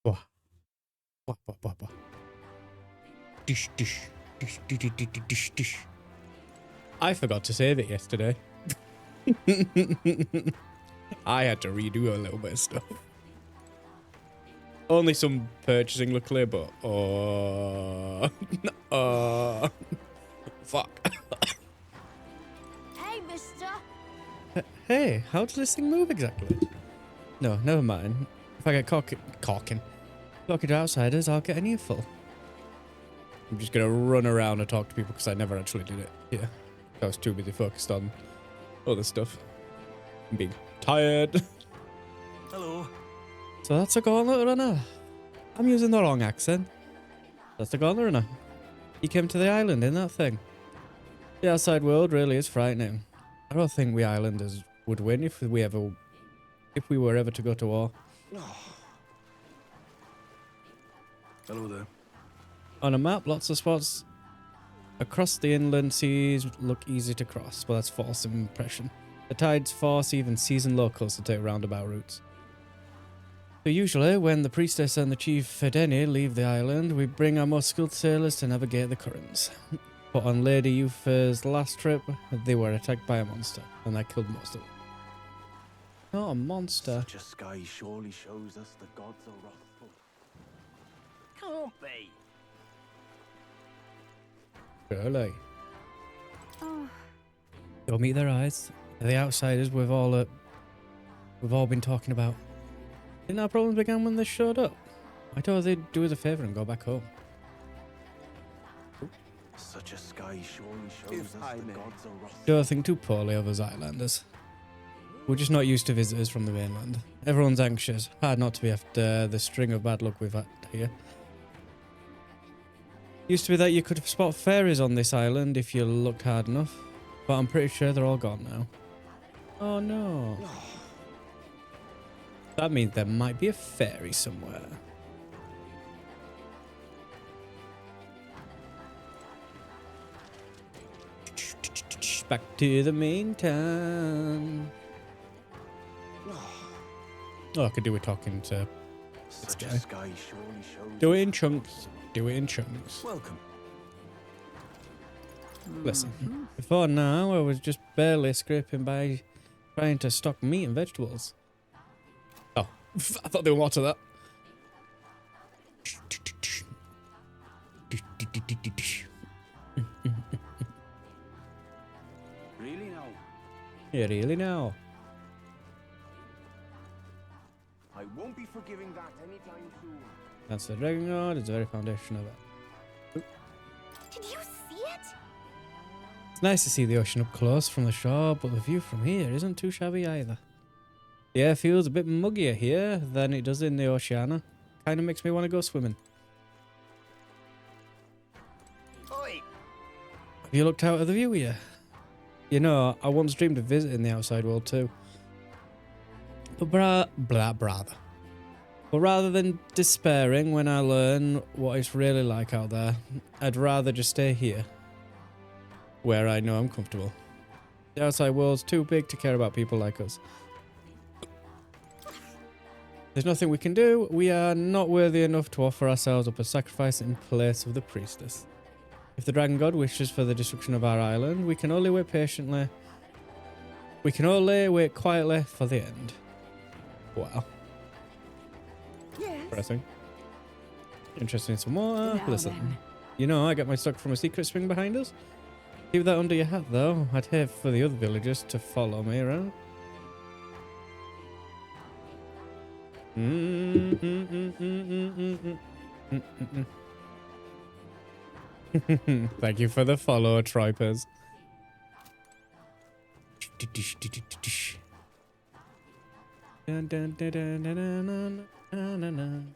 Wah, wah, wah, wah, wah. Dish, dish, dish, dish, dish, dish, dish, dish. I forgot to save it yesterday. I had to redo a little bit of stuff. Only some purchasing, luckily, but fuck. Hey, mister. Hey, how does this thing move exactly? No, never mind. If I get talking to outsiders, I'll get an earful. I'm just gonna run around and talk to people because I never actually did it. Yeah, I was too busy focused on other stuff. I'm being tired. Hello. So that's a gauntlet runner. I'm using the wrong accent. That's the gauntlet runner. He came to the island in that thing. The outside world really is frightening. I don't think we islanders would win if we were ever to go to war. Hello there. On a map, lots of spots across the inland seas look easy to cross, but that's false impression. The tides force even seasoned locals to take roundabout routes. So usually, when the priestess and the chief Fedeni leave the island, we bring our most skilled sailors to navigate the currents. But on Lady Yufa's last trip, they were attacked by a monster, and that killed most of them. Not a monster. Such a sky surely shows us the gods are wrathful. Can't be. Surely. Oh, Don't meet their eyes. They're the outsiders we've all been talking about. Didn't our problems begin when they showed up? I thought they'd do us a favour and go back home. Such a sky surely shows us the gods are wrathful. Don't think too poorly of us islanders. We're just not used to visitors from the mainland. Everyone's anxious. Hard not to be after the string of bad luck we've had here. Used to be that you could spot fairies on this island if you looked hard enough, but I'm pretty sure they're all gone now. Oh no. That means there might be a fairy somewhere. Back to the main town. Oh, I could do with talking to Such guy. a sky surely shows. Do it in chunks. Do it in chunks. Welcome. Listen, before now I was just barely scraping by trying to stock meat and vegetables. Oh, I thought they were more to that. Really now? You really know. I won't be forgiving that anytime soon. That's the Dragon God. It's the very foundation of it. did you see it? It's nice to see the ocean up close from the shore, but the view from here isn't too shabby either. The air feels a bit muggier here than it does in the Oceania. Kind of makes me want to go swimming. Oi! Have you looked out at the view here? You know, I once dreamed of visiting the outside world too. But But rather than despairing when I learn what it's really like out there, I'd rather just stay here, where I know I'm comfortable. The outside world's too big to care about people like us. There's nothing we can do. We are not worthy enough to offer ourselves up as sacrifice in place of the priestess. If the Dragon God wishes for the destruction of our island, we can only wait patiently. We can only wait quietly for the end. Wow. Yes. Interesting. Interesting some more. Now Listen, then. you know I get my stock from a secret spring behind us. Keep that under your hat though. I'd hate for the other villagers to follow me around. Thank you for the follow, Tripers. Dun, dun, dun, dun, dun, dun, dun, dun, dun, dun.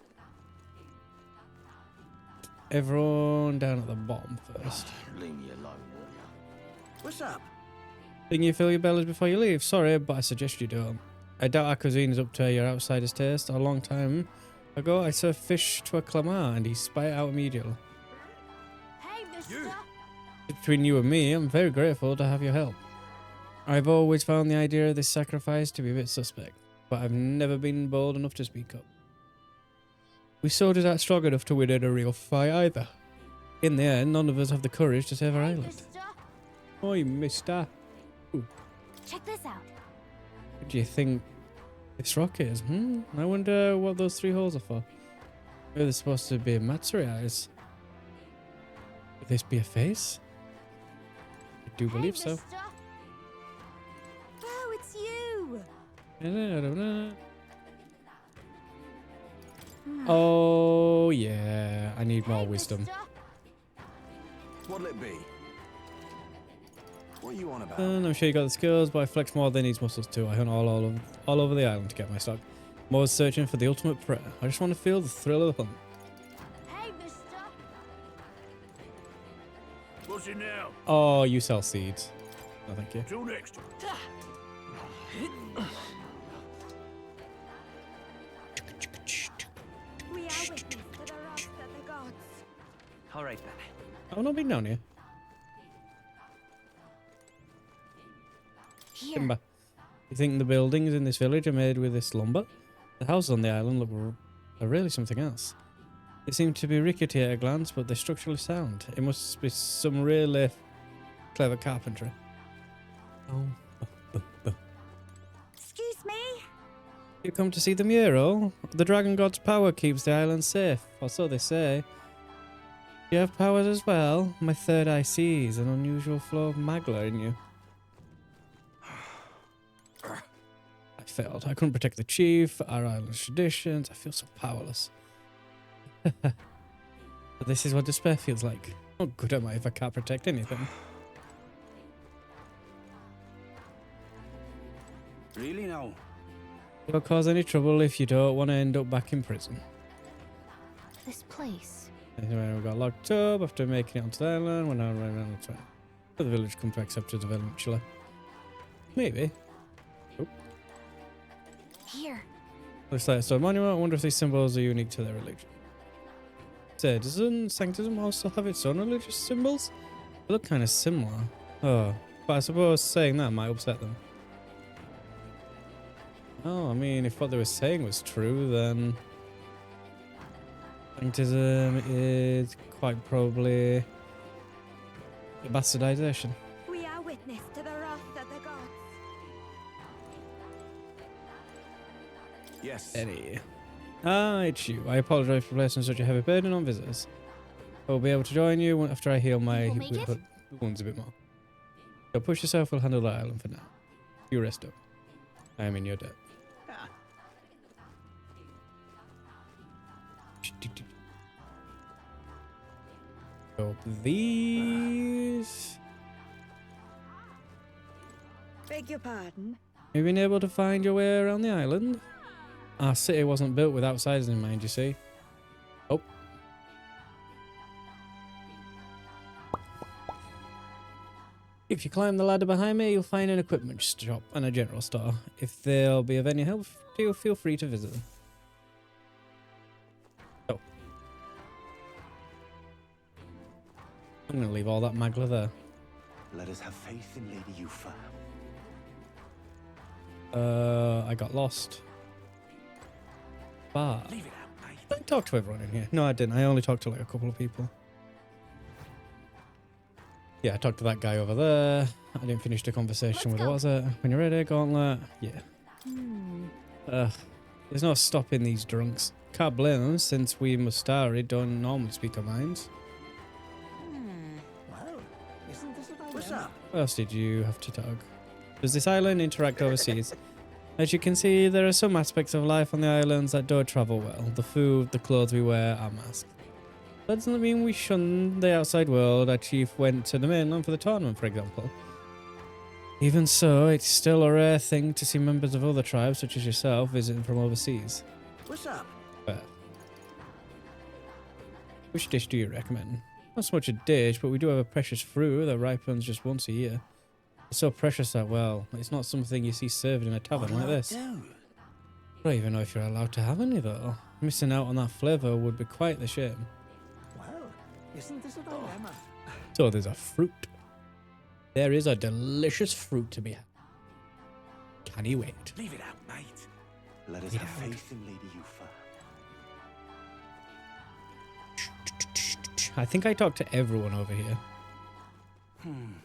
Everyone down at the bottom first. Leave me alone, will ya? What's up? Think you fill your bellies before you leave? Sorry, but I suggest you don't. I doubt our cuisine is up to your outsider's taste. A long time ago, I served fish to a Clamar and he spat it out immediately. Hey, mister. Between you and me, I'm very grateful to have your help. I've always found the idea of this sacrifice to be a bit suspect, but I've never been bold enough to speak up. We swords aren't strong enough to win in a real fight either. In the end, none of us have the courage to save our Hey, island. mister. Oi, mister. Check this out. What do you think this rock is? I wonder what those 3 holes are for. Maybe they're supposed to be Matsuri eyes. Could this be a face? I do believe hey, so. mister. Oh, it's you. I don't know. Oh, yeah. I need more Hey, wisdom. mister. What'll it be? What are you on about? And I'm sure you got the skills, but I flex more than needs muscles too. I hunt all over the island to get my stock. I'm always searching for the ultimate prey. I just want to feel the thrill of the hunt. Hey, mister. What's it now? Oh, you sell seeds. No, thank you. Till next. We are witness to the wrath of the gods. All right then. I've not been down here. Here. Timber. You think the buildings in this village are made with this lumber? The houses on the island are really something else. They seem to be rickety at a glance, but they're structurally sound. It must be some really clever carpentry. Oh. Excuse me. You come to see the mural? The dragon god's power keeps the island safe, or so they say. You have powers as well? My third eye sees an unusual flow of magla in you. I failed. I couldn't protect the chief, our island's traditions. I feel so powerless. But this is what despair feels like. How good am I if I can't protect anything? Really now? You'll cause any trouble if you don't want to end up back in prison. This place. Anyway, we got locked up after making it onto the island. We're now running around the time. Will the village come to accept us eventually? Maybe. Here. Looks like a stone monument. I wonder if these symbols are unique to their religion. Say, doesn't Sanctism also have its own religious symbols? They look kind of similar. Oh, but I suppose saying that might upset them. Oh, I mean, if what they were saying was true, then Sanctism is quite probably a bastardization. We are witness to the wrath of the gods. Yes. Eddie. Ah, it's you. I apologize for placing such a heavy burden on visitors. I will be able to join you after I heal my You will make it? wounds a bit more. So push yourself, we'll handle the island for now. You rest up. I am in your debt. So these... Beg your pardon. Have you been able to find your way around the island? Our city wasn't built with outsiders in mind, you see. Oh. If you climb the ladder behind me, you'll find an equipment shop and a general store. If they'll be of any help, feel free to visit them. Oh. I'm going to leave all that magla there. Let us have faith in Lady Yufa. I got lost. But Leave it out, mate. I talked to everyone in here. No, I didn't. I only talked to like a couple of people. Yeah, I talked to that guy over there. I didn't finish the conversation with, Let's go. what was it? When you're ready, Gauntlet. Yeah. There's no stopping these drunks. Can't blame them, since we Mustari don't normally speak our minds. Well, isn't this about What's up? What else did you have to talk? Does this island interact overseas? As you can see, there are some aspects of life on the islands that don't travel well. The food, the clothes we wear, our masks. That doesn't mean we shun the outside world. Our chief went to the mainland for the tournament, for example. Even so, it's still a rare thing to see members of other tribes, such as yourself, visiting from overseas. What's up? Which dish do you recommend? Not so much a dish, but we do have a precious fruit that ripens just once a year. It's so precious that, well, it's not something you see served in a tavern like this. I don't even know if you're allowed to have any, though. Missing out on that flavour would be quite the shame. Well, isn't this a dilemma? So there's a fruit. There is a delicious fruit to be had. Can you wait? Leave it out, mate. Let us Yeah. have faith in Lady Yufa. I think I talked to everyone over here. And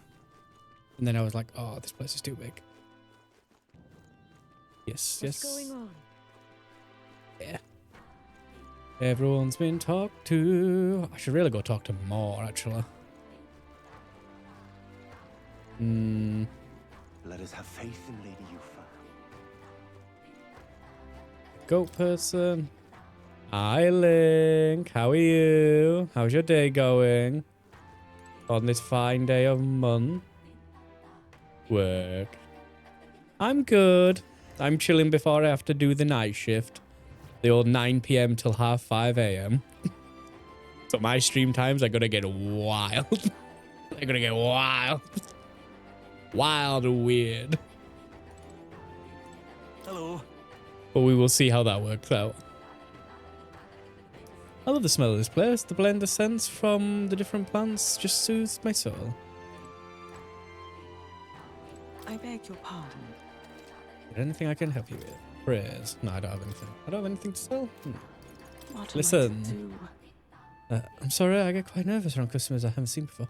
then I was like, oh, this place is too big. Yes, What's yes. going on? Yeah. Everyone's been talked to. I should really go talk to more, actually. Let us have faith in Lady Yufa. Goat person. Hi, Link. How are you? How's your day going? On this fine day of month. Work. I'm good. I'm chilling before I have to do the night shift. The old 9 p.m. till 5:30 a.m. So my stream times are gonna get wild. They're gonna get wild. Wild and weird. Hello. But we will see how that works out. I love the smell of this place. The blend of scents from the different plants just soothes my soul. I beg your pardon. Is there anything I can help you with? Prayers? No, I don't have anything. I don't have anything to sell? What Listen. am I to do? I'm sorry, I get quite nervous around customers I haven't seen before.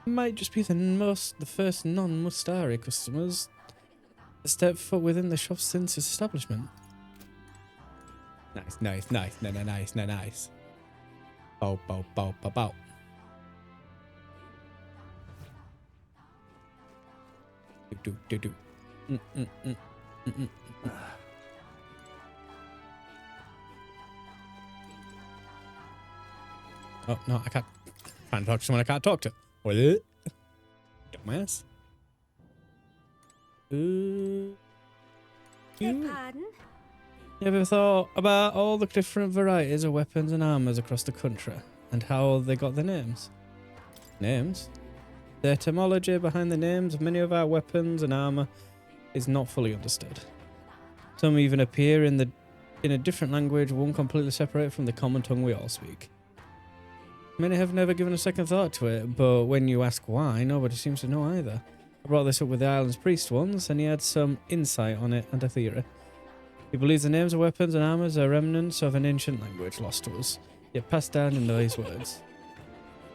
It might just be the first non-Mustari customers to step foot within the shop since its establishment. Nice. Nice. Bow. Do. Oh, no, I can't. Trying to talk to someone I can't talk to. What? Dumbass. Beg You pardon? ever thought about all the different varieties of weapons and armors across the country and how they got their names? Names? The etymology behind the names of many of our weapons and armor is not fully understood. Some even appear in a different language, one completely separate from the common tongue we all speak. Many have never given a second thought to it, but when you ask why, nobody seems to know either. I brought this up with the island's priest once, and he had some insight on it and a theory. He believes the names of weapons and armors are remnants of an ancient language lost to us, yet passed down in these words.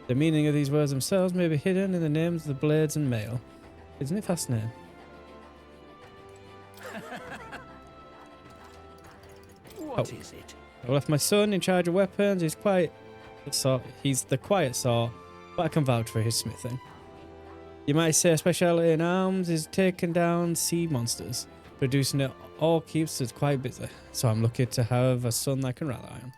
The meaning of these words themselves may be hidden in the names of the blades and mail. Isn't it fascinating? What is it? I left my son in charge of weapons. He's the quiet sort, but I can vouch for his smithing. You might say a speciality in arms is taking down sea monsters. Producing it all keeps us quite busy, so I'm lucky to have a son I can rely on.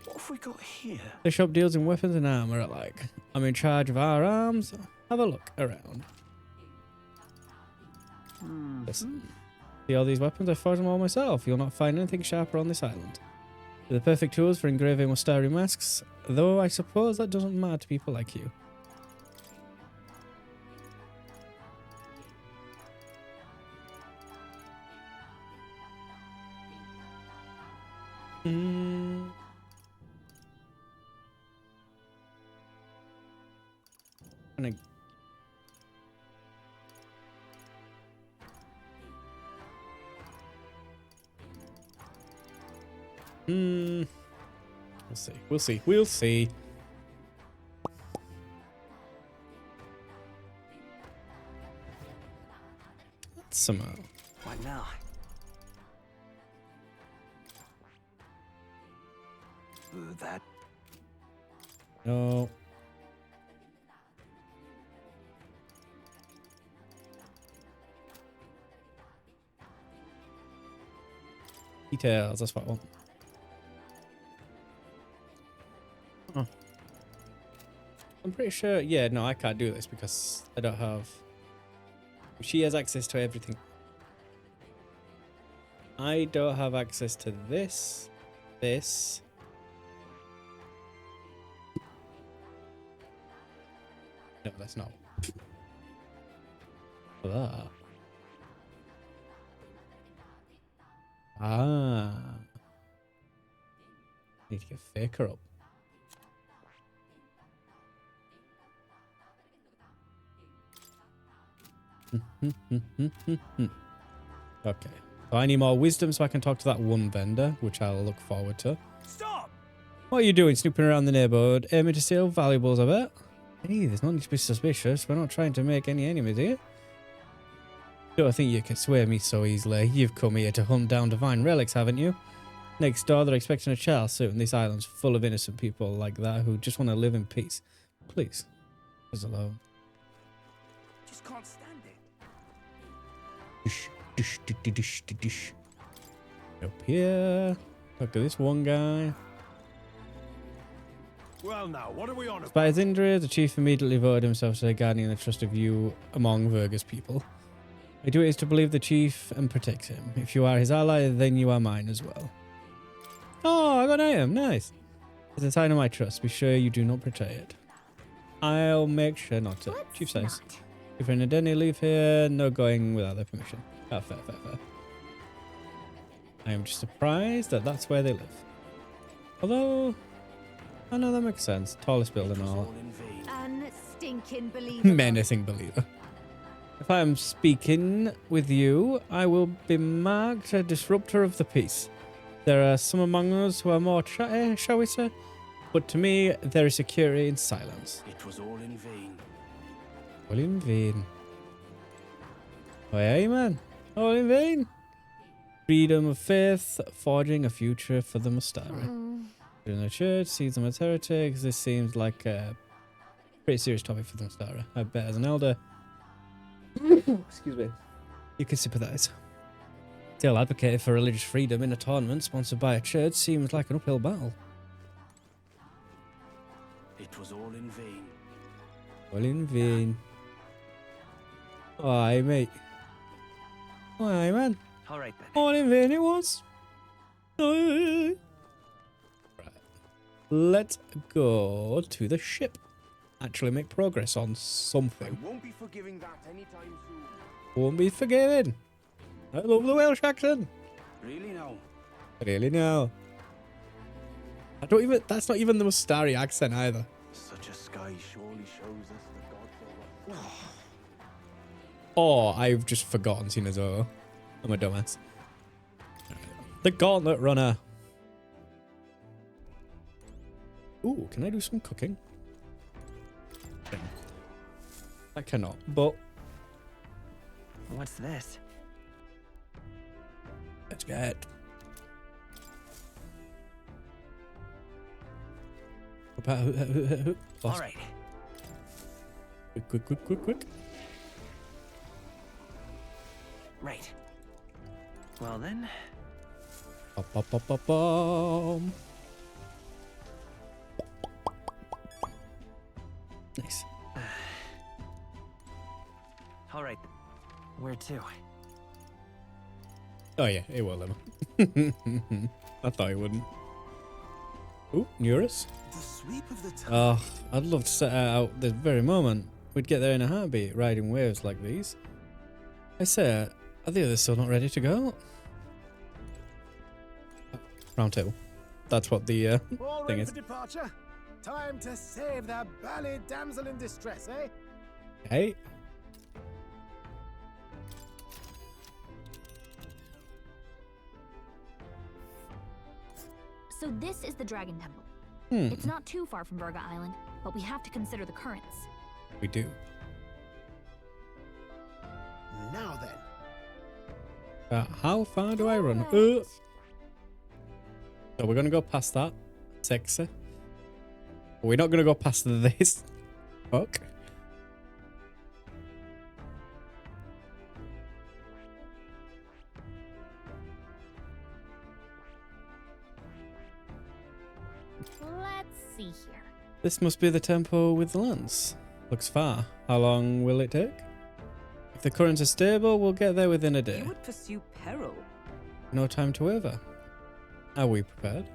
What have we got here? The shop deals in weapons and armor alike. I'm in charge of our arms. Have a look around. Listen. See all these weapons? I forged them all myself. You'll not find anything sharper on this island. They're the perfect tools for engraving Mustari masks, though I suppose that doesn't matter to people like you. We'll see. Somehow. What now? That. No. Details, that's what I want. Oh. I'm pretty sure, yeah, no, I can't do this because I don't have... She has access to everything. I don't have access to this. No, that's not. That. Need to get Faker up. Okay. So I need more wisdom so I can talk to that one vendor, which I'll look forward to. Stop! What are you doing snooping around the neighborhood? Aiming to steal valuables, I bet? Hey, there's no need to be suspicious. We're not trying to make any enemies here. Don't think you can sway me so easily. You've come here to hunt down divine relics, haven't you? Next door, they're expecting a child soon. This island's full of innocent people like that who just want to live in peace. Please, leave us alone. Just can't stand it. Dish, dish, dish, dish, dish, dish. Up here. Look at this one guy. Well, now, what are we on about? By his injury, the chief immediately voted himself to the guardian of the trust of you among Verga's people. My duty is to believe the chief and protect him. If you are his ally, then you are mine as well. Oh, I got an item. Nice. It's a sign of my trust. Be sure you do not betray it. I'll make sure not to. Let's Chief says. not. If you're in a Denny, leave here. No going without their permission. Ah, fair, fair, fair. I am just surprised that that's where they live. Although, I know that makes sense. Tallest building and all. All in vain. Unstinking believer. Menacing believer. If I am speaking with you, I will be marked a disruptor of the peace. There are some among us who are more chatty, shall we say? But to me, there is security in silence. It was all in vain. All in vain. Oh, yeah, man. All in vain. Freedom of faith, forging a future for the Mustari. In the church, sees them as heretics. This seems like a pretty serious topic for the Mustari. I bet as an elder, excuse me, you can sympathize. Still advocated for religious freedom in a tournament sponsored by a church seems like an uphill battle. It was all in vain. All in vain. Aye, mate. Aye, man. All right, then. All in vain it was. Aye. Right. Let's go to the ship. Actually make progress on I something. won't be forgiving that anytime soon. Won't be forgiven. I love the Welsh accent. Really now? Really now. I don't even, that's not even the Mustari accent either. Such a sky surely shows us the gods are wrathful. Oh, I've just forgotten seeing as though I'm a dumbass. The Gauntlet Runner. Ooh, can I do some cooking? I cannot, but What's this? let's get. All right. Quick. Right. Well then, Bum. Nice. all right. Where to? Oh yeah, it will then. I thought it wouldn't. Ooh, Eurus. The sweep of the tide. Oh, I'd love to set out this very moment. We'd get there in a heartbeat, riding waves like these. I say, are the others still not ready to go? Round table. That's what the All thing ready is. for departure? Time to save that bally damsel in distress, eh? Hey. So this is the Dragon Temple. Hmm, It's not too far from Verga Island, but we have to consider the currents. we do. Now then. How far do I run? Alright. So we're gonna go past that. Sexy. We're not gonna go past this. Fuck. Let's see here. This must be the temple with the lance. Looks far. How long will it take? If the currents are stable, we'll get there within a day. You would pursue peril. No time to waver. Are we prepared?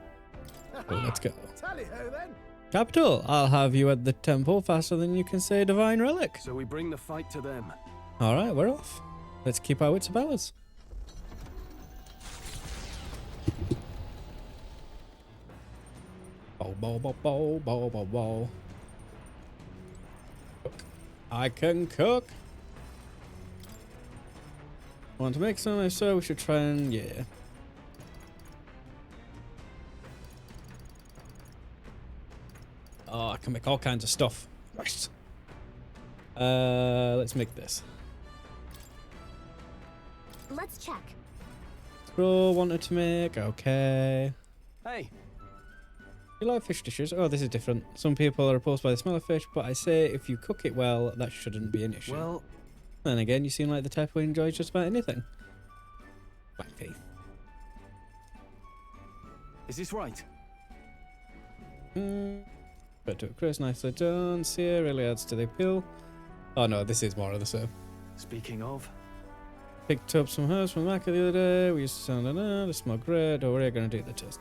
Well, let's go. Tally ho then. Capital! I'll have you at the temple faster than you can say divine relic. So we bring the fight to them. Alright, we're off. Let's keep our wits about us. Bow. I can cook. Want to make some? If so, we should try and, yeah. Oh, I can make all kinds of stuff. Right. Let's make this. Let's check. Scroll wanted to make. Okay. Hey, You like fish dishes? Oh, this is different. Some people are opposed by the smell of fish, but I say if you cook it well, that shouldn't be an issue. well, Then again, you seem like the type who enjoys just about anything. Black faith. is this right? But to a Chris, nicely done. See, it really adds to the appeal. Oh no, this is more of the same. Speaking of, Picked up some herbs from the market the other day. We used to sound they smell great. Don't worry, I'm gonna do the test.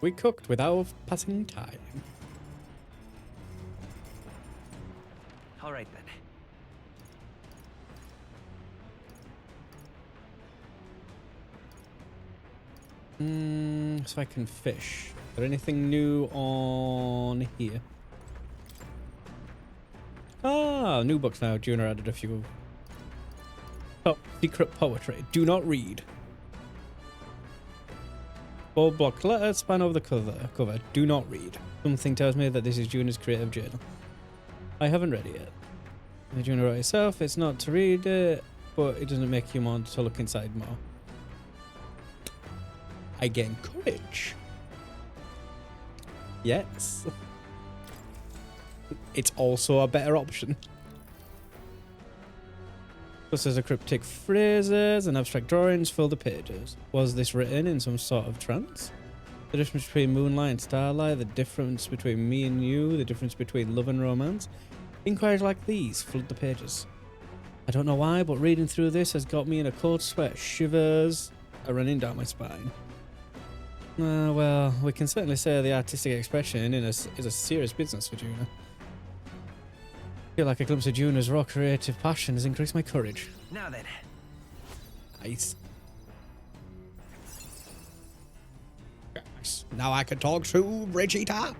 We cooked without passing time. all right then. So I can fish. Is there anything new on here? Ah, new books now. Junior added a few. Oh, secret poetry. Do not read. Bold block letter, span over the cover. Do not read. Something tells me that this is Junior's creative journal. I haven't read it yet. The Junior wrote itself. It's not to read it, but it doesn't make you want to look inside more. I gain courage. Yes. It's also a better option. Plus there's a cryptic phrases and abstract drawings fill the pages. Was this written in some sort of trance? The difference between moonlight and starlight, the difference between me and you, the difference between love and romance. Inquiries like these flood the pages. I don't know why, but reading through this has got me in a cold sweat. Shivers are running down my spine. Well, we can certainly say the artistic expression is a serious business for Juna. I feel like a glimpse of Juna's raw creative passion has increased my courage. Now then, Nice. Yes. Now I can talk to Vegeta.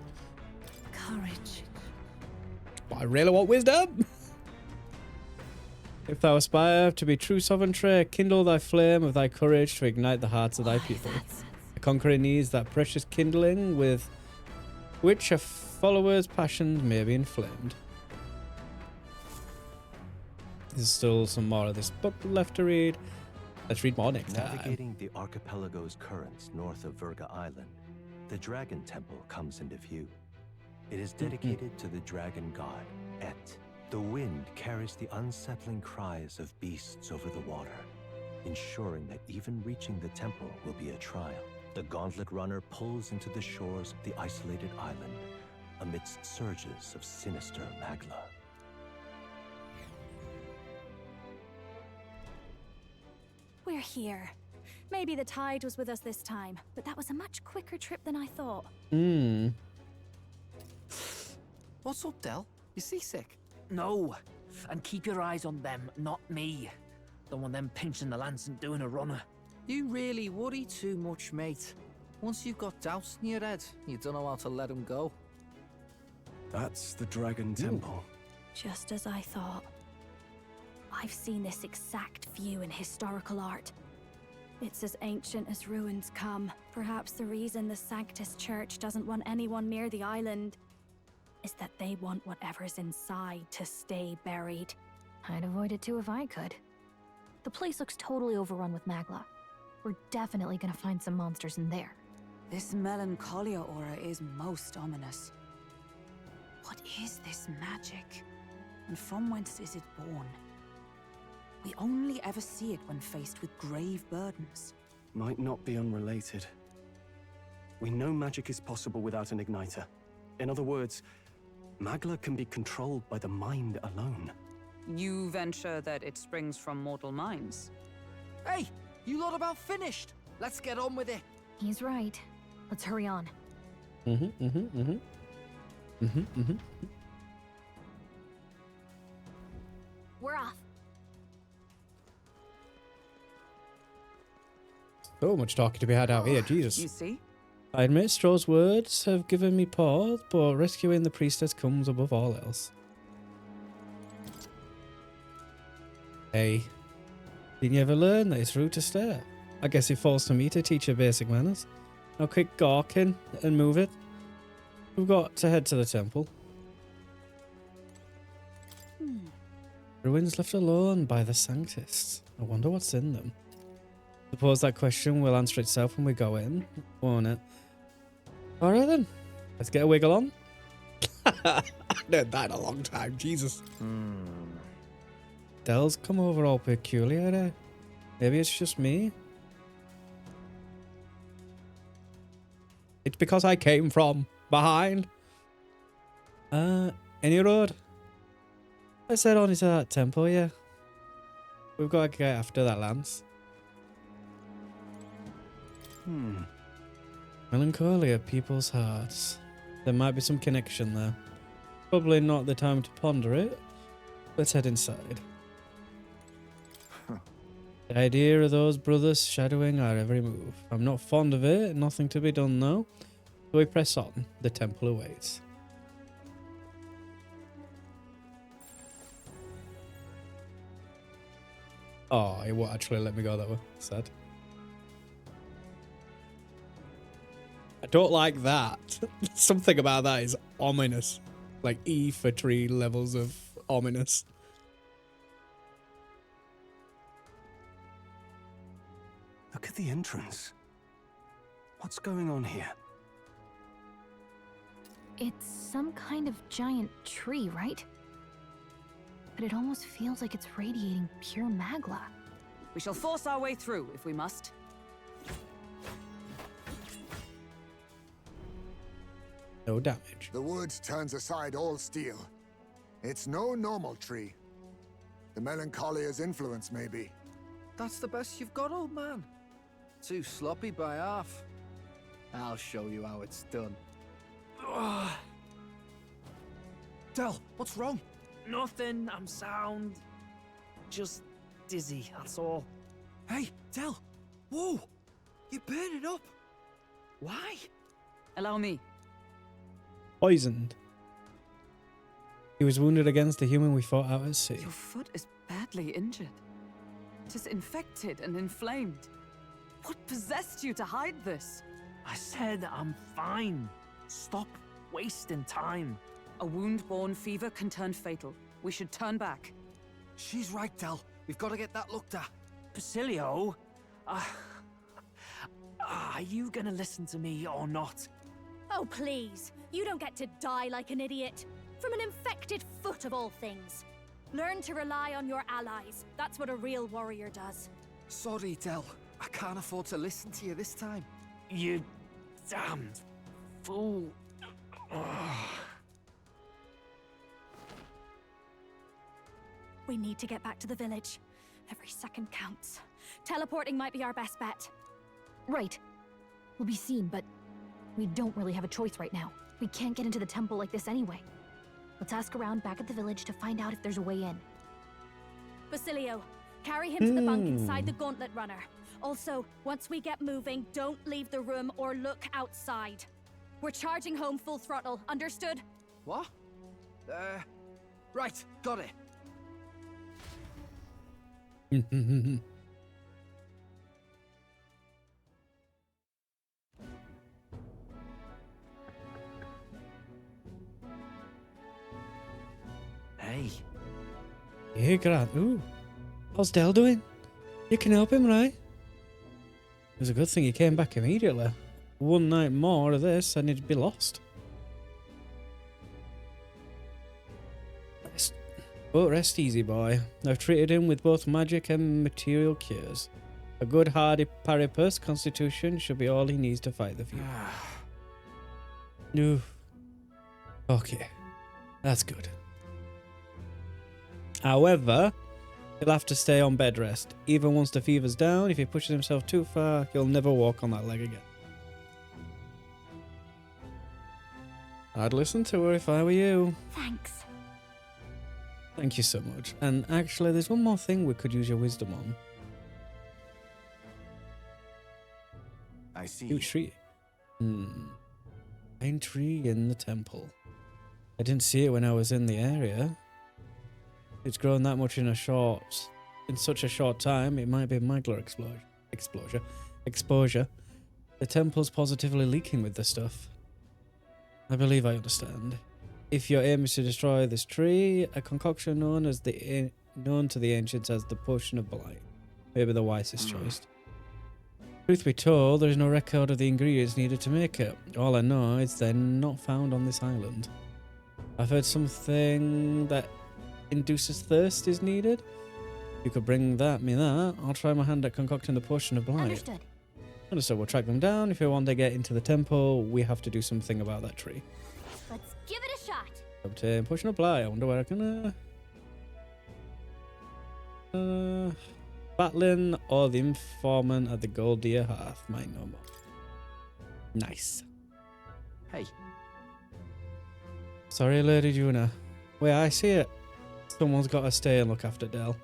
Courage. But I really want wisdom. If thou aspire to be true sovereignty, kindle thy flame of thy courage to ignite the hearts of thy people. The conqueror needs that precious kindling with which a follower's passions may be inflamed. There's still some more of this book left to read. Let's read more next time. Navigating the archipelago's currents north of Virga Island, the Dragon Temple comes into view. It is dedicated to the dragon god, Et. The wind carries the unsettling cries of beasts over the water, ensuring that even reaching the temple will be a trial. The gauntlet runner pulls into the shores of the isolated island amidst surges of sinister magla. We're here. Maybe the tide was with us this time, but that was a much quicker trip than I thought. What's up, Del? You seasick? No, and keep your eyes on them, not me. Don't want them pinching the lance and doing a runner. You really worry too much, mate. Once you've got doubts in your head, you don't know how to let them go. that's the Dragon Temple. Just as I thought. I've seen this exact view in historical art. It's as ancient as ruins come. Perhaps the reason the Sanctus Church doesn't want anyone near the island is that they want whatever's inside to stay buried. I'd avoid it too if I could. The place looks totally overrun with Magla. We're definitely gonna find some monsters in there. This melancholia aura is most ominous. What is this magic? And from whence is it born? We only ever see it when faced with grave burdens. Might not be unrelated. We know magic is possible without an igniter. In other words, Magla can be controlled by the mind alone. You venture that it springs from mortal minds? Hey, you lot about finished? Let's get on with it. He's right. Let's hurry on. We're off. So much talking to be had out here, Jesus. You see? I admit Stroh's words have given me pause, but rescuing the priestess comes above all else. Hey, didn't you ever learn that it's rude to stare? I guess it falls to me to teach her basic manners. Now kick gawking and move it. We've got to head to the temple. Ruins left alone by the Sanctists. I wonder what's in them. Suppose that question will answer itself when we go in, won't it? Alright then, let's get a wiggle on. I did that in a long time, Jesus. Del's come over all peculiar, eh? Maybe it's just me. It's because I came from behind. Any road? Let's head on into that temple, yeah. We've got to get after that lance. Melancholia, people's hearts. There might be some connection there. Probably not the time to ponder it. Let's head inside. The idea of those brothers shadowing our every move. I'm not fond of it, nothing to be done though. So we press on. The temple awaits. Oh, it won't actually let me go that way. Sad. I don't like that. Something about that is ominous. Like E for 3 levels of ominous. Look at the entrance. What's going on here? It's some kind of giant tree, right? But it almost feels like it's radiating pure magla. We shall force our way through if we must. No damage. The wood turns aside all steel. It's no normal tree. The Melancholia's influence, maybe. That's the best you've got, old man. Too sloppy by half. I'll show you how it's done. Del, what's wrong? Nothing, I'm sound. Just dizzy, that's all. Hey, Del! Whoa! You're burning up! Why? Allow me. Poisoned. He was wounded against the human we fought out at sea. Your foot is badly injured. It is infected and inflamed. What possessed you to hide this? I said I'm fine. Stop wasting time. A wound-borne fever can turn fatal. We should turn back. She's right, Del. We've got to get that looked at. Basilio? Are you gonna listen to me or not? Oh, please. You don't get to die like an idiot. From an infected foot of all things. Learn to rely on your allies. That's what a real warrior does. Sorry, Del. I can't afford to listen to you this time. You damned fool. We need to get back to the village. Every second counts. Teleporting might be our best bet. Right. We'll be seen, but we don't really have a choice right now. We can't get into the temple like this anyway. Let's ask around back at the village to find out if there's a way in. Basilio, carry him to the bunk inside the gauntlet runner. Also, once we get moving, don't leave the room or look outside. We're charging home full throttle, understood? What? Right, got it. Hey. Hey, Grant. Ooh. How's Del doing? You can help him, right? It was a good thing he came back immediately. One night more of this and he'd be lost. Rest easy, boy. I've treated him with both magic and material cures. A good hardy paripus constitution should be all he needs to fight the fever. No. Okay. That's good. However, he'll have to stay on bed rest. Even once the fever's down, if he pushes himself too far, he'll never walk on that leg again. I'd listen to her if I were you. Thanks. Thank you so much. And actually, there's one more thing we could use your wisdom on. I see. Huge tree. Pine tree in the temple. I didn't see it when I was in the area. It's grown that much in such a short time, it might be a Magla explosion. exposure. The temple's positively leaking with the stuff. I believe I understand. If your aim is to destroy this tree, a concoction known to the ancients as the Potion of Blight may be the wisest choice. Truth be told, there is no record of the ingredients needed to make it. All I know is they're not found on this island. I've heard something that induces thirst is needed. If you could bring me that, I'll try my hand at concocting the Potion of Blight. Understood. We'll track them down. If we want to get into the temple, we have to do something about that tree. Let's give it a shot. Obtain Potion of Blight. I wonder where I can... Batlin or the informant at the Gold Deer Hearth. Might know more. Nice. Hey. Sorry, Lady Juna. Wait, I see it. Someone's got to stay and look after Del.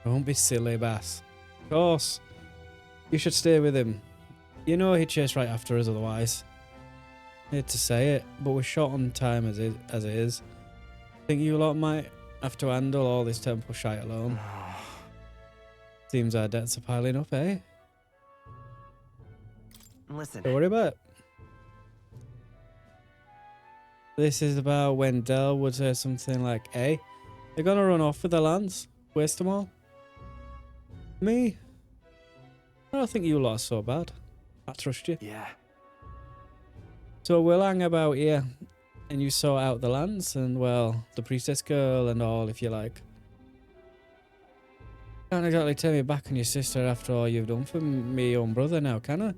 Don't be silly, Bass. Of course. You should stay with him. You know he'd chase right after us otherwise. Hate to say it, but we're short on time as it is. Think you lot might have to handle all this temple shite alone? Seems our debts are piling up, eh? Listen. Don't worry about it. This is about when Del would say something like, hey, they're gonna run off with the lands. Waste them all. Me? I don't think you lot are so bad. I trust you. Yeah. So we'll hang about here, and you sort out the lands, and, well, the priestess girl and all, if you like. Can't exactly turn me back on your sister after all you've done for me own brother now, can I?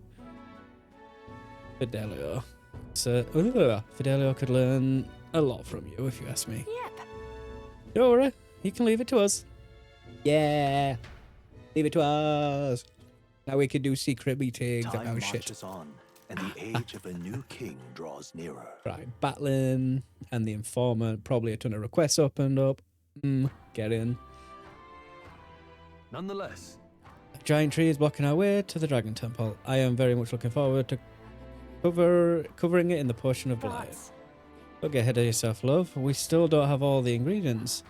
Fidelio. So, Fidelio could learn a lot from you, if you ask me. Yep. Don't worry, you can leave it to us. Yeah, leave it to us. Now we can do secret meetings Time about shit. marches on, and the age of a new king draws nearer. Right, Batlin and the informant, probably a ton of requests opened up. Get in. Nonetheless, A giant tree is blocking our way to the Dragon Temple. I am very much looking forward to covering it in the Potion of Blight. Don't get ahead of yourself, love. We still don't have all the ingredients.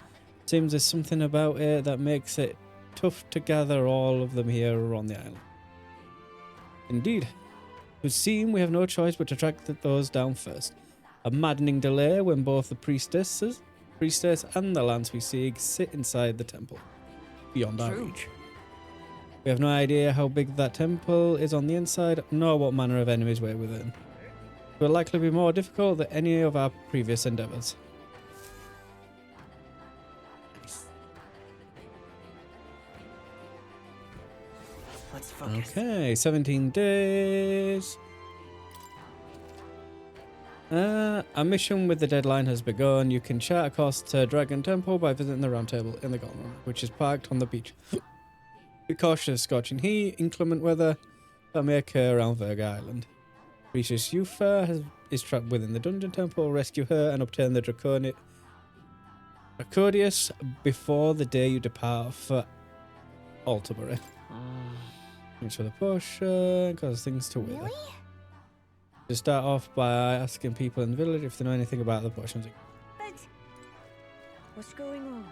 Seems there's something about it that makes it tough to gather all of them here on the island. Indeed. It would seem we have no choice but to track those down first. A maddening delay when both the priestess and the lands we seek sit inside the temple, beyond our reach. We have no idea how big that temple is on the inside, nor what manner of enemies wait within. It will likely be more difficult than any of our previous endeavors. Let's focus. Okay, 17 days. Our mission with the deadline has begun. You can chart across to Dragon Temple by visiting the round table in the Golden Room, which is parked on the beach. Be cautious of scorching heat, inclement weather that may occur around Verga Island. Precious Yufa is trapped within the Dungeon Temple. Rescue her and obtain the Dracodius before the day you depart for Alterbury. Thanks for the potion, cause things to wither. Really? To start off by asking people in the village if they know anything about the potions. But what's going on?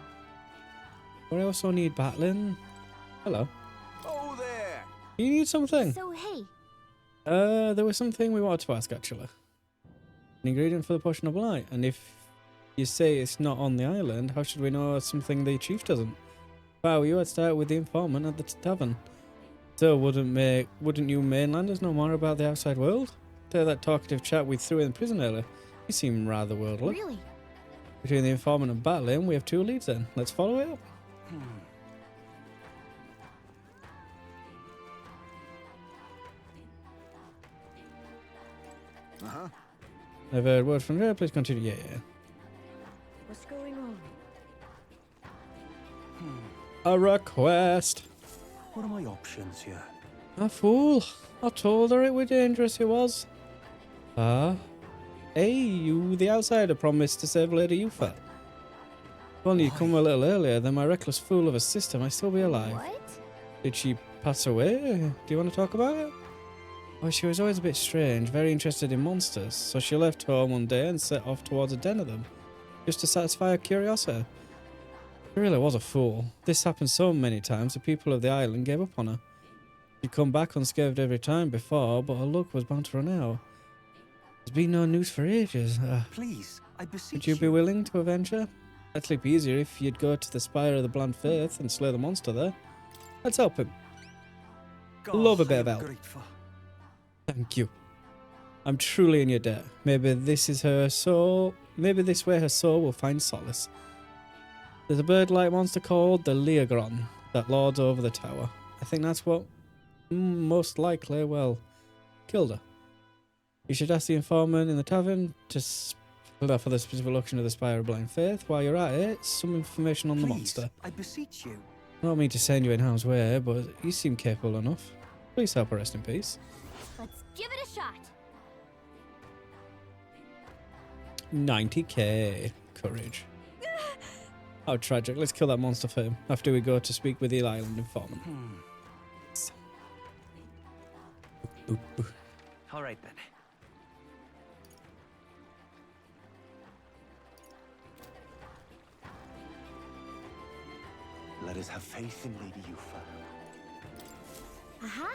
We also need Batlin. Hello. Oh there! You need something? So, hey, There was something we wanted to ask actually. An ingredient for the Potion of Blight, and if you say it's not on the island, how should we know it's something the chief doesn't? Wow, you had started with the informant at the tavern. So wouldn't you mainlanders know more about the outside world? After that talkative chat we threw in prison earlier, you seem rather worldly. really? Between the informant and Batlin, we have two leads then. Let's follow it up. I've heard word from there. Please continue. Yeah. What's going on? A request. what are my options here? A fool. I told her it was dangerous, it was. Hey, you, the outsider, promised to save Lady Yufa. If only you'd come a little earlier, then my reckless fool of a sister might still be alive. What? Did she pass away? Do you want to talk about it? Well, she was always a bit strange, very interested in monsters, so she left home one day and set off towards a den of them, just to satisfy her curiosity. She really was a fool. This happened so many times, the people of the island gave up on her. You come back unscathed every time before, but our luck was bound to run out. There's been no news for ages. Please, I beseech Would you be willing to avenge her? That'd sleep easier if you'd go to the Spire of the Bland Faith and slay the monster there. Let's help him. Love a bit of help. Grateful. Thank you. I'm truly in your debt. Maybe this is her soul. Maybe this way her soul will find solace. There's a bird-like monster called the Leogron that lords over the tower. I think that's what most likely, well, killed her. You should ask the informant in the tavern to for the specific location of the Spire of Blind Faith. While you're at it, some information on the monster. I beseech you. I don't mean to send you in harm's way, but you seem capable enough. Please help her rest in peace. Let's give it a shot. 90k courage. How tragic. Let's kill that monster for him after we go to speak with the island informant. All right then. Let us have faith in Lady Yufa. Aha!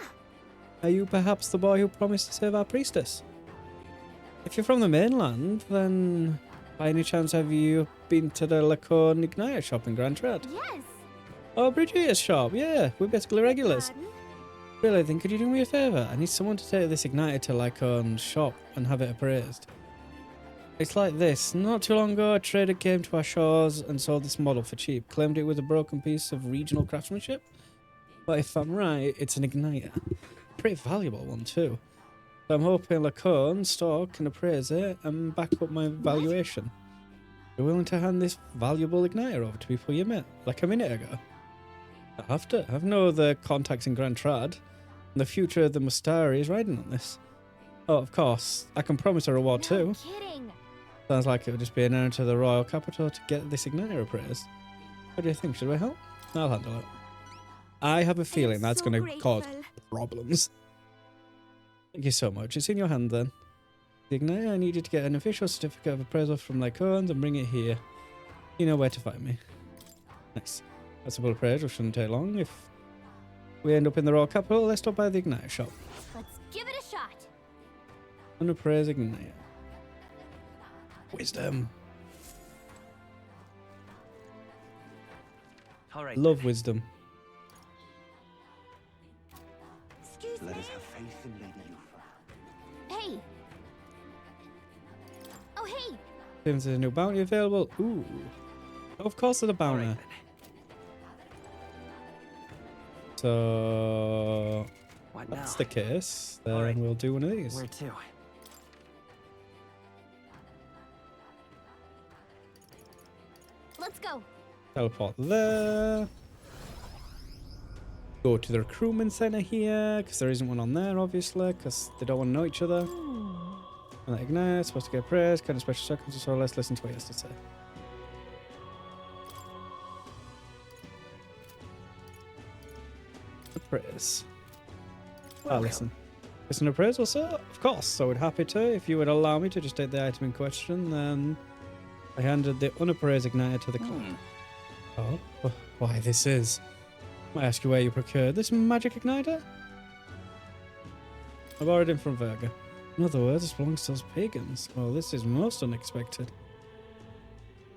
Are you perhaps the boy who promised to save our priestess? If you're from the mainland, then by any chance have you been to the Lacan Igniter shop in Grand Trad? Yes! Oh, Brigitta's shop, yeah, we're basically regulars. Really, then could you do me a favour? I need someone to take this Igniter to Lacan's shop and have it appraised. It's like this. Not too long ago, a trader came to our shores and sold this model for cheap. Claimed it was a broken piece of regional craftsmanship. But if I'm right, it's an Igniter. Pretty valuable one, too. So I'm hoping Lacan's store can appraise it and back up my valuation. You're willing to hand this valuable Igniter over to people you met, like a minute ago? I have to. I've no other contacts in Grand Trad. And the future of the Mustari is riding on this. Oh, of course. I can promise a reward, too. Kidding. Sounds like it would just be an errand to the royal capital to get this Igniter appraised. What do you think? Should we help? I'll handle it. I have a feeling that's going to cause problems. Thank you so much. It's in your hand then. The Igniter, I need you to get an official certificate of appraisal from Lycones and bring it here. You know where to find me. Nice. A simple appraisal shouldn't take long. If we end up in the royal capital, let's stop by the Igniter shop. Let's give it a shot. Unappraised Igniter. Wisdom. All right. Love wisdom. Excuse Let me? us have faith in Lady Yufa. Hey! Oh, hey! Seems there's a new bounty available. Ooh. Of course there's a All bounty. right, So What that's now? the case. Then Alright. we'll do one of these. Where to? Let's go. Teleport there. Go to the recruitment center here, because there isn't one on there, obviously, because they don't want to know each other. And Ignite, supposed to get praise, kind of special circumstances, so let's listen to what he has to say. Praise. Ah, listen. Listen to appraisal, sir? Of course, so I would happy to. If you would allow me to just take the item in question, then I handed the unappraised Igniter to the clerk. Oh, why this is? I ask you where you procured this magic Igniter? I borrowed it from Verga. In other words, this belongs to those pagans. Well, this is most unexpected.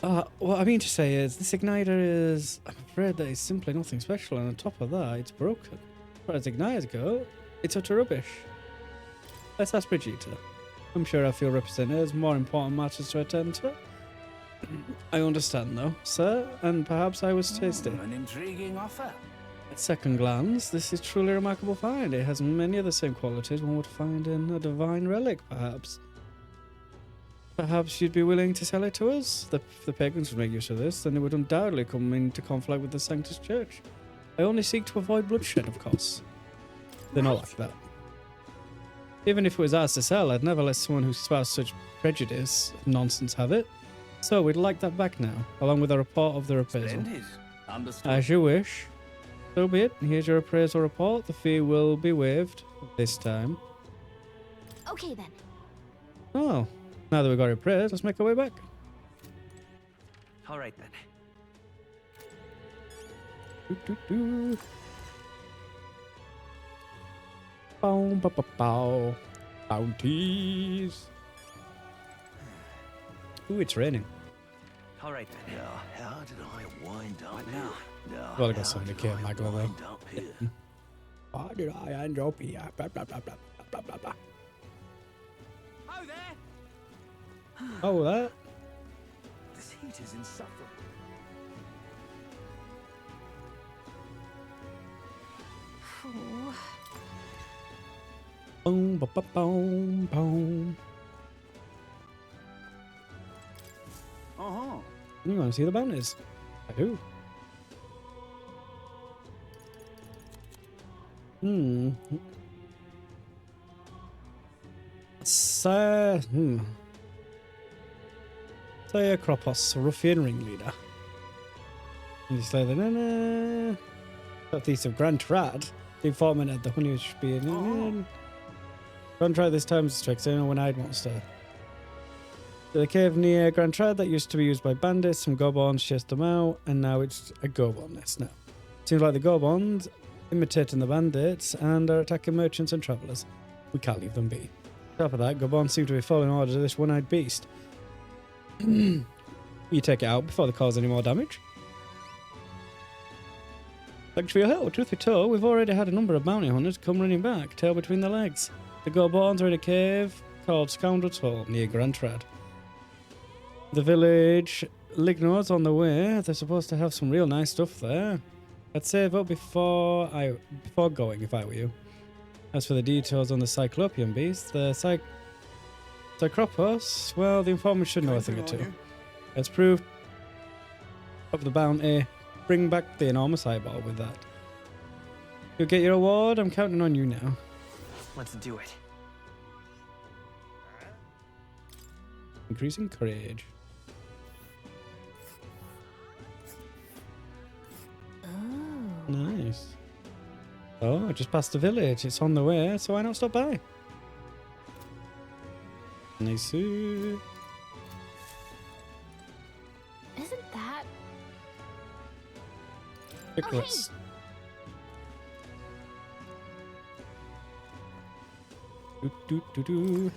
What I mean to say is, this Igniter is... I'm afraid that it's simply nothing special, and on top of that, it's broken. As far as Igniters go, it's utter rubbish. Let's ask Brigitte. I'm sure I feel represented. There's more important matters to attend to. I understand, though, sir, and perhaps I was tasty. An intriguing offer. At second glance, this is truly a remarkable find. It has many of the same qualities one would find in a divine relic, perhaps. Perhaps you'd be willing to sell it to us? If the pagans would make use of this, then it would undoubtedly come into conflict with the Sanctus Church. I only seek to avoid bloodshed, of course. They're not like that. Even if it was ours to sell, I'd never let someone who spouts such prejudice nonsense have it. So we'd like that back now, along with a report of the appraisal. Understood. As you wish. So be it. Here's your appraisal report. The fee will be waived this time. Okay then. Oh, now that we've got it appraised, let's make our way back. All right then. Bow, bow, bow, bow. Bounties. Ooh, it's raining. All right then. Now, how did I wind up now? No, Well, I got something to kill Magla though. up here? How did I end up here? Blah, blah, blah, blah, blah, blah, blah. Oh, there! Oh, that? This heat is insufferable. Ooh. Boom, ba, ba, boom, boom. Uh-huh. You want to see the bounties? I do. Saya Kropos, ruffian ringleader. And you slay the Nana. Southeast of Grand Trad. The informant at the Honeyshbein. Grand Trad this time is tricked in a one-eyed monster. The cave near Grand Trad that used to be used by bandits, some Gobons chased them out, and now it's a Gobon nest now. Seems like the Gobons imitating the bandits and are attacking merchants and travellers. We can't leave them be. On top of that, Gobons seem to be following orders of this one-eyed beast. You take it out before they cause any more damage. Thanks for your help. Truth be told, we've already had a number of bounty hunters come running back, tail between their legs. The Gobons are in a cave called Scoundrel's Hole near Grand Trad. The village Lignor's on the way. They're supposed to have some real nice stuff there. I'd save up before going if I were you. As for the details on the Cyclopean beast, the Cycropos, well, the informant should know a thing or two. As proof of the bounty, bring back the enormous eyeball with that. You'll get your reward. I'm counting on you now. Let's do it. Increasing courage. Oh. Nice. Oh, I just passed the village. It's on the way, so why not stop by? Nice. Isn't that... Icarus. Do.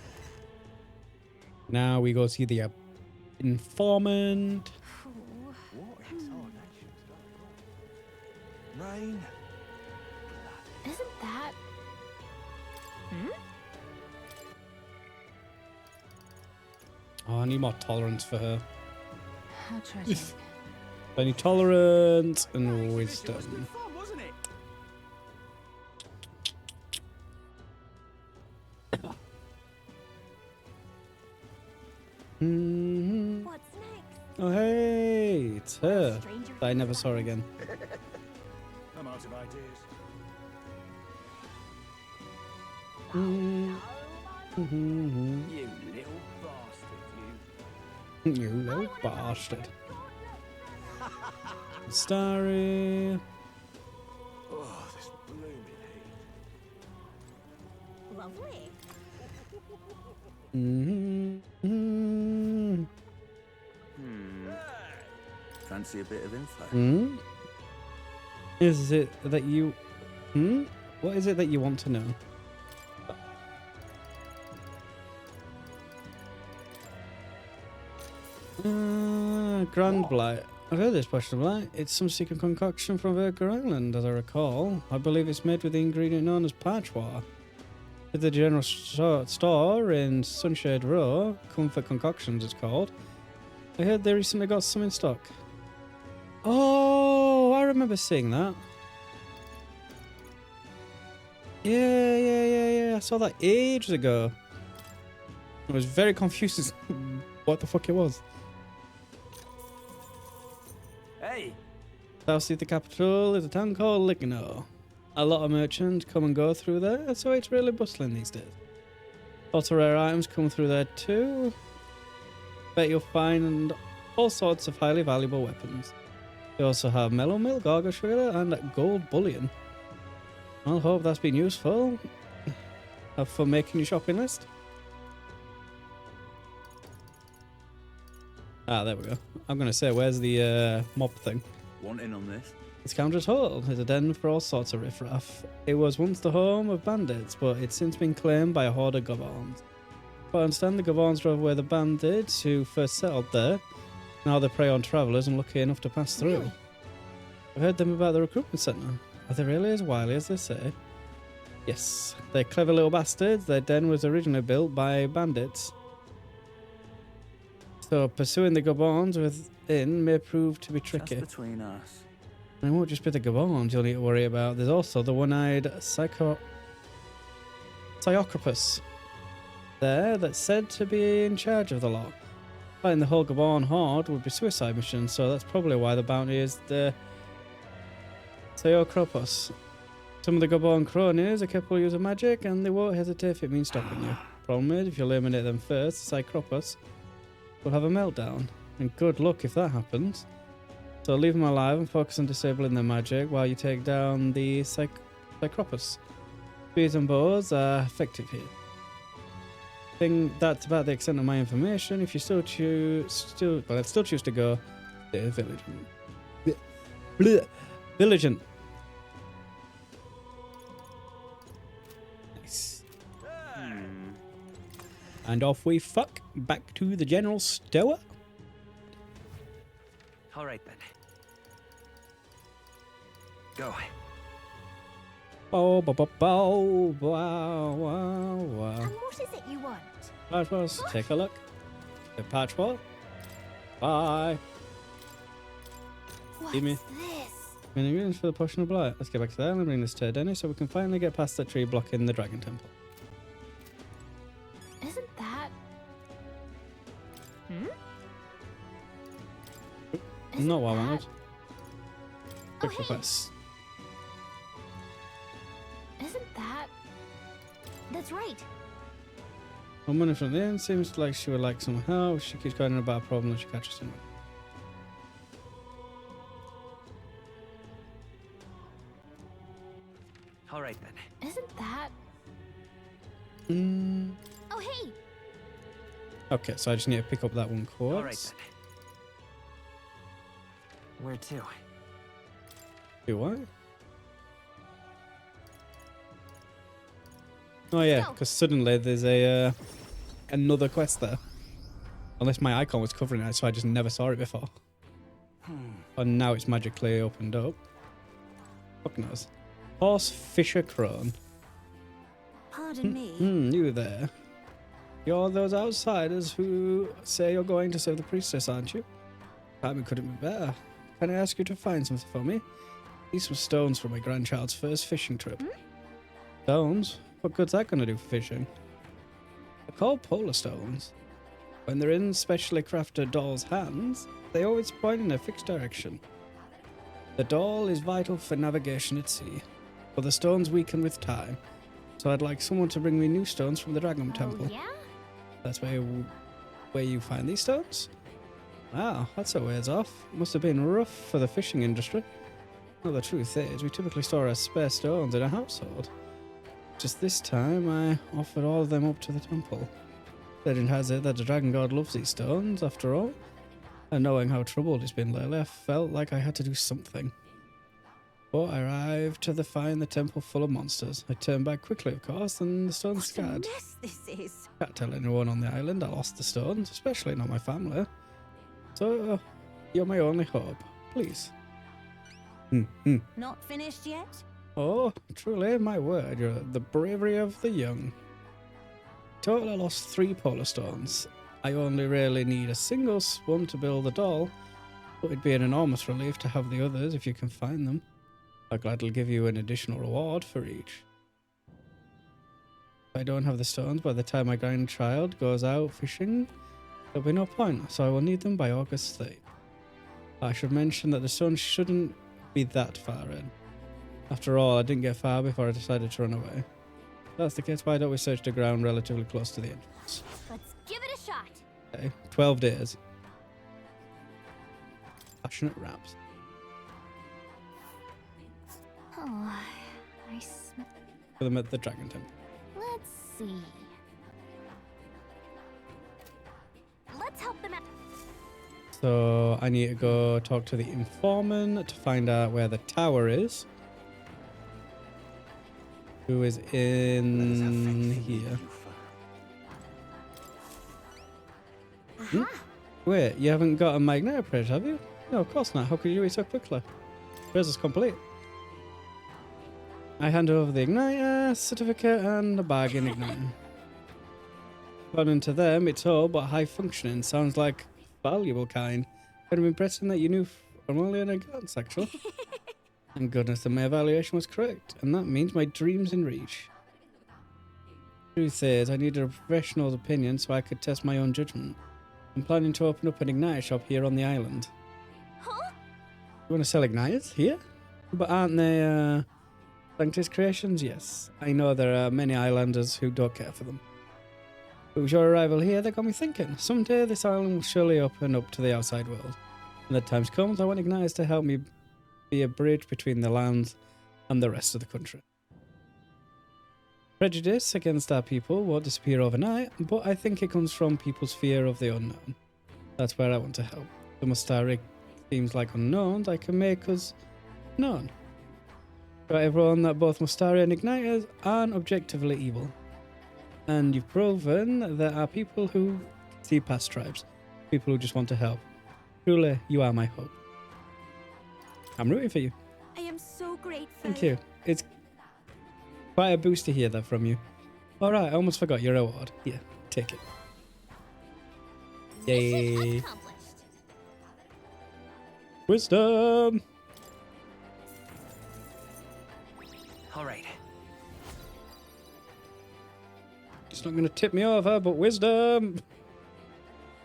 Now we go see the informant. What exaltation? Rain. Isn't that... Oh, I need more tolerance for her. How tragic. I need tolerance and This was wisdom. good fun, wasn't it? What's next? Oh, hey, it's her. Stranger I never saw her again. I'm out of ideas. Mhm. You little bastard, you. You little bastard. Starry. Oh, this blooming heat. Lovely. Fancy a bit of info? Is it that you... What is it that you want to know? Grand Blight. I've heard this potion of light. It's some secret concoction from Verga Island, as I recall. I believe it's made with the ingredient known as patchwar. At the general store in Sunshade Row, Comfort Concoctions it's called. I heard they recently got some in stock. Oh, I remember seeing that. Yeah. I saw that ages ago. I was very confused as what the fuck it was. Hey! South Sea, the capital, is a town called Lignor. A lot of merchants come and go through there, so it's really bustling these days. Lots of rare items come through there too. Bet you'll find all sorts of highly valuable weapons. They also have mellow milk, gargle sugar, and gold bullion. I'll hope that's been useful. Have fun making your shopping list. Ah, there we go. I'm gonna say, where's the mob thing? Want in on this? It's Scoundrel's Hole is a den for all sorts of riffraff. It was once the home of bandits, but it's since been claimed by a horde of Gobbons. But I understand the Gobbons drove away the bandits who first settled there. Now they prey on travellers unlucky enough to pass through. Really? I've heard them about the recruitment centre. Are they really as wily as they say? Yes, they're clever little bastards. Their den was originally built by bandits. So pursuing the Gobbons within may prove to be tricky. Just between us. And it won't just be the Gobbons you'll need to worry about. There's also the one-eyed Psychopus there that's said to be in charge of the lot. Fighting the whole Gobbon horde would be suicide mission, so that's probably why the bounty is the Psychopus. Some of the Gobbon cronies are capable of using magic, and they won't hesitate if it means stopping you. Problem is, if you eliminate them first, the Psychopus will have a meltdown, and good luck if that happens. So leave them alive and focus on disabling their magic while you take down the Psychopus. Spears and bows are effective here. I think that's about the extent of my information. If you still choose to go, the Villigent. Nice. And off we fuck back to the general store. All right then. Go. Oh, wow, wow. And what is it you want? Patchwalls, take a look. The Patchwall. Bye. What's Give me. this? Ingredients for the potion of blight. Let's get back to that and bring this to Denny so we can finally get past that tree blocking the Dragon Temple. Isn't that... Not what I wanted. Oh, Quick hey. request. Isn't that... That's right. One money from the end. Seems like she would like some help. She keeps going on about a problem that she catches in. All right then. Isn't that... Oh, hey! Okay, so I just need to pick up that one All quartz. right then. Where to? Do I? Oh yeah, Go. because suddenly there's a another quest there. Unless my icon was covering it, so I just never saw it before. And now it's magically opened up. Fuck knows. Horse Fisher Crone. Pardon me. You there. You're those outsiders who say you're going to save the priestess, aren't you? Timing couldn't be better. Can I ask you to find something for me? These some stones for my grandchild's first fishing trip. Stones? What good's that going to do for fishing? They're called polar stones. When they're in specially crafted doll's hands, they always point in a fixed direction. The doll is vital for navigation at sea, but the stones weaken with time. So I'd like someone to bring me new stones from the Dragon Temple. Oh, yeah? That's where you find these stones? Wow, that's a ways off. Must have been rough for the fishing industry. Well, the truth is, we typically store our spare stones in a household. Just this time, I offered all of them up to the temple. Legend has it that the Dragon God loves these stones, after all. And knowing how troubled he's been lately, I felt like I had to do something. But I arrived to find the temple full of monsters. I turned back quickly, of course, and the stones What a scattered. mess this is. Can't tell anyone on the island I lost the stones, especially not my family. So, you're my only hope. Please. Not finished yet? Oh, truly, my word, you're the bravery of the young. Total, I lost 3 polar stones. I only really need a single one to build the doll, but it'd be an enormous relief to have the others if you can find them. I'll gladly give you an additional reward for each. If I don't have the stones by the time my grandchild goes out fishing, there'll be no point, so I will need them by August 3rd. I should mention that the stones shouldn't be that far in. After all, I didn't get far before I decided to run away. If that's the case, why don't we search the ground relatively close to the entrance? Let's give it a shot. Okay, 12 days. Passionate raps. Oh, I smell... For them at the Dragon Temple. Let's see. Let's help them out. So I need to go talk to the informant to find out where the tower is. Who is in here? Hmm? Wait, you haven't got a Magneto Bridge, have you? No, of course not. How could you do it so quickly? Yours is complete. I hand over the Igniter certificate and a bag in igniting. According to them, it's all but high functioning. Sounds like valuable kind. Kind of impressive that you knew from only in a glance, actually. Thank goodness that my evaluation was correct, and that means my dream's in reach. Truth is, I needed a professional's opinion so I could test my own judgment. I'm planning to open up an Igniter shop here on the island. Huh? You want to sell Igniters here? But aren't they, Sanctus creations? Yes. I know there are many islanders who don't care for them. It was your arrival here that got me thinking. Someday this island will surely open up to the outside world. When that time comes, I want Igniters to help me be a bridge between the lands and the rest of the country. Prejudice against our people won't disappear overnight, but I think it comes from people's fear of the unknown. That's where I want to help. The Mustari seems like unknowns I can make us known. Show everyone that both Mustari and Igniters aren't objectively evil. And you've proven there are people who see past tribes. People who just want to help. Truly, you are my hope. I'm rooting for you. I am so grateful. Thank you. It's quite a boost to hear that from you. Alright, I almost forgot your reward. Here, take it. Yay. Wisdom! Alright. It's not going to tip me over, but wisdom!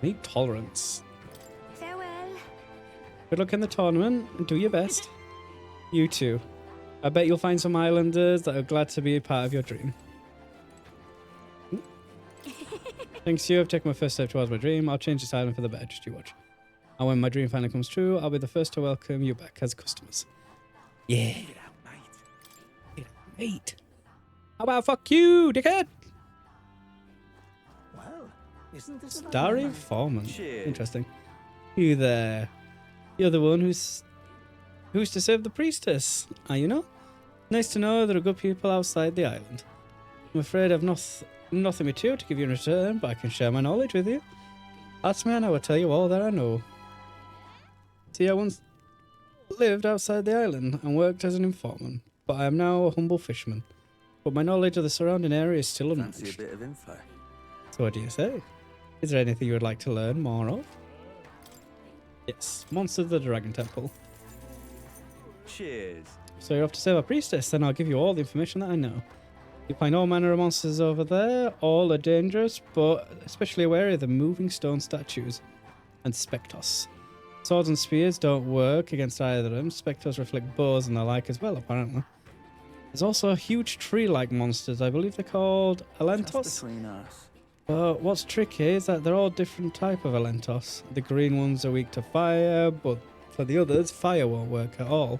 I need tolerance. Farewell. Good luck in the tournament and do your best. You too. I bet you'll find some islanders that are glad to be a part of your dream. Thanks to you, I've taken my first step towards my dream. I'll change this island for the better, just you watch. And when my dream finally comes true, I'll be the first to welcome you back as customers. Yeah. Get out, mate. Get out, mate. How about fuck you, dickhead? Well, isn't this Starry Informant. Interesting. You there. You're the one who's to serve the priestess, are you not? Nice to know there are good people outside the island. I'm afraid I've nothing material to give you in return, but I can share my knowledge with you. Ask me and I will tell you all that I know. See, I once lived outside the island and worked as an informant, but I am now a humble fisherman. But my knowledge of the surrounding area is still unmatched. Fancy a bit of info? So what do you say? Is there anything you would like to learn more of? Yes, Monsters of the Dragon Temple. Cheers. So you're off to save a priestess, then I'll give you all the information that I know. You find all manner of monsters over there, all are dangerous, but especially wary of the moving stone statues and Spectos. Swords and spears don't work against either of them. Spectos reflect bows and the like as well, apparently. There's also huge tree-like monsters, I believe they're called Elentos. Just between us. But what's tricky is that they're all different type of Elentos. The green ones are weak to fire, but for the others, fire won't work at all.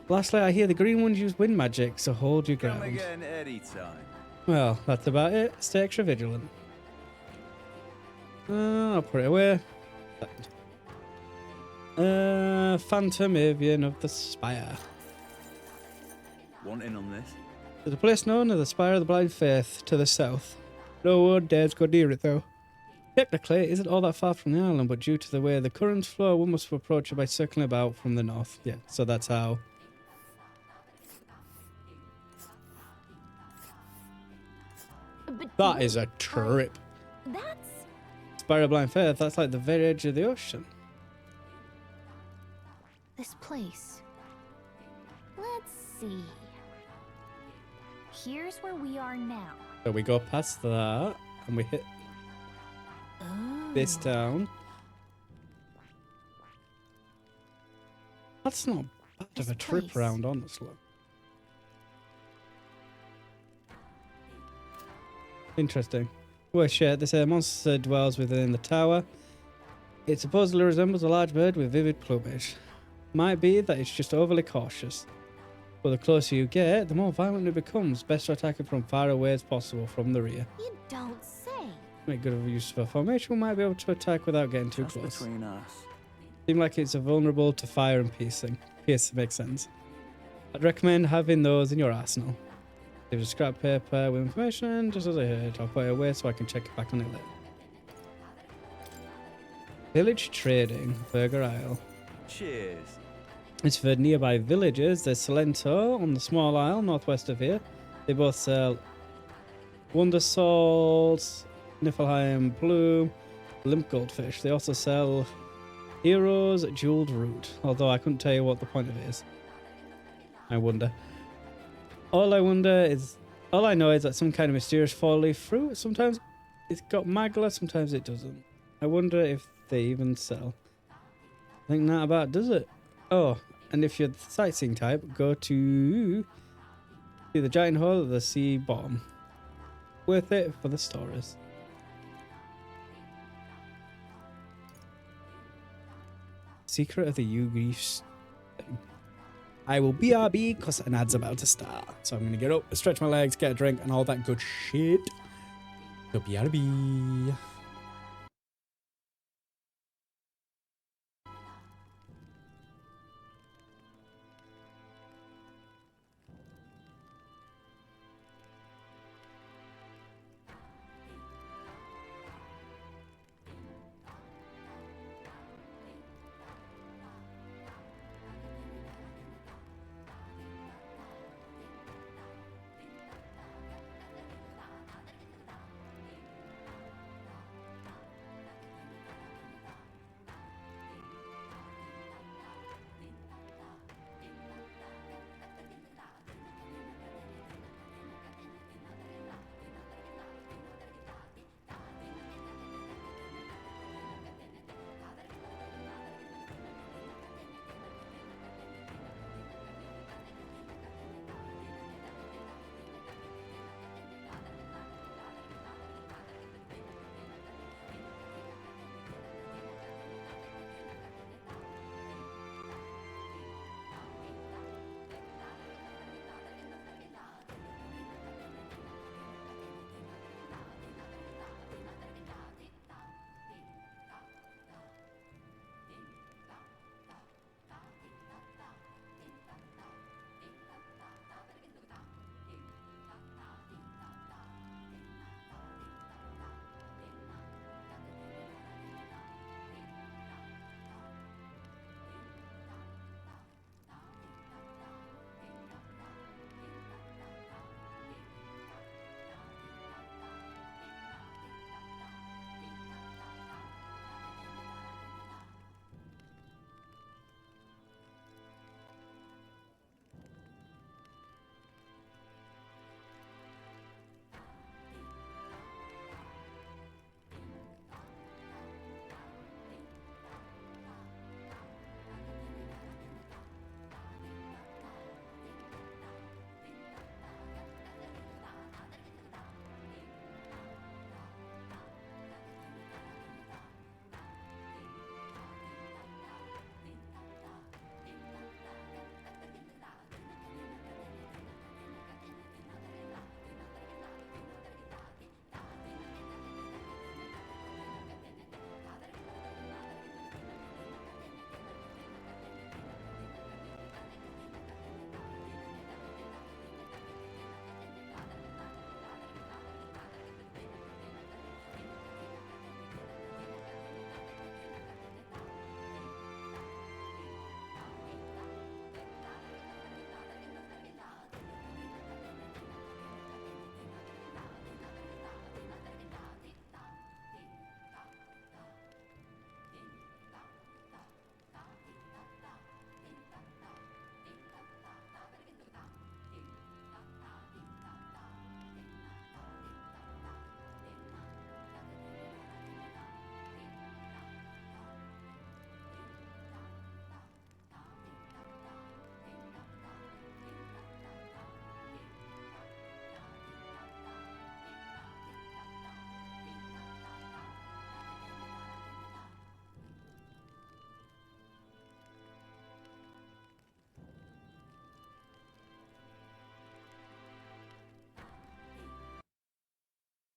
Lastly, I hear the green ones use wind magic, so hold your ground. Come again anytime. Well, that's about it. Stay extra vigilant. I'll put it away. Phantom Avian of the Spire. Want in on this? There's a place known as the Spire of the Blind Faith to the south. No one dares go near it, though. Technically, it isn't all that far from the island, but due to the way the currents flow, one must approach it by circling about from the north. Yeah, so that's how. That is a trip. That's... Spire of Blind Faith, that's like the very edge of the ocean. This place. Let's see. Here's where we are now. So we go past that, and we hit this town. That's not bad of a trip round, honestly. Interesting. Well, shit, this monster dwells within the tower. It supposedly resembles a large bird with vivid plumage. Might be that it's just overly cautious. But the closer you get, the more violent it becomes. Best to attack it from far away as possible from the rear. You don't say. Make good of use of a formation. We might be able to attack without getting too Just close. between us. Seem like it's vulnerable to fire and piercing. Pierce makes sense. I'd recommend having those in your arsenal. There's a scrap paper with information, just as I heard. I'll put it away so I can check it back on it later. Village trading, Burger Isle. Cheers. It's for nearby villages. There's Salento on the small isle northwest of here. They both sell Wonder Salt, Niflheim Bloom, Limp Goldfish. They also sell Heroes Jeweled Root, although I couldn't tell you what the point of it is. I wonder. All I know is that some kind of mysterious four-leaf fruit. Sometimes it's got magla, sometimes it doesn't. I wonder if they even sell. I think that about does it. Oh, and if you're the sightseeing type, go to the giant hole at the sea bottom. Worth it for the stories. Secret of the Ugriefs thing. I will BRB because an ad's about to start. So I'm going to get up, stretch my legs, get a drink, and all that good shit. So BRB.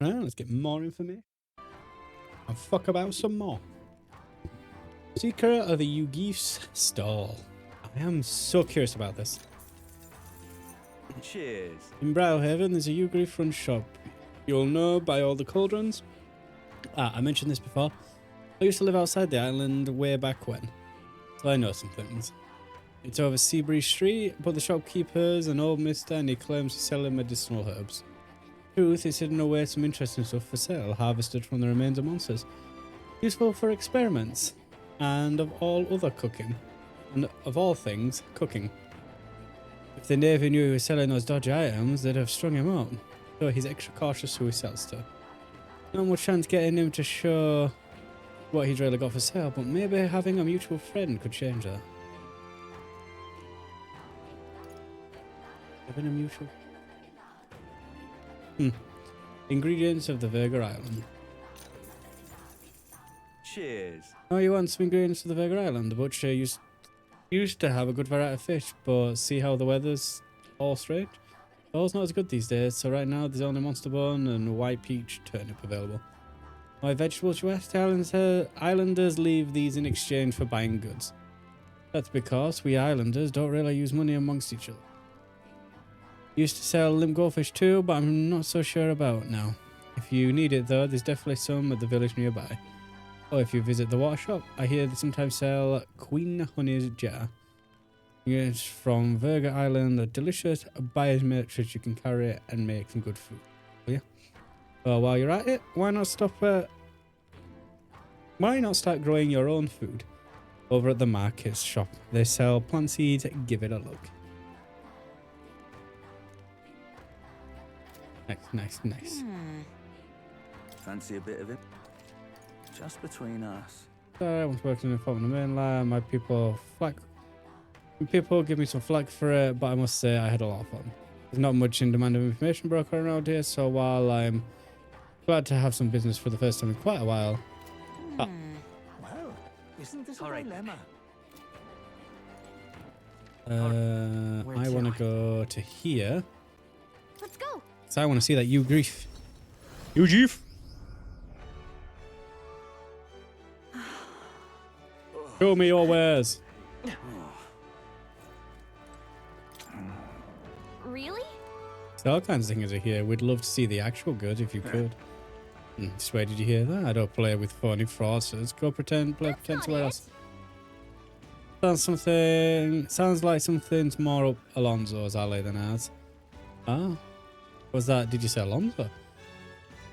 Right, let's get more information. and fuck about some more. Secret of the Yugif's stall. I am so curious about this. Cheers. In Browhaven, there's a Yugif run shop. You'll know by all the cauldrons. I mentioned this before. I used to live outside the island way back when, so I know some things. It's over Seabreeze Street, but the shopkeeper's an old mister and he claims he's selling medicinal herbs. Truth is hidden away some interesting stuff for sale, harvested from the remains of monsters. Useful for experiments, and of all other cooking. And of all things, cooking. If the Navy knew he was selling those dodgy items, they'd have strung him out. So he's extra cautious who he sells to. Not much chance getting him to show what he's really got for sale, but maybe having a mutual friend could change that. Having a mutual... Ingredients of the Virga Island. Cheers. Oh, you want some ingredients of the Virga Island? The butcher used to have a good variety of fish, but see how the weather's all strange? All's not as good these days, so right now there's only monster bone and white peach turnip available. Why vegetables, you ask? Islanders leave these in exchange for buying goods. That's because we islanders don't really use money amongst each other. Used to sell limp goldfish too, but I'm not so sure about it now. If you need it though, there's definitely some at the village nearby. Or if you visit the water shop, I hear they sometimes sell Queen Honey's jar. It's from Virga Island, a delicious biometric you can carry and make some good food. Oh, yeah. Well, while you're at it, why not start growing your own food? Over at the markets shop, they sell plant seeds. Give it a look. Nice. Fancy a bit of it? Just between us. I was working in the farm on the mainland. My people give me some flack for it, but I must say I had a lot of fun. There's not much in demand of information broker around here, so while I'm glad to have some business for the first time in quite a while. Well, isn't this a dilemma? I want to go to here. Let's go. So I want to see that Yugif. Yugif? Show me your wares. Really? So all kinds of things are here. We'd love to see the actual goods if you could. Just where did you hear that? I don't play with phony fraudsters. Go pretend somewhere else. Sounds like something's more up Alonso's alley than ours. Ah. Was that, did you say Alonso?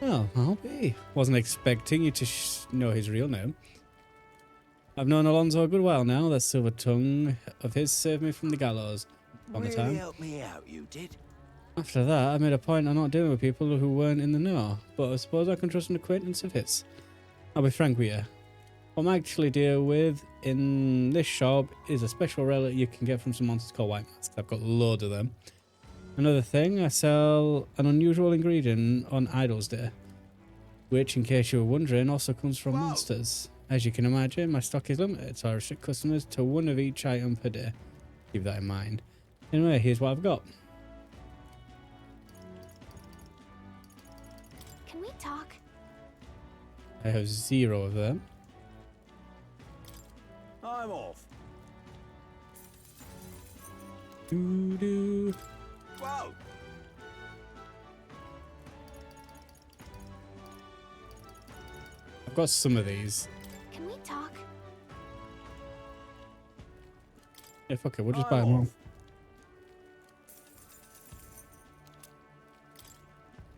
Oh, I'll be. Wasn't expecting you to know his real name. I've known Alonso a good while now. That silver tongue of his saved me from the gallows on the time. Really helped me out, you did. After that, I made a point of not dealing with people who weren't in the know, but I suppose I can trust an acquaintance of his. I'll be frank with you. What I actually deal with in this shop is a special relic you can get from some monsters called White Masks. I've got loads of them. Another thing, I sell an unusual ingredient on Idol's Day, which, in case you were wondering, also comes from monsters. As you can imagine, my stock is limited, so I restrict customers to one of each item per day. Keep that in mind. Anyway, here's what I've got. Can we talk? I have 0 of them. I'm off. Doo-doo. Whoa! I've got some of these. Can we talk? Yeah, fuck it, we'll just buy them all.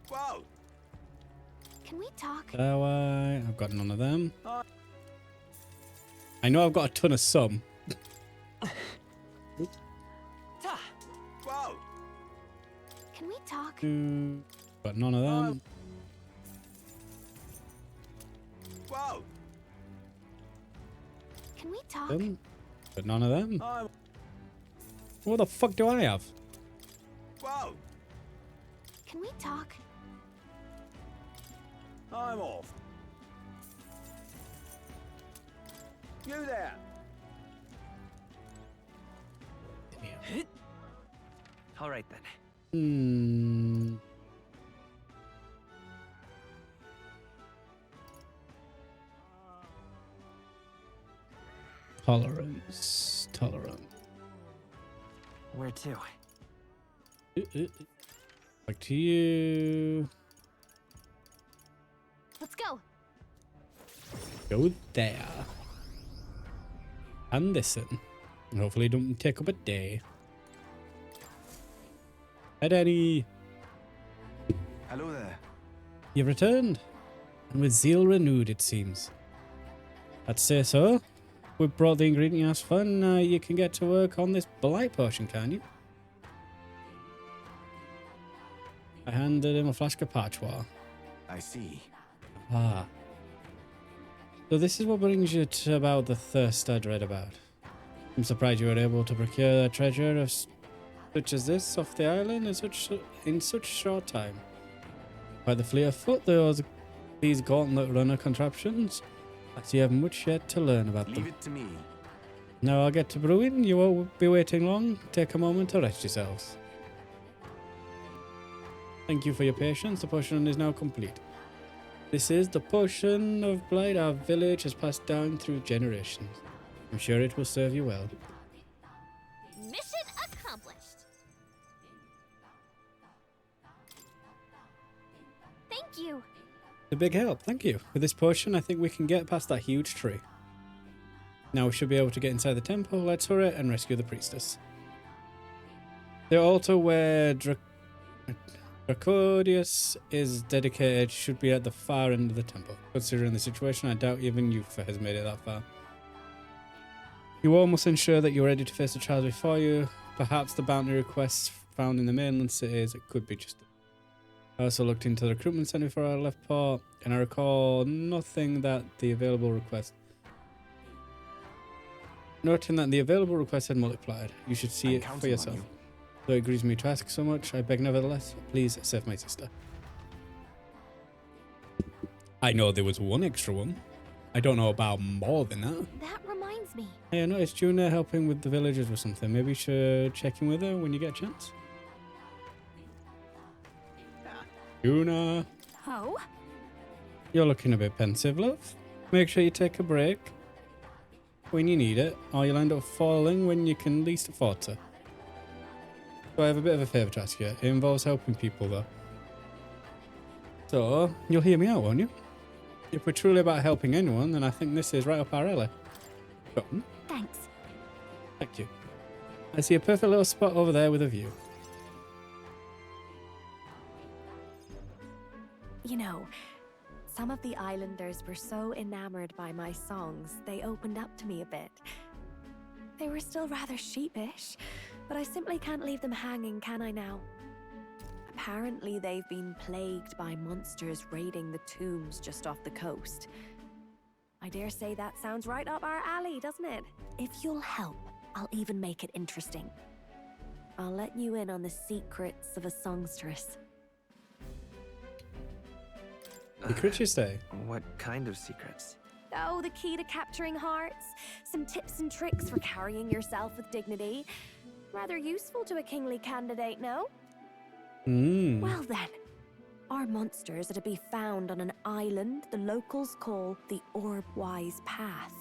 Whoa! Can we talk? I've got none of them. I know I've got a ton of some. Whoa! Can we talk? Got none of them. Whoa! Can we talk? But none of them. What the fuck do I have? Whoa! Can we talk? I'm off. You there? All right then. Tolerance. Where to? Back to you. Let's go. Go there. And listen. And hopefully it don't take up a day. Hi, Danny. Hello there. You've returned. And with zeal renewed, it seems. I'd say so. We've brought the ingredient you asked for, and you can get to work on this blight potion, can't you? I handed him a flask of parchois. I see. Ah. So this is what brings you to about the thirst I'd read about. I'm surprised you were able to procure a treasure of such as this off the island in such short time. By the fleet of foot, these gauntlet runner contraptions. I see you have much yet to learn about them. Leave it to me. Now I'll get to brewing. You won't be waiting long. Take a moment to rest yourselves. Thank you for your patience. The potion is now complete. This is the potion of blight our village has passed down through generations. I'm sure it will serve you well. Mission accomplished. Thank you. A big help, thank you. With this potion, I think we can get past that huge tree. Now we should be able to get inside the temple. Let's hurry and rescue the priestess. The altar where Dracodius is dedicated should be at the far end of the temple. Considering the situation, I doubt even Yufa has made it that far. You all must ensure that you're ready to face the trials before you. Perhaps the bounty requests found in the mainland cities, it could be just... I also looked into the recruitment center before I left port, and I recall noting that the available requests had multiplied. You should see it for yourself. Though it grieves me to ask so much, I beg nevertheless, please save my sister. I know there was one extra one. I don't know about more than that. That reminds me. Hey, I noticed Juna helping with the villagers or something. Maybe you should check in with her when you get a chance. Juna. Oh? You're looking a bit pensive, love. Make sure you take a break when you need it, or you'll end up falling when you can least afford to. So I have a bit of a favour to ask you. It involves helping people, though. So, you'll hear me out, won't you? If we're truly about helping anyone, then I think this is right up our alley. Go on. Thanks. Thank you. I see a perfect little spot over there with a view. You know, some of the islanders were so enamored by my songs, they opened up to me a bit. They were still rather sheepish, but I simply can't leave them hanging, can I now? Apparently they've been plagued by monsters raiding the tombs just off the coast. I dare say that sounds right up our alley, doesn't it? If you'll help, I'll even make it interesting. I'll let you in on the secrets of a songstress. Secrets, you say? What kind of secrets? Oh, the key to capturing hearts. Some tips and tricks for carrying yourself with dignity. Rather useful to a kingly candidate, no? Well then, our monsters are to be found on an island the locals call the Orbwise Path.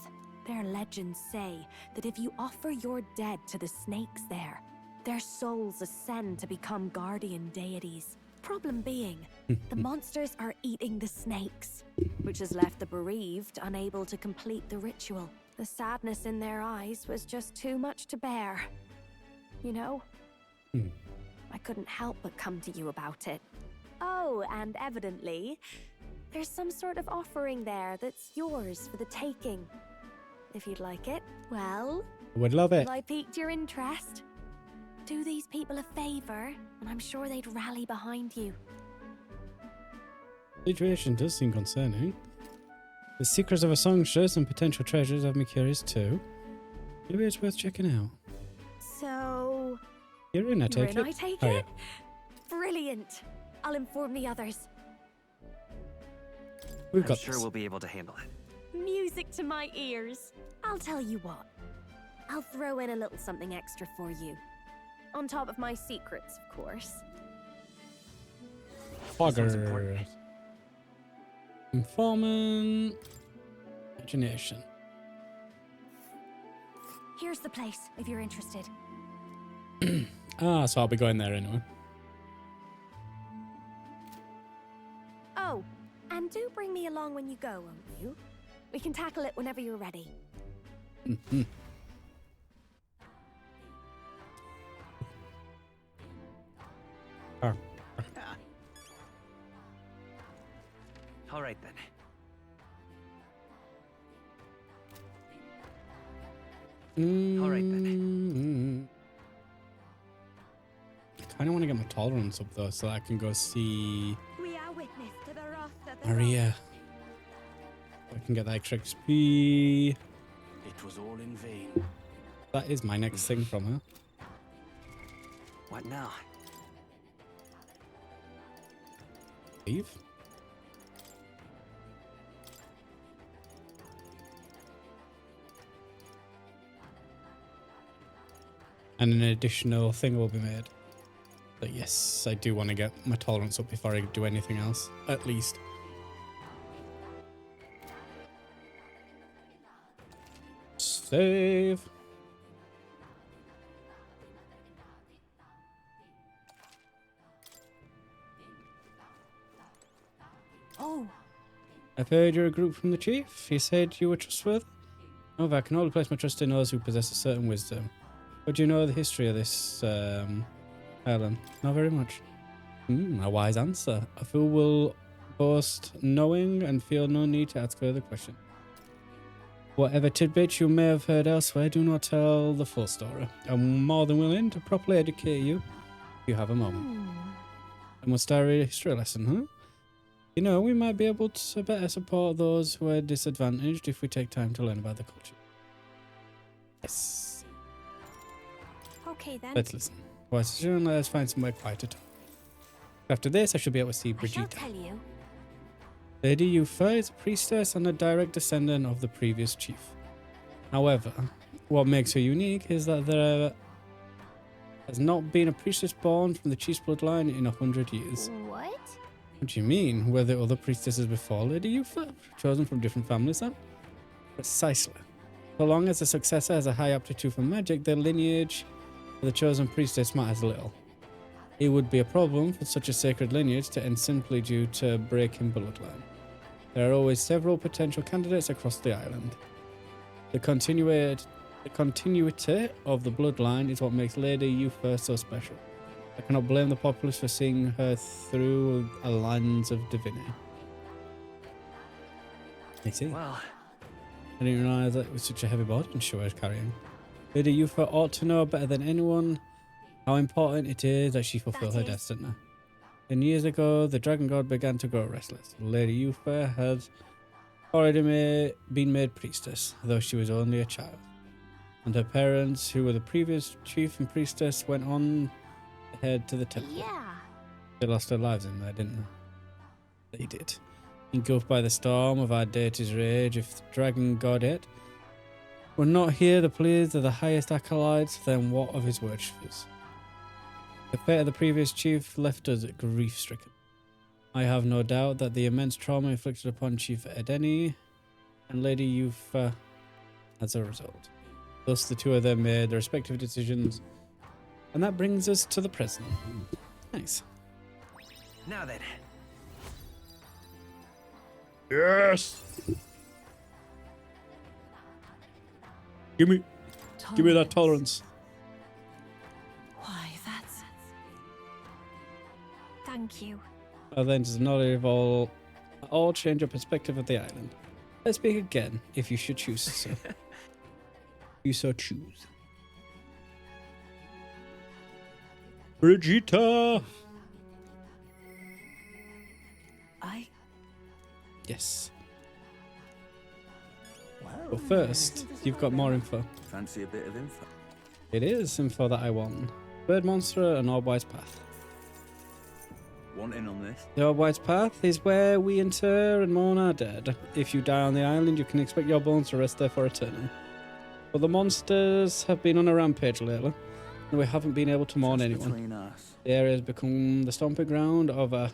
Their legends say that if you offer your dead to the snakes there, their souls ascend to become guardian deities. Problem being, the monsters are eating the snakes, which has left the bereaved unable to complete the ritual. The sadness in their eyes was just too much to bear. You know? I couldn't help but come to you about it. Oh, and evidently, there's some sort of offering there that's yours for the taking. If you'd like it, well... Would love it. Have I piqued your interest? Do these people a favor, and I'm sure they'd rally behind you. The situation does seem concerning. The secrets of a songstress and potential treasures have me curious too. Maybe it's worth checking out. So... You're in, I take it? I take Oh, it? yeah. Brilliant. I'll inform the others. We've I'm got sure this. we'll be able to handle it. Music to my ears. I'll tell you what. I'll throw in a little something extra for you. On top of my secrets, of course. Fogger. Informant. Imagination. Here's the place, if you're interested. So I'll be going there anyway. Oh, and do bring me along when you go, won't you? We can tackle it whenever you're ready. Mm-hmm. Oh. All right then. All right then. I kind of want to get my tolerance up though, so that I can go see We are witness to the wrath of the Maria. I can get that extra XP. It was all in vain. That is my next thing from her. What now? Leave. And an additional thing will be made. But yes, I do want to get my tolerance up before I do anything else, at least. Save. Oh. I've heard you're a group from the chief. He said you were trustworthy. However, I can only place my trust in those who possess a certain wisdom. But do you know the history of this island? Not very much. A wise answer. A fool will boast knowing and feel no need to ask further questions. Whatever tidbits you may have heard elsewhere, do not tell the full story. I'm more than willing to properly educate you if you have a moment. And we'll start a history lesson, huh? You know, we might be able to better support those who are disadvantaged if we take time to learn about the culture. Yes. Okay then. Let's listen. Wise decision, let's find somewhere quiet to talk. After this, I should be able to see I shall Brigitte. tell you. Lady Yufa is a priestess and a direct descendant of the previous chief. However, what makes her unique is that there has not been a priestess born from the chief's bloodline in 100 years. What? What do you mean? Were there other priestesses before Lady Yufa, chosen from different families then? Precisely. So long as the successor has a high aptitude for magic, their lineage of the chosen priestess matters little. It would be a problem for such a sacred lineage to end simply due to breaking bloodline. There are always several potential candidates across the island. The continuity of the bloodline is what makes Lady Yufa so special. I cannot blame the populace for seeing her through a lens of divinity. I see. Well, I didn't realize that it was such a heavy burden she was carrying. Lady Yufa ought to know better than anyone how important it is that she fulfill her destiny. 10 years ago, the dragon god began to grow restless. Lady Yufa had already been made priestess, though she was only a child. And her parents, who were the previous chief and priestess, went on ahead to the temple. Yeah. They lost their lives in there, didn't they? They did. Engulfed by the storm of our deity's rage, if the dragon godhead would not hear the pleas of the highest acolytes, then what of his worshippers? The fate of the previous chief left us grief-stricken. I have no doubt that the immense trauma inflicted upon Chief Edeni and Lady Yufa as a result. Thus, the two of them made their respective decisions, and that brings us to the present. Nice. now then. Yes! Give me that tolerance. Why, that's... Thank you. Then does not involve all change your perspective of the island. Let's speak again, if you should choose so. You so choose. Brigitte! Yes. Wow. But first, you've got more info. Fancy a bit of info? It is info that I want. Bird Monster and Orbwise Path. Want in on this? The Orbwise Path is where we inter and mourn our dead. If you die on the island, you can expect your bones to rest there for eternity. But the monsters have been on a rampage lately, and we haven't been able to mourn anyone. Between us. The area has become the stomping ground of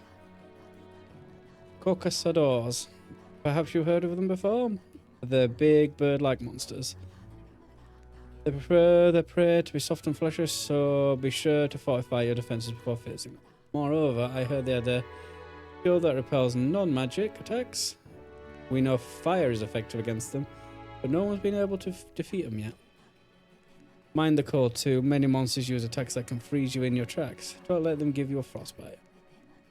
Cocasadors. Perhaps you've heard of them before? They're big bird-like monsters. They prefer their prey to be soft and fleshy, so be sure to fortify your defenses before facing them. Moreover, I heard they had a skill that repels non-magic attacks. We know fire is effective against them, but no one's been able to defeat them yet. Mind the cold too. Many monsters use attacks that can freeze you in your tracks. Don't let them give you a frostbite.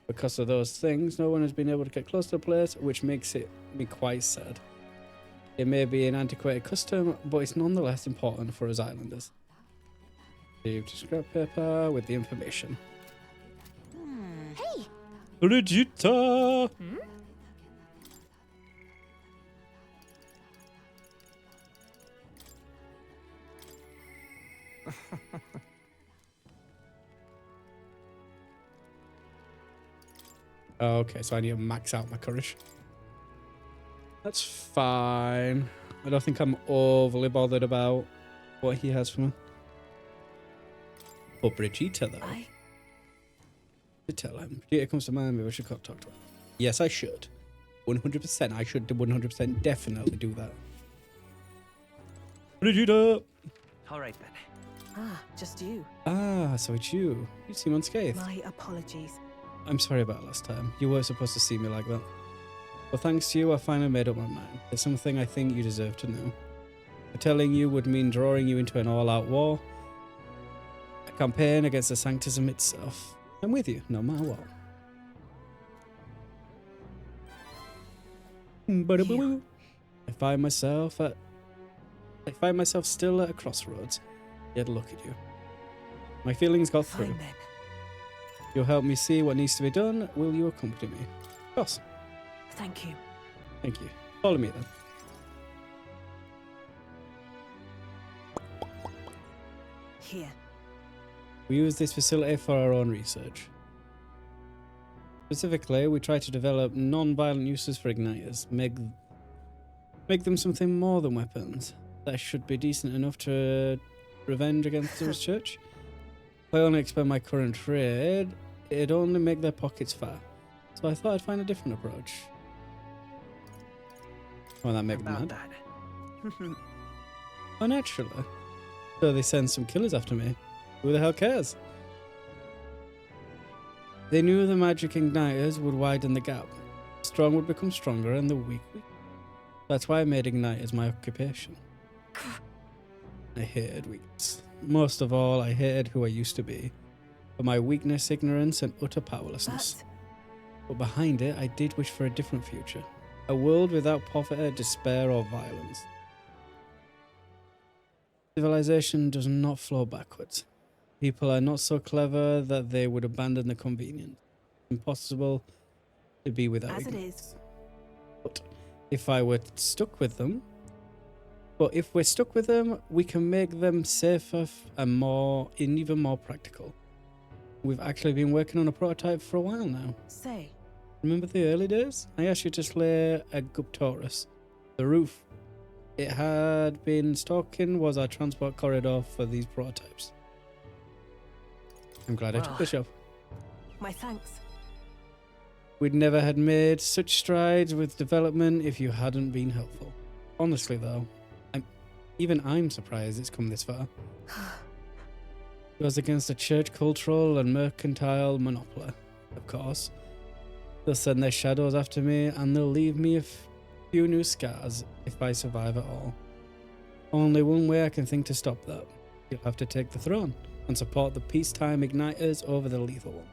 Because of those things, no one has been able to get close to the place, which makes me quite sad. It may be an antiquated custom, but it's nonetheless important for us islanders. Leave to scrap paper with the information. Hey! Brigitta! Okay, so I need to max out my courage. That's fine. I don't think I'm overly bothered about what he has for me. But Brigitta, though. To tell him. Brigitta comes to mind, maybe I should talk to her. Yes, I should. 100%. I should 100% definitely do that. Brigitta! All right then. Ah, just you. Ah, so it's you. You seem unscathed. My apologies. I'm sorry about last time. You weren't supposed to see me like that. Well, thanks to you, I finally made up my mind. There's something I think you deserve to know. Telling you would mean drawing you into an all-out war. A campaign against the Sanctism itself. I'm with you, no matter what. I find myself still at a crossroads. Yet look at you. My feelings got through. Fine, then. You'll help me see what needs to be done. Will you accompany me? Of course. Thank you. Thank you. Follow me then. Here. We use this facility for our own research. Specifically, we try to develop non-violent uses for igniters. Make them something more than weapons. That should be decent enough to revenge against the church. If I only expand my current trade, it'd only make their pockets fat. So I thought I'd find a different approach. Well, that made me mad. Oh, naturally. So they send some killers after me. Who the hell cares? They knew the magic igniters would widen the gap. The strong would become stronger and the weak weak. That's why I made igniters my occupation. I hated weakness. Most of all, I hated who I used to be. For my weakness, ignorance, and utter powerlessness. But behind it, I did wish for a different future. A world without poverty, despair, or violence. Civilization does not flow backwards. People are not so clever that they would abandon the convenience. Impossible to be without As it ignorance. is. But if we're stuck with them, we can make them safer and even more practical. We've actually been working on a prototype for a while now. Say. Remember the early days? I asked you to slay a Guptorus. The roof it had been stalking was our transport corridor for these prototypes. I'm glad I took the job. My thanks. We'd never had made such strides with development if you hadn't been helpful. Honestly though, I'm surprised it's come this far. It was against a church cultural and mercantile monopoly, of course. They'll send their shadows after me and they'll leave me a few new scars if I survive at all. Only one way I can think to stop that. You'll have to take the throne and support the peacetime igniters over the lethal one.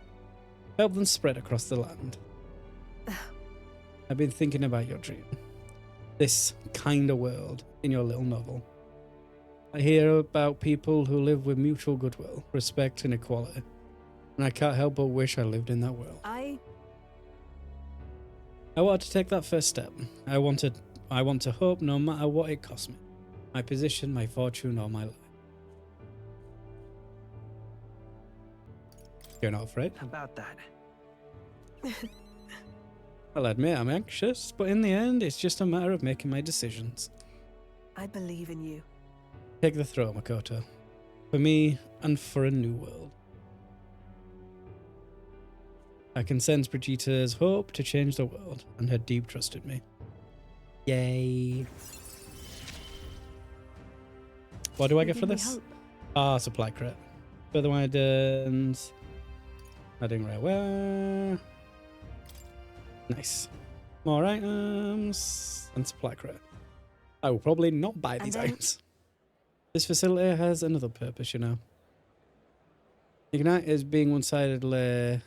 Help them spread across the land. I've been thinking about your dream. This kind of world in your little novel. I hear about people who live with mutual goodwill, respect and equality. And I can't help but wish I lived in that world. I wanted to take that first step. I want to hope no matter what it costs me. My position, my fortune, or my life. You're not afraid? About that. I'll admit I'm anxious, but in the end, it's just a matter of making my decisions. I believe in you. Take the throne, Makoto. For me, and for a new world. I can sense Brigitta's hope to change the world, and her deep trust in me. Yay. What do I get for Everything we this? hope. Ah, supply credit. Further widens. Adding rare wear. Nice. More items and supply credit. I will probably not buy these items. This facility has another purpose, you know. Ignite is being one-sidedly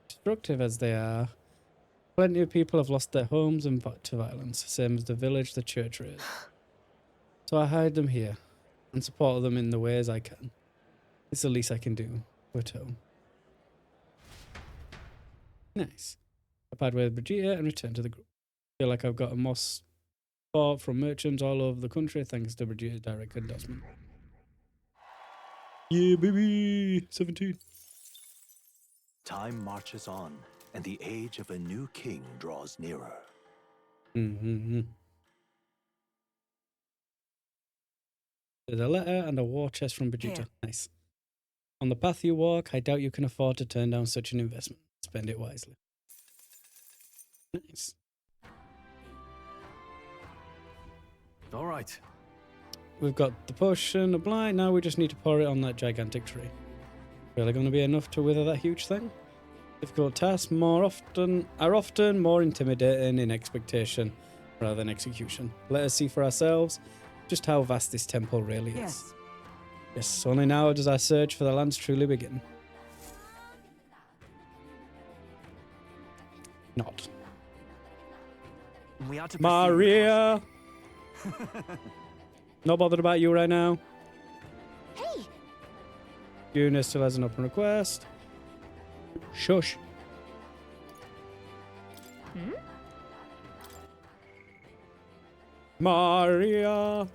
destructive as they are. Plenty of people have lost their homes and to violence, same as the village the church is. So I hide them here and support them in the ways I can. It's the least I can do. We're home. Nice. I part with Brigitte and return to the group. Feel like I've got a more support from merchants all over the country thanks to Brigitte's direct endorsement. Yeah, baby! 17. Time marches on, and the age of a new king draws nearer. There's a letter and a war chest from Brigitte. Here. Nice. On the path you walk, I doubt you can afford to turn down such an investment. Spend it wisely. Nice. All right. We've got the potion of blight. Now we just need to pour it on that gigantic tree. Really going to be enough to wither that huge thing? Difficult tasks are often more intimidating in expectation rather than execution. Let us see for ourselves just how vast this temple really is. Yes. Yes, only now does our search for the lands truly begin. Not. We are to Maria! Not bothered about you right now. Hey! Eunice still has an open request. Shush. Hmm? Maria!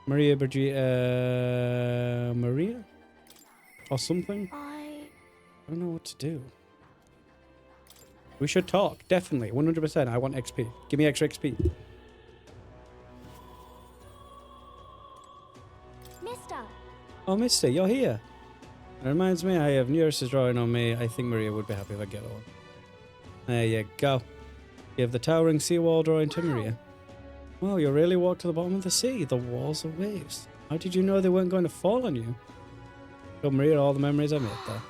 Maria Brigitte, Maria? Or something? I don't know what to do. We should talk, definitely, 100%. I want XP. Give me extra XP. Mister! Oh, Mister, you're here. It reminds me, I have Neurus's drawing on me. I think Maria would be happy if I get one. There you go. Give the towering seawall drawing to Maria. Well, you really walked to the bottom of the sea. The walls of waves. How did you know they weren't going to fall on you? Show Maria all the memories I made there.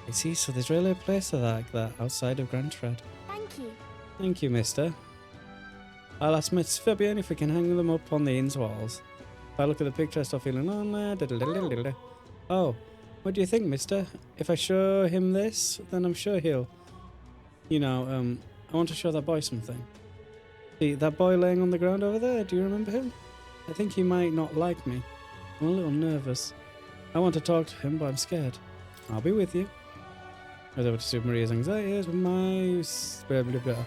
I see, so there's really a place like that outside of Grand Tread. Thank you. Thank you, mister. I'll ask Miss Fabian if we can hang them up on the inn's walls. If I look at the picture, I start feeling lonely. Oh, what do you think, mister? If I show him this, then I'm sure he'll... You know, I want to show that boy something. See, that boy laying on the ground over there, do you remember him? I think he might not like me. I'm a little nervous. I want to talk to him, but I'm scared. I'll be with you. I was able to soothe Maria's anxieties with my... blah, blah, blah.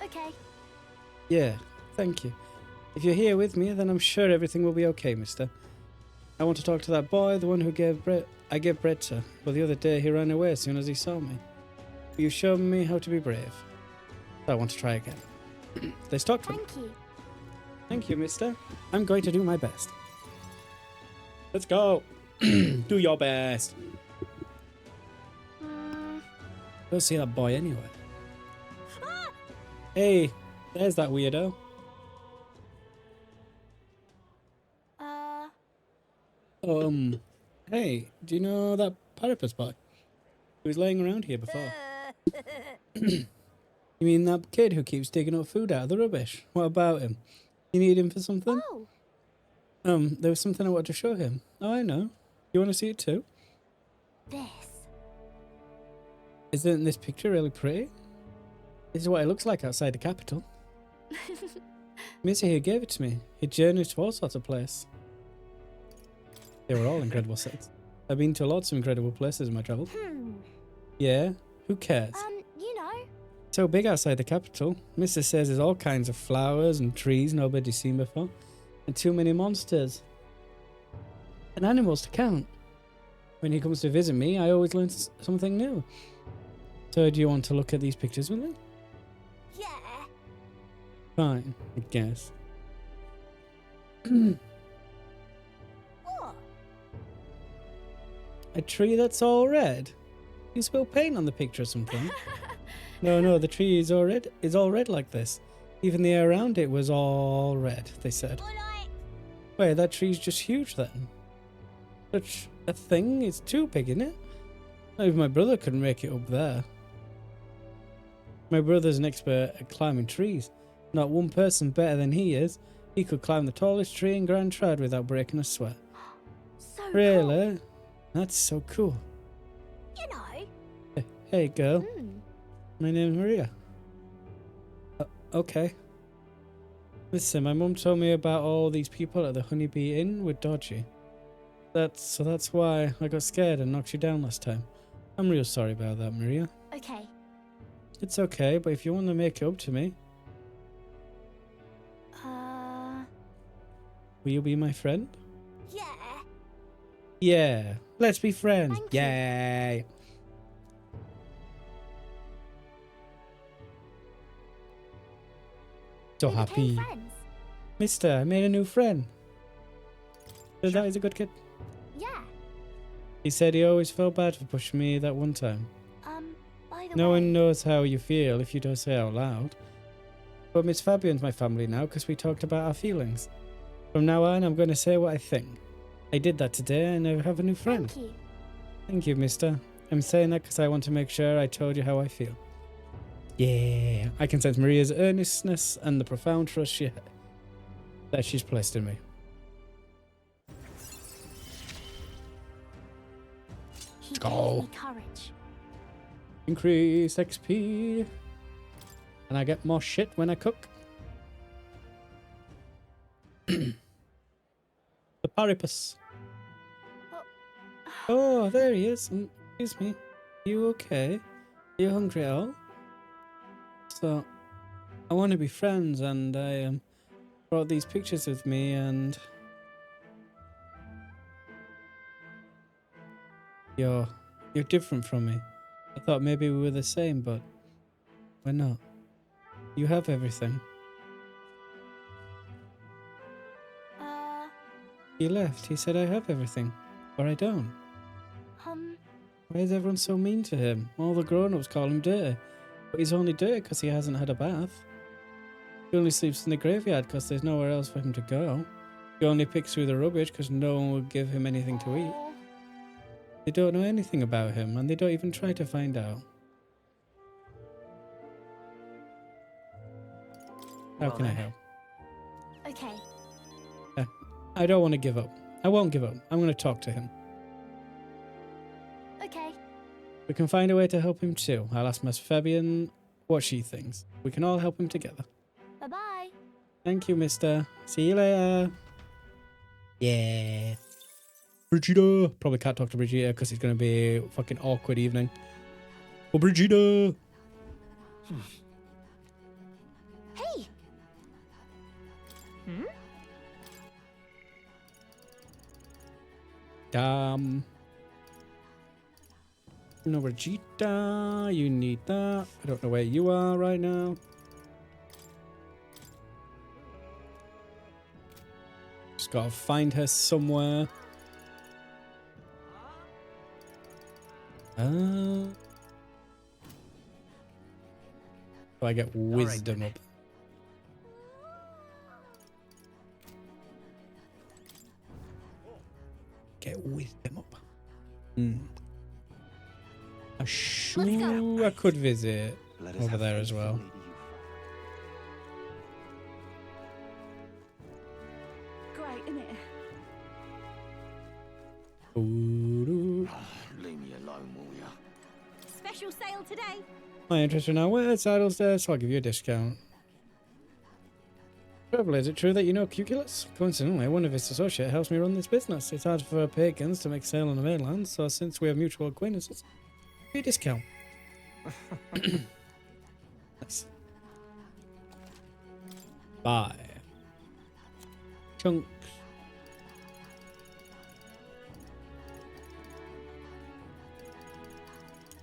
Okay. Yeah, thank you. If you're here with me, then I'm sure everything will be okay, mister. I want to talk to that boy, the one who I gave bread to, but the other day he ran away as soon as he saw me. You showed me how to be brave. So I want to try again. Let's talk to him. Thank you. Thank you, mister. I'm going to do my best. Let's go. Do your best. Go see that boy anyway. Hey, there's that weirdo. Hey, do you know that platypus boy? He was laying around here before. You mean that kid who keeps digging up food out of the rubbish? What about him? You need him for something? Oh. There was something I wanted to show him. Oh, I know. You want to see it too? This. Isn't this picture really pretty? This is what it looks like outside the capital. Missy here gave it to me. He journeyed to all sorts of places. They were all incredible sets. I've been to lots of incredible places in my travels. Yeah? Who cares? You know. So big outside the capital. Mr. says there's all kinds of flowers and trees nobody's seen before. And too many monsters. And animals to count. When he comes to visit me, I always learn something new. So do you want to look at these pictures with me? Yeah. Fine, I guess. What? A tree that's all red? You spill paint on the picture or something? No, the tree is all red like this. Even the air around it was all red, they said. Wait, that tree's just huge then. Such a thing is too big, isn't it? Not even my brother couldn't make it up there. My brother's an expert at climbing trees. Not one person better than he is. He could climb the tallest tree in Grand Trad without breaking a sweat. So Really? That's so cool. You know. Hey, girl. My name's Maria. Okay. Listen, my mum told me about all these people at the Honeybee Inn with Dodgy. That's why I got scared and knocked you down last time. I'm real sorry about that, Maria. Okay. It's okay, but if you want to make it up to me, will you be my friend? Yeah. Yeah. Let's be friends. Thank you. Yay. So We happy. became friends. Mister, I made a new friend. So that is a good kid. Yeah. He said he always felt bad for pushing me that one time. By the No way, one knows how you feel if you don't say it out loud. But Miss Fabian's my family now because we talked about our feelings. From now on, I'm going to say what I think. I did that today and I have a new friend. Thank you. Thank you, mister. I'm saying that because I want to make sure I told you how I feel. Yeah, I can sense Maria's earnestness and the profound trust that she's placed in me. He go. gave me courage. Increase XP. And I get more shit when I cook. The Paripus. Oh, there he is. Excuse me. You okay? You hungry at all? So, I want to be friends, and I brought these pictures with me, and you're different from me. I thought maybe we were the same, but we're not. You have everything. He left. He said I have everything, or I don't. Why is everyone so mean to him? All the grown-ups call him dirty. But he's only dirty because he hasn't had a bath. He only sleeps in the graveyard because there's nowhere else for him to go. He only picks through the rubbish because no one would give him anything to eat. They don't know anything about him, and they don't even try to find out. How can I help? Okay. I don't want to give up. I won't give up. I'm going to talk to him. Okay. We can find a way to help him too. I'll ask Miss Fabian what she thinks. We can all help him together. Bye-bye. Thank you, mister. See you later. Yeah. Brigida. Probably can't talk to Brigida because it's going to be a fucking awkward evening. Oh, Brigida. Hey. No, Brigida, you need that. I don't know where you are right now. Just gotta find her somewhere. So I get wisdom up. Get wisdom up. I could visit over there as well. Great, isn't it? Leave me alone, will ya? Special sale today. My interest in our wares, idols there, so I'll give you a discount. Traveler, is it true that you know Cuculus? Coincidentally, one of his associates helps me run this business. It's hard for pagans to make sale on the mainland, so since we have mutual acquaintances, give you a discount. Nice. Buy. Chunks.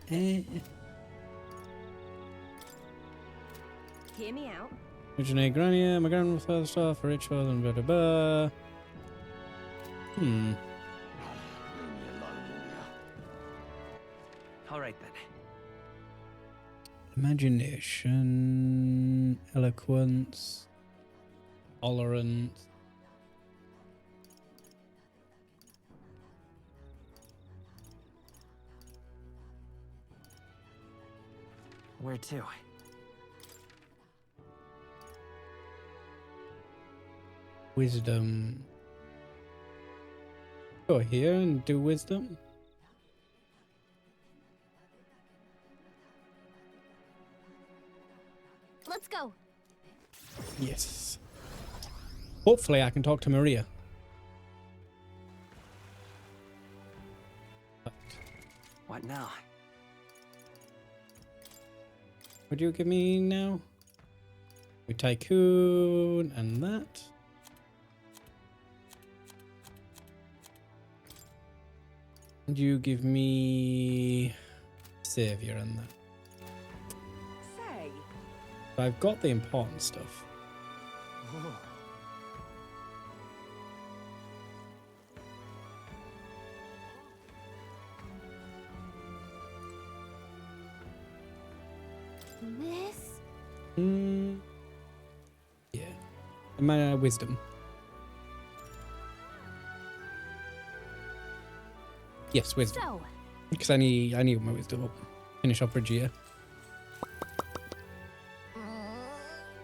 Hear me out. Originate Grania, my grandfather saw for ritual and blah blah blah. All right then. Imagination, eloquence, tolerance. Where to? Wisdom. Go here and do wisdom. Let's go. Yes. Hopefully I can talk to Maria. What now? Would you give me now? We tycoon and that. And you give me savior and that. Say. So I've got the important stuff. This? Yeah. And my wisdom. Yes, wisdom. So. Because I need my wisdom up. Finish off Regia.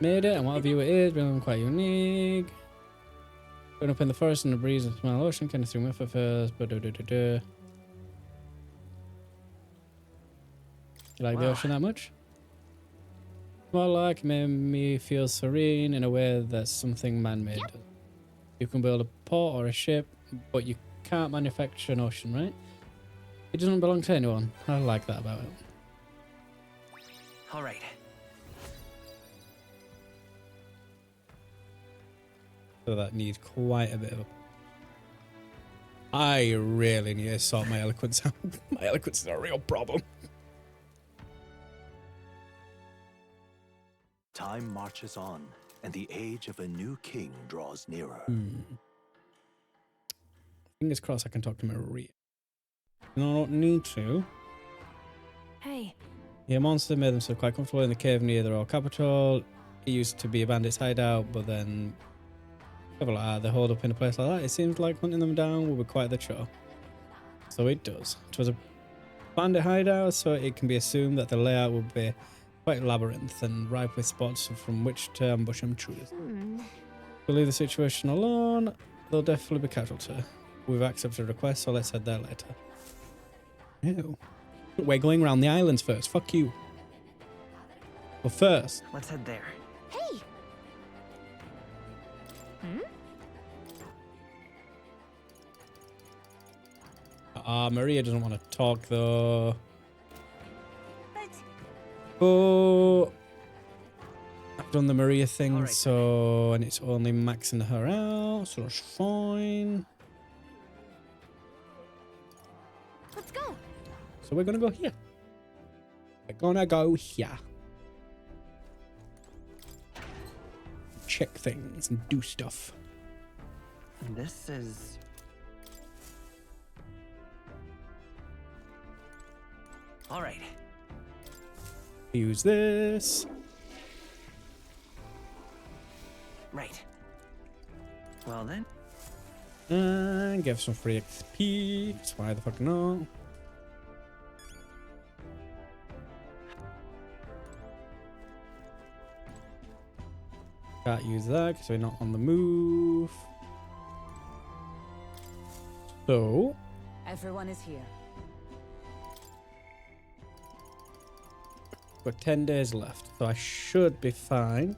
Made it, and what view it is, feeling quite unique. Going up in the forest in the breeze and smell ocean, kind of through with it first. You like the Wow. ocean that much? More like made me feel serene in a way that's something man-made. Yep. You can build a port or a ship, but you can't manufacture an ocean, right? It doesn't belong to anyone. I like that about it. All right. So that needs quite a bit of. I really need to sort my eloquence out. My eloquence is a real problem. Time marches on, and the age of a new king draws nearer. Fingers crossed I can talk to Maria. No, I don't need to. Hey, Yeah, monster made themselves quite comfortable in the cave near the royal capital. It used to be a bandit's hideout, but then people like that, they hold up in a place like that. It seems like hunting them down will be quite the chore. So it does. It was a bandit hideout, so it can be assumed that the layout would be quite labyrinth and ripe with spots from which to ambush and choose. To leave the situation alone, they'll definitely be casualty. We've accepted a request, so let's head there later. Ew. We're going around the islands first. Fuck you. Well, first. Let's head there. Hey. Maria doesn't want to talk though. Oh, I've done the Maria thing, Alright. so and it's only maxing her out, so that's fine. Let's go. So we're gonna go here. We're gonna go here. Check things and do stuff. This is... All right. Use this. Right. Well then. And give some free XP. That's why the fuck not. Can't use that because we're not on the move. So, Everyone is here. got 10 days left, so I should be fine.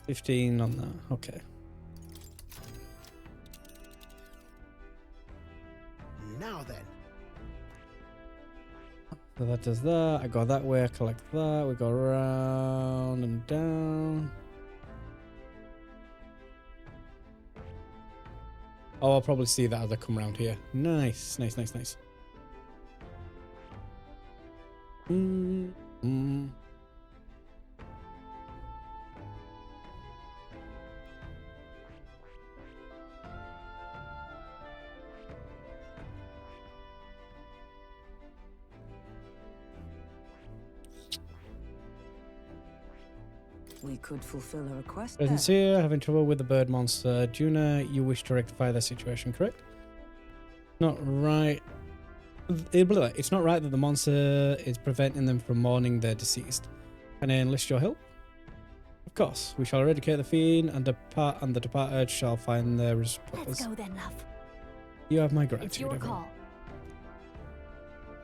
15 on that. Okay. Now then. So that does that. I go that way, I collect that. We go around and down. Oh, I'll probably see that as I come around here. Nice, nice, nice, nice. We could fulfill a request. Presence here, having trouble with the bird monster. Juna, you wish to rectify the situation, correct? Not right. It's not right that the monster is preventing them from mourning their deceased. Can I enlist your help? Of course. We shall eradicate the fiend, and the departed shall find their response. Let's go then, love. You have my gratitude. It's your call.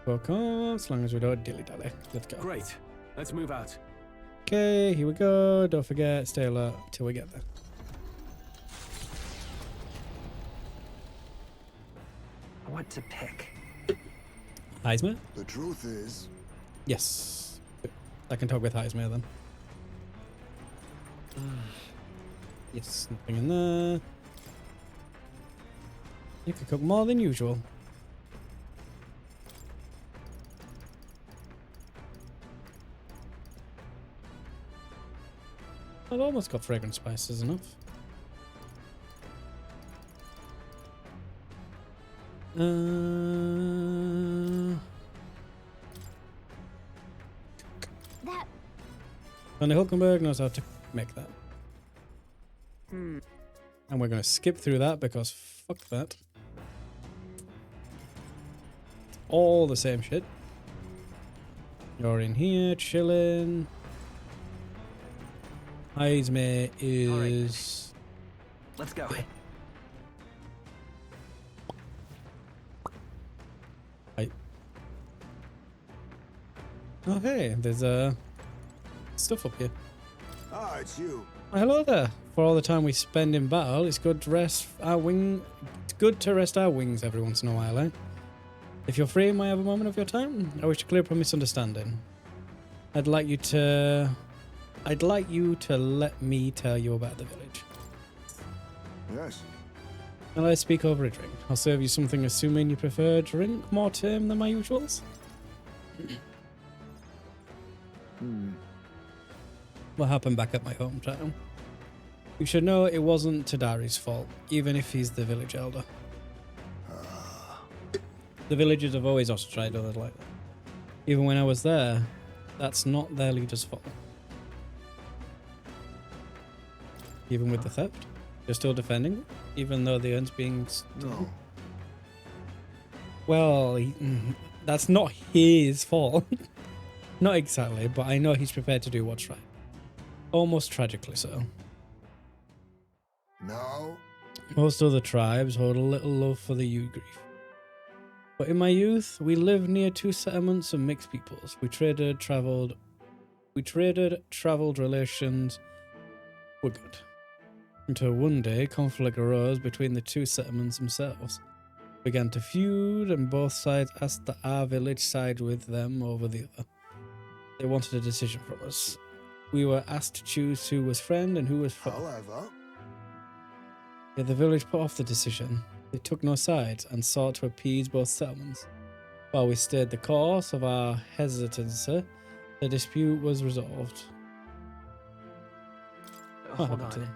Welcome, as long as we don't dilly-dally. Let's go. Great. Let's move out. Okay, here we go. Don't forget, stay alert till we get there. What to pick? Heismer? The truth is... Yes. I can talk with Heismer then. Yes, nothing in there. You can cook more than usual. I've almost got fragrant spices enough. That. Tony Hulkenberg knows how to make that. And we're going to skip through that because fuck that. All the same shit. You're in here, chilling. Heismer is... Let's go. Oh hey, there's stuff up here. Ah, it's you. Hello there. For all the time we spend in battle, it's good to rest our wings every once in a while, eh? If you're free and might have a moment of your time, I wish to clear up a misunderstanding. I'd like you to let me tell you about the village. Yes. And I speak over a drink. I'll serve you something assuming you prefer a drink more tame than my usuals. What happened back at my hometown? You should know it wasn't Tadari's fault, even if he's the village elder. The villagers have always ostracized others like that. Even when I was there, that's not their leader's fault. Even with the theft, you're still defending it, even though the urn's being stolen? No. Well, that's not his fault. Not exactly, but I know he's prepared to do what's right. Almost tragically so. No. Most other tribes hold a little love for the Ugrief. But in my youth, we lived near two settlements of mixed peoples. We traded, traveled relations were good. Until one day, conflict arose between the two settlements themselves. Began to feud, and both sides asked that our village side with them over the other. They wanted a decision from us. We were asked to choose who was friend and who was foe. However... Yet the village put off the decision. They took no sides and sought to appease both settlements. While we stayed the course of our hesitancy, the dispute was resolved. What happened to them?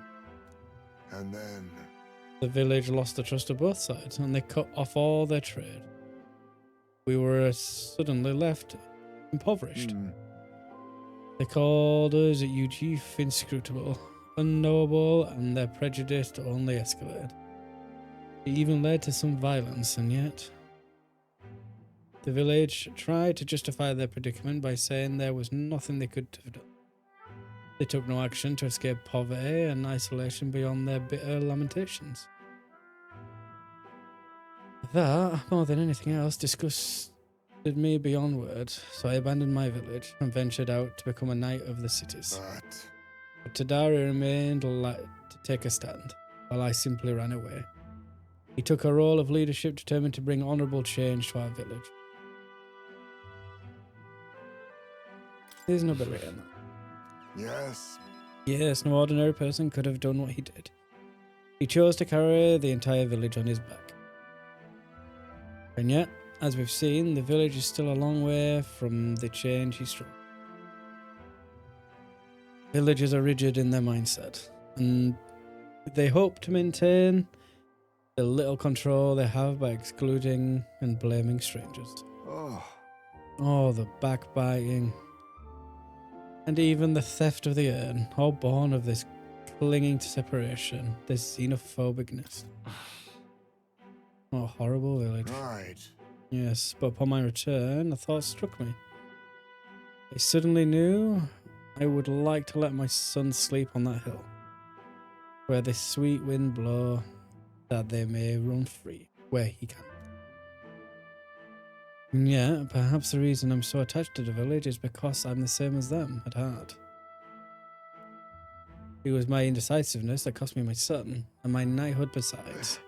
And then... The village lost the trust of both sides, and they cut off all their trade. We were suddenly left impoverished. They called us at Ugrief inscrutable, unknowable, and their prejudice only escalated. It even led to some violence, and yet... The village tried to justify their predicament by saying there was nothing they could have done. They took no action to escape poverty and isolation beyond their bitter lamentations. That, more than anything else, disgusted me beyond words, so I abandoned my village and ventured out to become a knight of the cities. But Tadari remained to take a stand, while I simply ran away. He took a role of leadership determined to bring honourable change to our village. There's nobility in that. Yes. Yes, no ordinary person could have done what he did. He chose to carry the entire village on his back. And yet, as we've seen, the village is still a long way from the change he struck. Villagers are rigid in their mindset, and they hope to maintain the little control they have by excluding and blaming strangers. Oh, the backbiting. And even the theft of the urn, all born of this clinging to separation, this xenophobicness. What a horrible village. Right. Yes, but upon my return, a thought struck me. I suddenly knew I would like to let my son sleep on that hill, where the sweet wind blow, that they may run free, where he can. And yeah, perhaps the reason I'm so attached to the village is because I'm the same as them at heart. It was my indecisiveness that cost me my son, and my knighthood besides.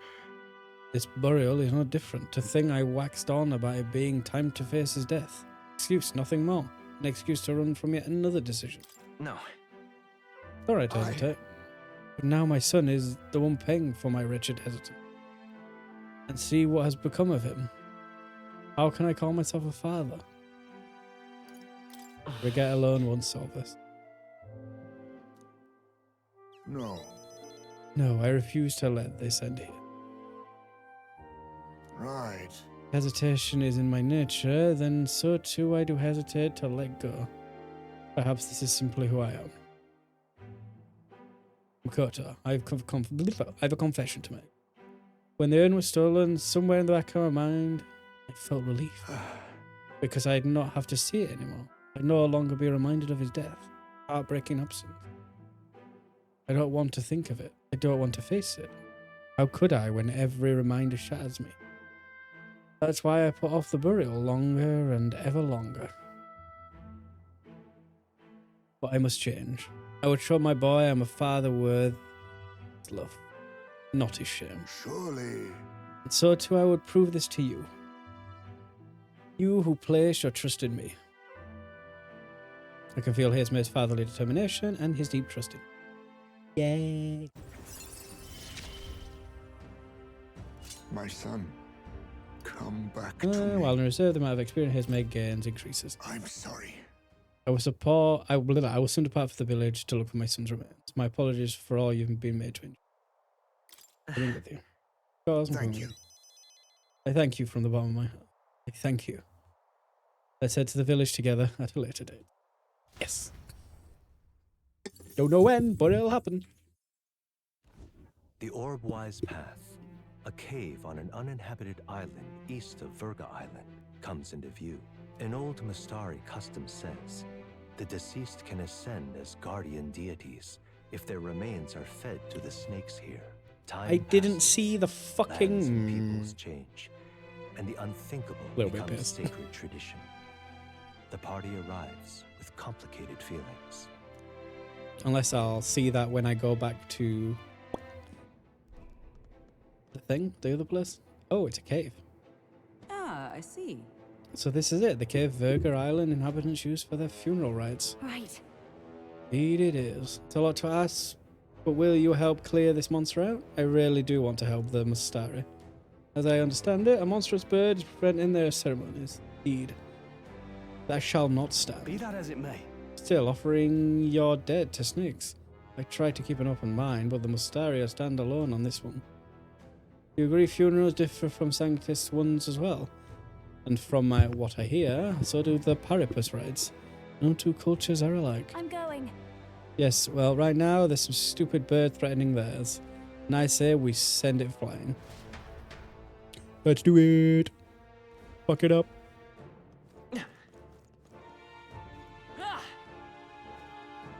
This burial is no different. To think I waxed on about it being time to face his death. Excuse, nothing more. An excuse to run from yet another decision. No. Alright, to hesitate. But now my son is the one paying for my wretched hesitance. And see what has become of him. How can I call myself a father? Regret alone won't solve this. No. No, I refuse to let this end here. Right. Hesitation is in my nature, then so too I do hesitate to let go. Perhaps this is simply who I am. Makoto, I have a confession to make. When the urn was stolen, somewhere in the back of my mind, I felt relief. Because I'd not have to see it anymore. I'd no longer be reminded of his death. Heartbreaking absence. I don't want to think of it. I don't want to face it. How could I when every reminder shatters me? That's why I put off the burial longer and ever longer. But I must change. I would show my boy I'm a father worth his love, not his shame. Surely. And so too I would prove this to you. You who place your trust in me. I can feel his fatherly determination and his deep trust in me. Yay. My son, come back to me. While in reserve, the amount of experience Hesmeg gains increases. I'm sorry. I will soon depart for the village to look for my son's remains. My apologies for all you've been made to enjoy. I'm with you. Thank you. I thank you from the bottom of my heart. I thank you. Let's head to the village together at a later date. Yes. Don't know when, but it'll happen. The Orbwise Path, a cave on an uninhabited island east of Virga Island, comes into view. An old Mystari custom says the deceased can ascend as guardian deities if their remains are fed to the snakes here. I didn't see the fucking... Lands and peoples change, and the unthinkable becomes sacred tradition. The party arrives with complicated feelings. Unless I'll see that when I go back to the other place. Oh, it's a cave. Ah, I see. So this is it, the cave Virga Island inhabitants use for their funeral rites. Right. Indeed it is. It's a lot to ask, but will you help clear this monster out? I really do want to help the Mystari. As I understand it, a monstrous bird is preventing their ceremonies. Indeed. That shall not stand. Be that as it may. Still, offering your dead to snakes. I try to keep an open mind, but the Mystari stand alone on this one. You agree funerals differ from Sanctus ones as well? And from what I hear, so do the Paripus rites. No two cultures are alike. I'm going. Yes, well, right now there's some stupid bird threatening theirs. And I say we send it flying. Let's do it. Fuck it up.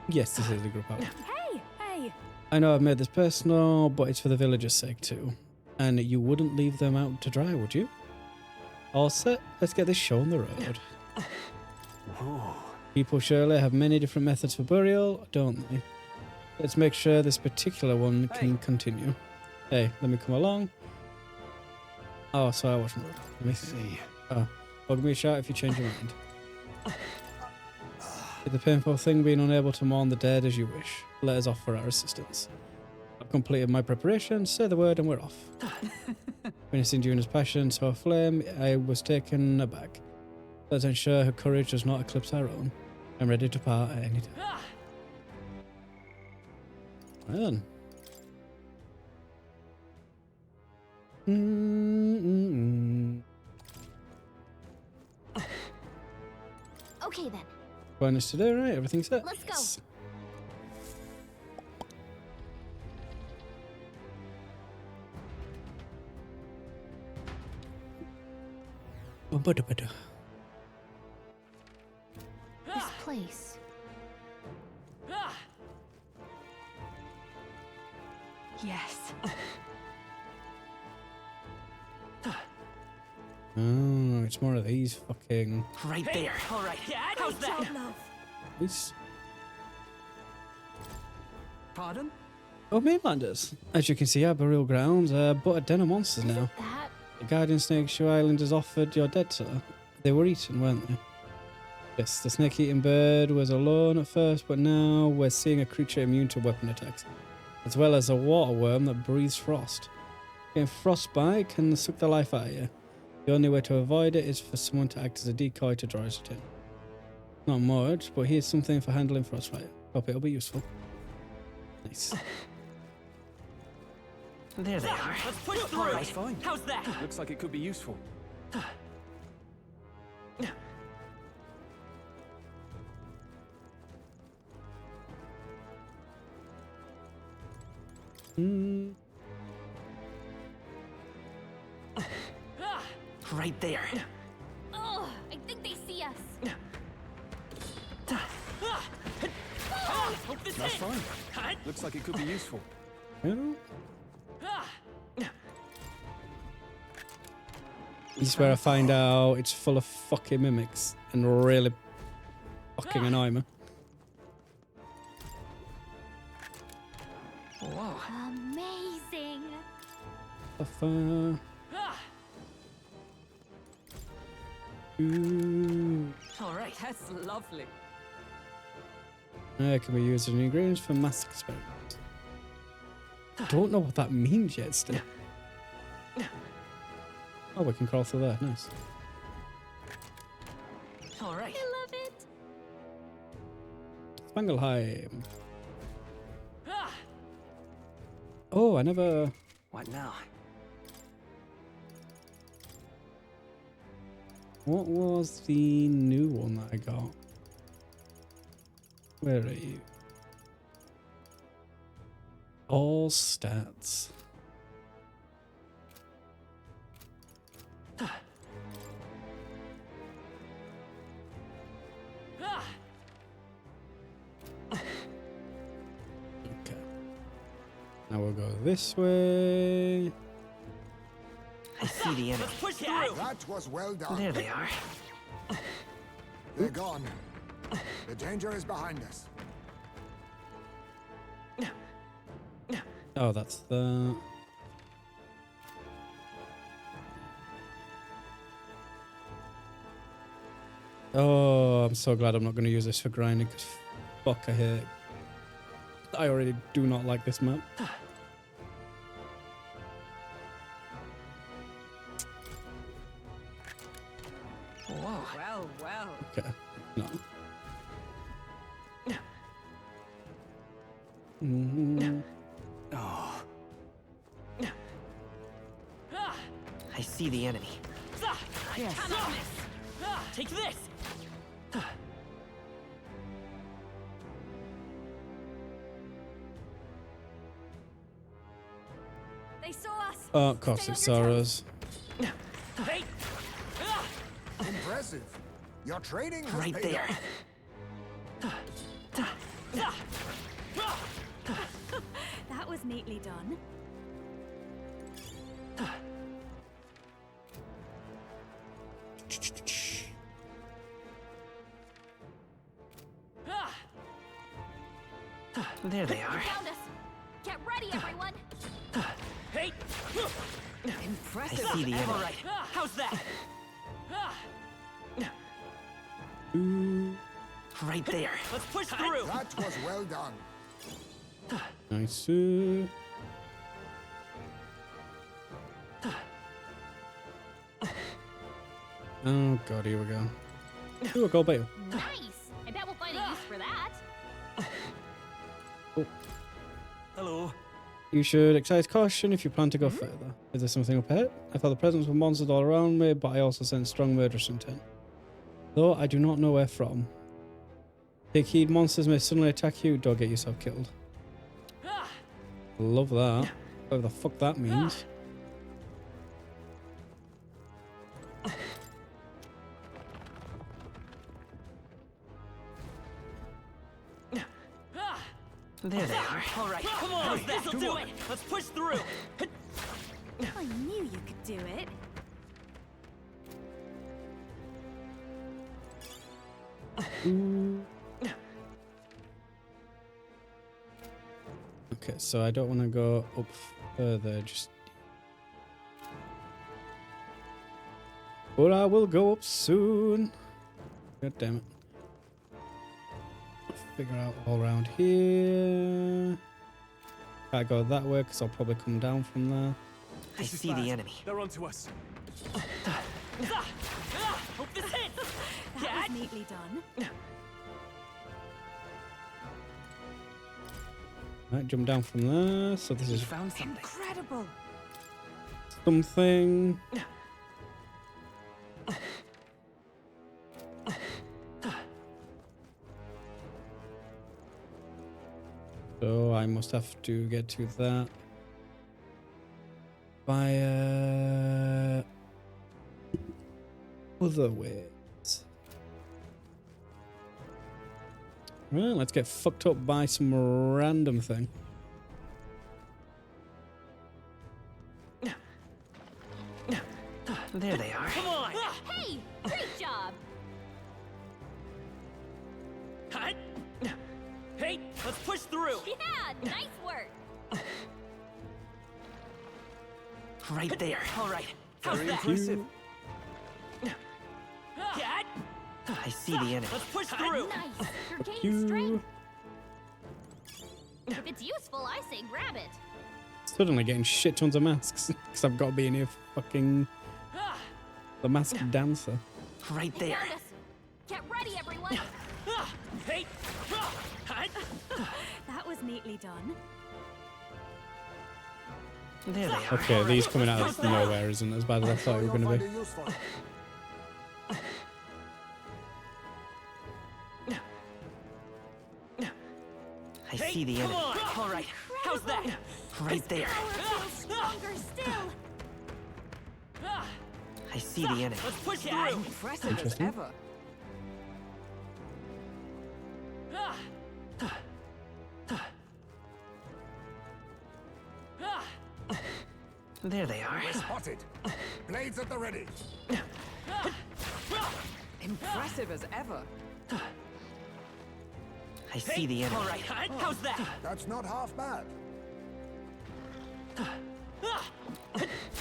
Yes, this is a group out. Hey! I know I've made this personal, but it's for the villagers' sake too. And you wouldn't leave them out to dry, would you? All set, let's get this show on the road. People surely have many different methods for burial, don't they? Let's make sure this particular one can continue. Hey, let me come along. Oh, so I wasn't. Let me see. Oh, well, give me a shout if you change your mind. With the painful thing being unable to mourn the dead as you wish, let us offer our assistance. I've completed my preparation, say the word and we're off. Witnessing Juna's passion so aflame, I was taken aback. Let's ensure her courage does not eclipse our own. I'm ready to part at any time. Right then. Okay then. Finest to do, right? Everything's set. Let's go. Yes. Ba-da-ba-da. This place. Yes. Oh, it's more of these fucking. Right there. All right. How's that? These. Pardon? Oh, mainlanders. As you can see, our burial grounds are but a den of monsters now. That The guardian snakes your islanders offered your dead, sir. They were eaten, weren't they? Yes, the snake-eating bird was alone at first, but now we're seeing a creature immune to weapon attacks, as well as a water worm that breathes frost. Getting frostbite can suck the life out of you. The only way to avoid it is for someone to act as a decoy to draw us in. Not much, but here's something for handling frostbite. Hope it'll be useful. Nice. There they are. Let's push through. That's fine. How's that? Looks like it could be useful. Hmm. Right there. Oh, I think they see us. That's fine. Looks like it could be useful. Well, this is where I find out it's full of fucking mimics and really fucking annoy me. Whoa. Amazing. Ooh. All right. That's lovely. It can be used as ingredients for mass experiments. Don't know what that means yet still. Oh, we can crawl through there. Nice. All right. I love it. Spangelheim. Oh, I never... What now? What was the new one that I got? Where are you? All stats. Okay. Now we'll go this way. I see the enemy. That was well done. There they are. They're gone. The danger is behind us. Oh, that's the... Oh, I'm so glad I'm not going to use this for grinding, because fuck, I hate it. I already do not like this map. Whoa. Well, well. Okay, no. Mm-hmm. Oh. I see the enemy. Yes. Take this. They saw us. Oh, of course it's Soros. Hey. Impressive. Your training has Right paid there. off. That was neatly done. There they are. Found us. Get ready, everyone. Hey. Impressive. I see the enemy. All right. How's that? Right there. Let's push through. That was well done. Nice. Oh god, here we go. Ooh, a gold bale. Nice. I bet we'll find a use for that. Hello. You should exercise caution if you plan to go further. Is there something up ahead? I felt the presence of monsters all around me, but I also sense strong murderous intent. Though I do not know where from. Take heed, monsters may suddenly attack you. Don't get yourself killed. Love that. Whatever the fuck that means. There they are. All right, come on, this'll do it. Let's push through. I knew you could do it. Okay, so I don't want to go up further, just... But I will go up soon. God damn it. Figure out all around here. Can't go that way because I'll probably come down from there. I see the enemy. They're onto us. Hope this hits. That was neatly done. Right, jump down from there. So this is Found something. Incredible! something. So I must have to get to that by other ways. Well, let's get fucked up by some random thing. There they are. Come on. Hey, great job. Hut. Hey, let's push through. Yeah, nice work. Right there. All right. How's Very that? impressive. Cat. I see the enemy. Let's push through. Nice. You're Fuck gaining you. strength. If it's useful, I say grab it. Suddenly getting shit tons of masks because I've got to be in here fucking the masked dancer. Right They there. found us. Get ready, everyone. Hey. Hut. That was neatly done. There they are. Okay, these coming out of nowhere isn't as bad as I thought it were going to be. I see the Come enemy. on. All right. How's that? Right there. Power feels stronger still. I see the enemy. Let's push As through. impressive as Interesting. ever. There they are. We're spotted. Blades at the ready. Impressive as ever. I see the enemy. All right. Hut. How's that? That's not half bad. There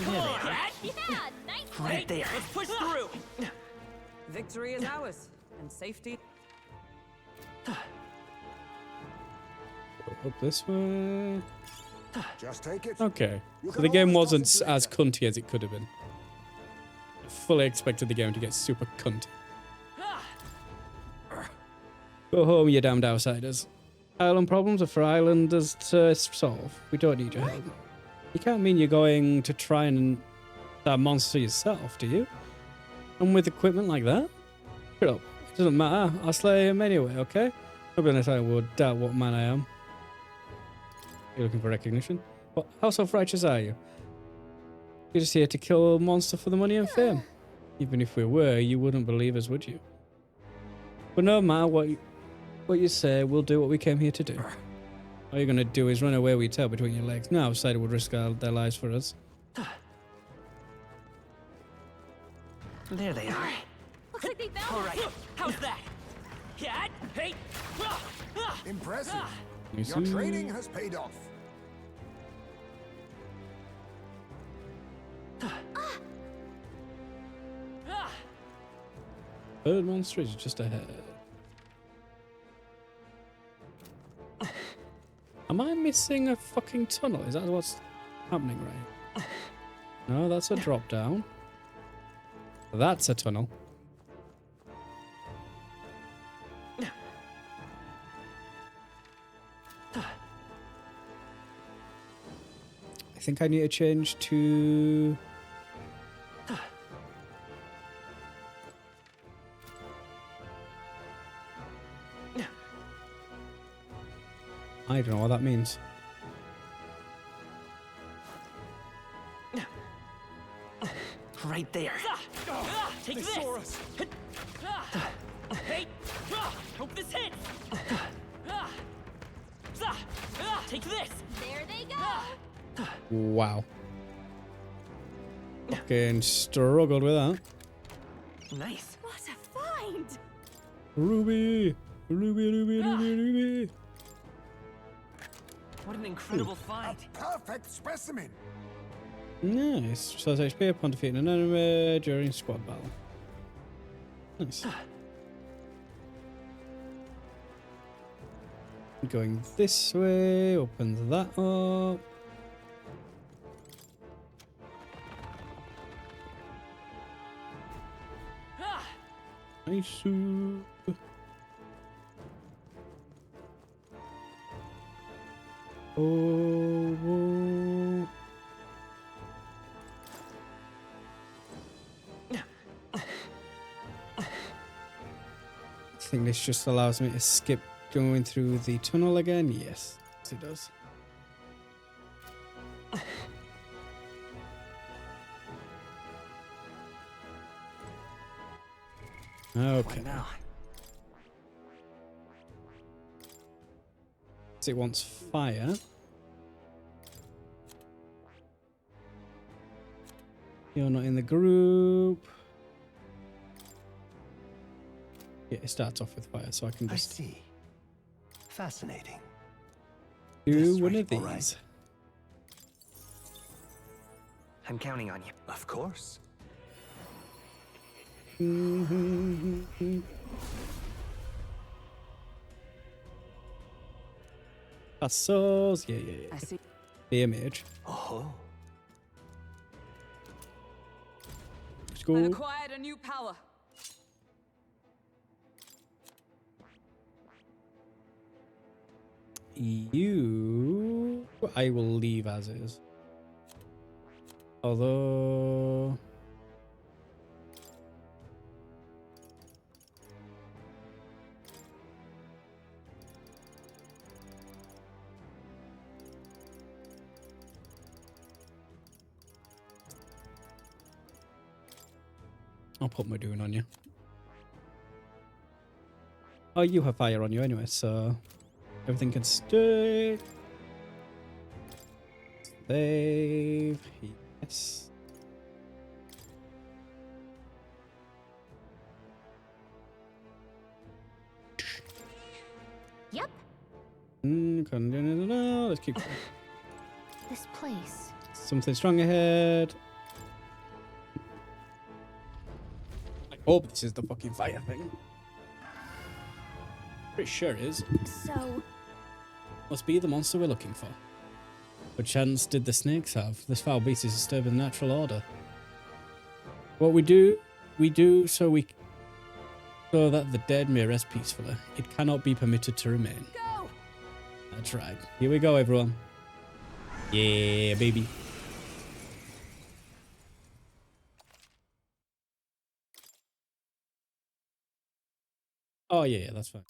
they are. Cat. Yeah, nice. Right there. Let's push through. Victory is ours, and safety. Go up this way. Just take it. Okay, You so can the game always toss wasn't it as later. cunty as it could have been. I fully expected the game to get super cunty. Go home, you damned outsiders. Island problems are for islanders to solve. We don't need your help. You can't mean you're going to try and that monster yourself, do you? And with equipment like that? Shut up. It doesn't matter. I'll slay him anyway, okay? Not unless I would doubt what man I am. You're looking for recognition? What? How self-righteous are you? You're just here to kill a monster for the money and fame. Even if we were, you wouldn't believe us, would you? But no matter what you say, we'll do what we came here to do. All you're gonna do is run away with your tail between your legs. No outsider would risk their lives for us. There they are. Looks like they found All us. right. How's that? Cat. Hey. Impressive. You Your see? training has paid off. Bird monster is just ahead. Am I missing a fucking tunnel? Is that what's happening right? No, that's a drop down. That's a tunnel. I think I need to change to... I don't know what that means. Right there. Take this! Hey! Hope this hits! Take this! There they go! Wow. Fucking struggled with that. Nice. What a find! Ruby! Ruby, Ruby, Ruby, Ruby! What an incredible find! Perfect specimen. Nice. So it's HP upon defeating an enemy during squad battle. Nice. Going this way, opens that up. Nice. Oh. I think this just allows me to skip going through the tunnel again. Yes, it does. Okay. Now. It wants fire. You're not in the group. Yeah, it starts off with fire, so I can just see. Fascinating. do one of these. Right. I'm counting on you. Of course. Passos. Yeah. I see. The image. Oh. Let's I've go. acquired a new power. You, I will leave as is. Although, I'll put my doing on you. Oh, you have fire on you anyway, so everything can stay. Save. Yes. Yep. Let's keep going. This place. Something strong ahead. I hope this is the fucking fire thing. Pretty sure it is. So, Must be the monster we're looking for. What chance did the snakes have? This foul beast is disturbing the natural order. What we do so that the dead may rest peacefully. It cannot be permitted to remain. go! That's right. Here we go, everyone. Yeah, baby. Oh, yeah, that's fine.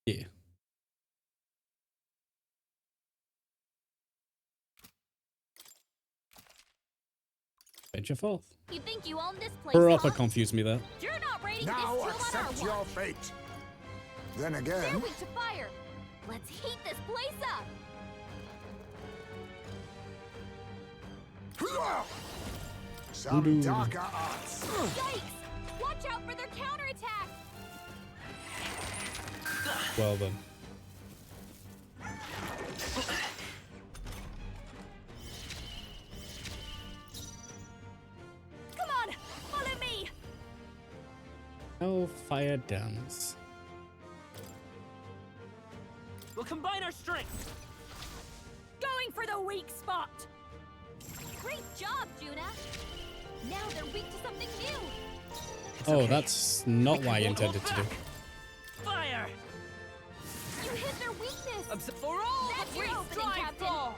Yeah. Venture forth. You think you own this place? Proper huh? confused me there. You're not raiding Now this tomb on our accept your watch. fate. Then They're again, weak to fire. Let's heat this place up. some darker arts. Yikes! Watch out for their counterattack. Well then. Come on, follow me. Hellfire dance. We'll combine our strengths! Going for the weak spot. Great job, Juna. Now they're weak to something new. Oh, that's not what I intended to do. Fire! You hit their weakness. For all That's the your weak opening, strive Captain. for.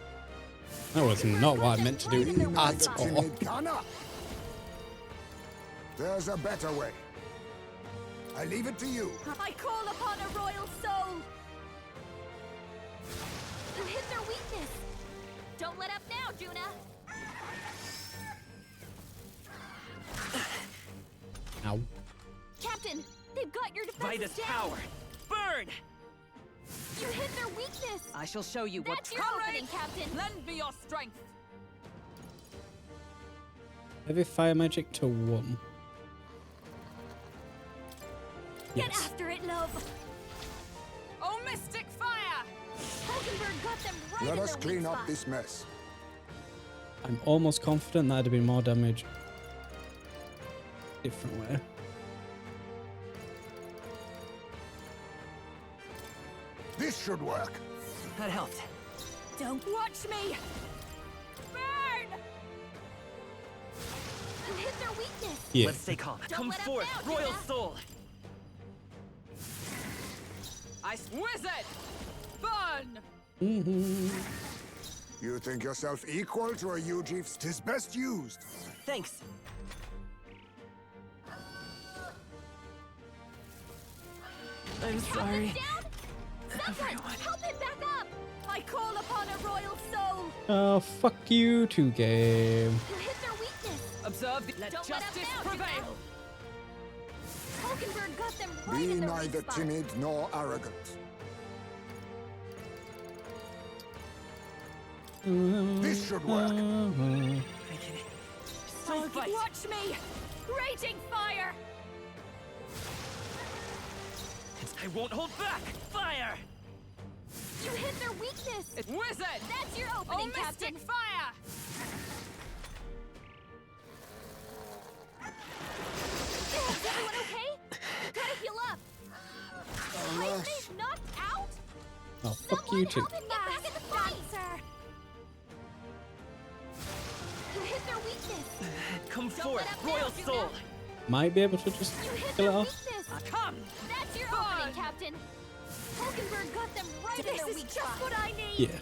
That was not what I meant to do at all. Timid Gunner. There's a better way. I leave it to you. I call upon a royal soul. You hit their weakness. Don't let up now, Juna. Ow. Captain, they've got your defenses Vitus down. power! Burn! You hit their weakness. I shall show you what. That's your opening, Captain. Lend me your strength. Heavy fire magic to 1. Get Yes. after it, love. Oh, mystic fire! Hulkenberg got them right Let in us the clean weak up spot. this mess. I'm almost confident that'd have been more damage. Different way. This should work. That helped. Don't watch me. Burn! You hit their weakness. Yeah. Let's stay calm. Don't Come let up forth, now, Royal Juna. Soul! Wizard! Burn! You think yourself equal to a Ujeef's? 'Tis best used. Thanks. I'm sorry. Down? Someone, help him back up! I call upon a royal soul. Oh, fuck you two, game. You hit their weakness. Observe the. Let Don't let up justice now, prevail! Hulkenberg got them right Be in the neither weak spot. timid nor arrogant. This should work. Still fight! Watch me. Raging fire. I won't hold back! Fire! You hit their weakness. Wizard! That's your Oh, opening, mystic Captain. fire! Is everyone okay? Gotta heal up. Titan's knocked out? Oh, fuck you too. Help him get back in the fight! You hit their weakness. Come Don't forth, let up now, Royal Juna. Soul! Might be able to just You hit kill it their off. weakness. Come! That's your opening, Captain. Hulkenberg got them right in This their is weak just spot. what I need. Yeah.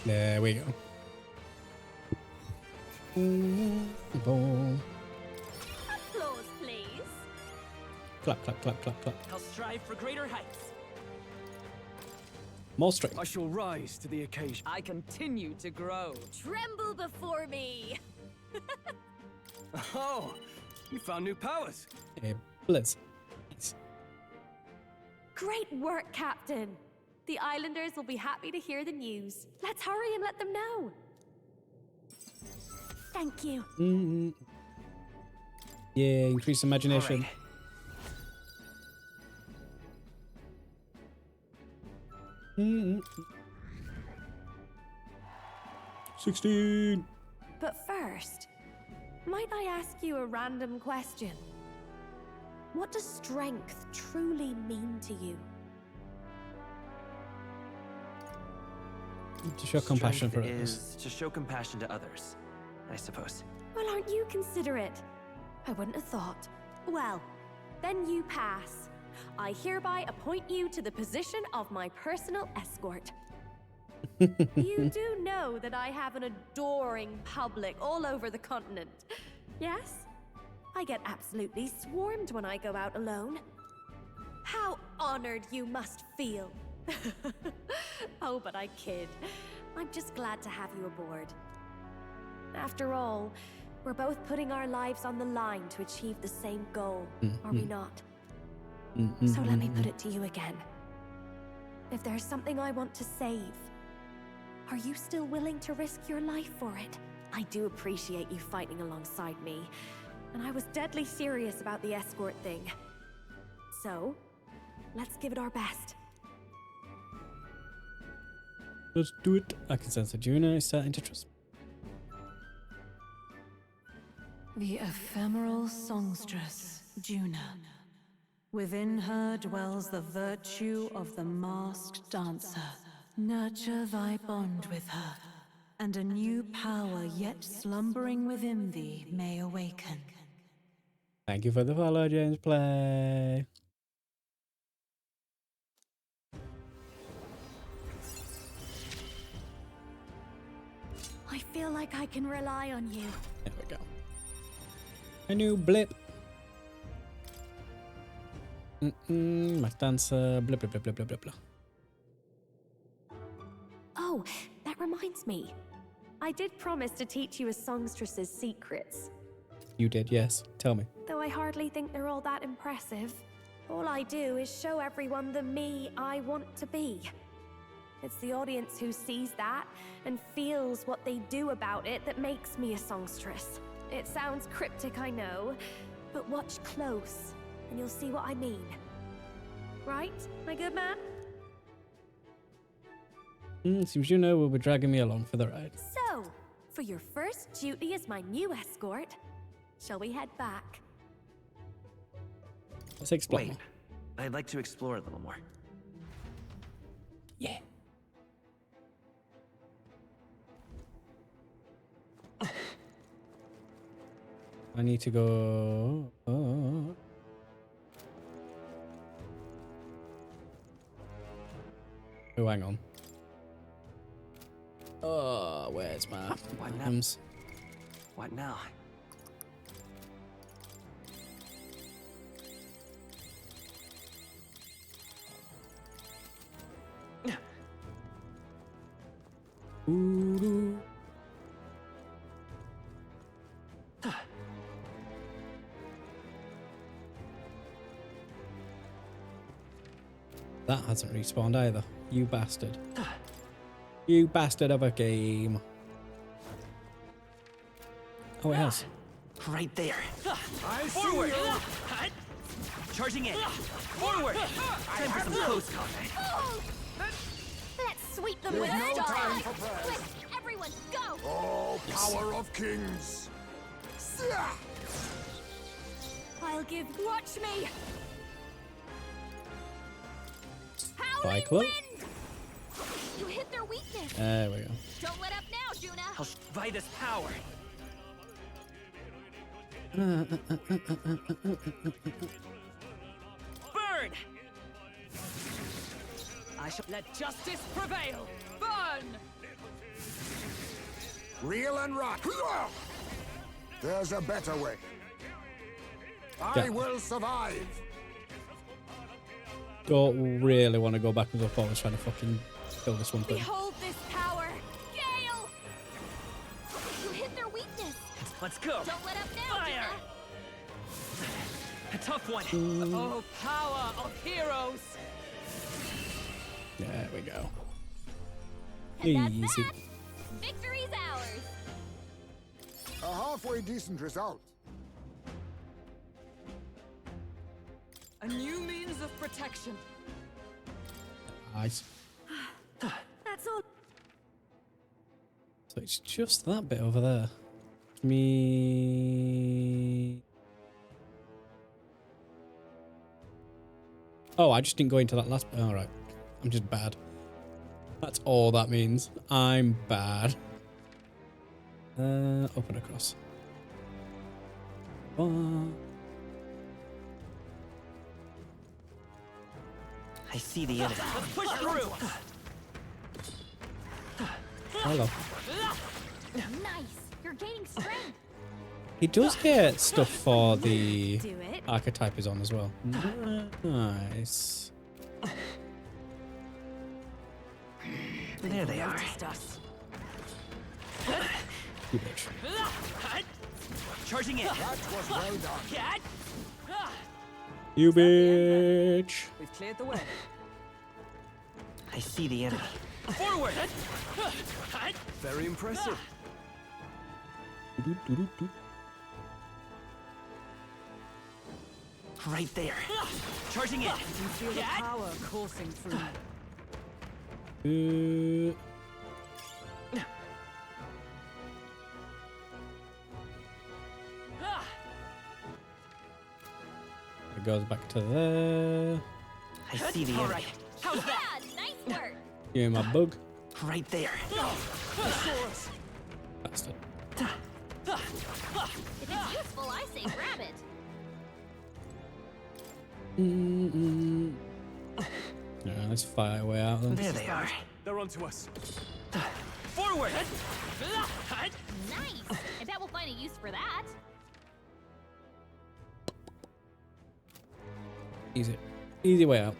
There we go. Ball. Applause, please. Clap, clap, clap, clap, clap. I'll strive for greater heights. More strength. I shall rise to the occasion. I continue to grow. Tremble before me. Oh, you found new powers. Blitz. Nice. Great work, Captain. The Islanders will be happy to hear the news. Let's hurry and let them know. Thank you. Yeah, increase imagination. All right. 16. But first, might I ask you a random question? What does strength truly mean to you? To show compassion for Strength others. is to show compassion to others, I suppose. Well, aren't you considerate? I wouldn't have thought. Well, then you pass. I hereby appoint you to the position of my personal escort. You do know that I have an adoring public all over the continent. Yes? I get absolutely swarmed when I go out alone. How honored you must feel. Oh, but I kid. I'm just glad to have you aboard. After all, we're both putting our lives on the line to achieve the same goal, are we not? So let me put it to you again. If there's something I want to save, are you still willing to risk your life for it? I do appreciate you fighting alongside me, and I was deadly serious about the escort thing. So, let's give it our best. Let's do it. I can sense that Juna is starting to trust me. The ephemeral songstress, Juna. Within her dwells the virtue of the masked dancer. Nurture thy bond with her, and a new power yet slumbering within thee may awaken. Thank you for the follow, James Play. I feel like I can rely on you. There we go. A new blip. Mac dancer. Blah blah blah blah blah blah blah. Oh, that reminds me. I did promise to teach you a songstress's secrets. You did, yes. Tell me. Though I hardly think they're all that impressive. All I do is show everyone the me I want to be. It's the audience who sees that and feels what they do about it that makes me a songstress. It sounds cryptic, I know, but watch close and you'll see what I mean. Right, my good man? Seems you know will be dragging me along for the ride. So, for your first duty as my new escort, shall we head back? Let's explore. Wait, I'd like to explore a little more. Yeah. I need to go. Oh, hang on. Oh, where's my items? What now? Ooh. That hasn't respawned either. You bastard. You bastard of a game. Oh, it has. Right there. Forward! Charging in. Forward! Time for some close combat. Let's sweep them There's with no style. time for prayers. Quick, everyone, go! Oh, power of kings! I'll give. Watch me. Fight Club. You hit their weakness. There we go. Don't let up now, Juna. I'll Vitus power. Burn! I shall let justice prevail. Burn! Reel and rock! There's a better way. I Yeah. will survive! Don't really want to go backwards or forwards trying to fucking kill this one thing. Behold this power, Gale. You hit their weakness. Let's go. Don't let up now, Fire! A tough one. Oh, power of heroes! There we go. And that's Easy. that. Victory's ours. A halfway decent result. A new means of protection. Nice. That's all. So it's just that bit over there. Me. Oh, I just didn't go into that last bit. Alright. I'm just bad. That's all that means. I'm bad. Open across. I see the enemy. Let's push through. Hello. Nice. You're gaining strength. He does get stuff for the Do it. archetype is on as well. Nice. There they are. You bitch. Charging in. That was well done. You bitch. We've cleared the way. I see the enemy. Forward! Very impressive. Right there. Charging in. You feel the power coursing through me. It goes back to there. I see the enemy. How's that? Yeah, nice work. Give me my bug. Right there. Bastard. If it's useful, I say grab it. Yeah, let's fire away out then. There they are. They're onto us. Forward! Nice. I bet we'll find a use for that. Easy. Easy way out.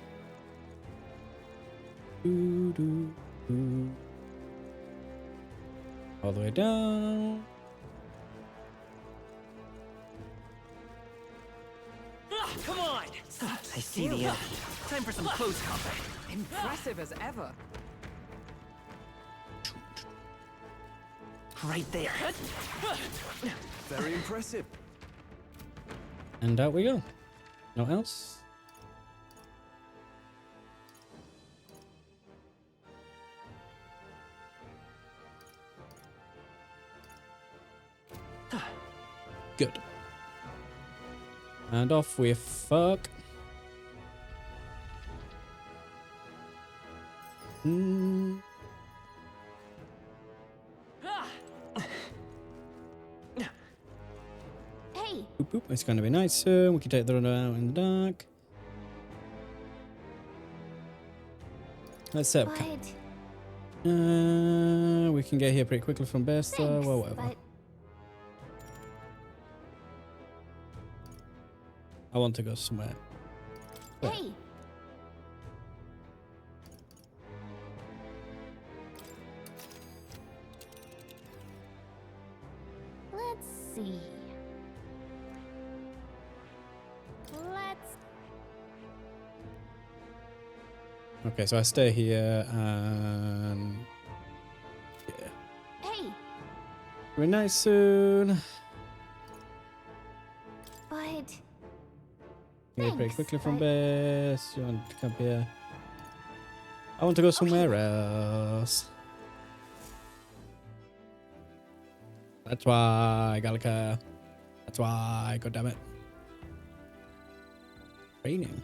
Doo, doo, doo. All the way down. Come on! I see the end. Time for some close combat. Impressive as ever. Right there. Very impressive. And out we go. No else? Good. And off we fuck. Hey! Boop, boop. It's going to be nice soon. We can take the runner out in the dark. Let's set up camp. We can get here pretty quickly from base, so well, whatever. I want to go somewhere. Hey! Let's see. Okay, so I stay here and yeah. Hey! We're nice soon. But Get pretty quickly from base. You want to come here? I want to go somewhere else. That's why, Gallica. That's why, goddammit. Raining.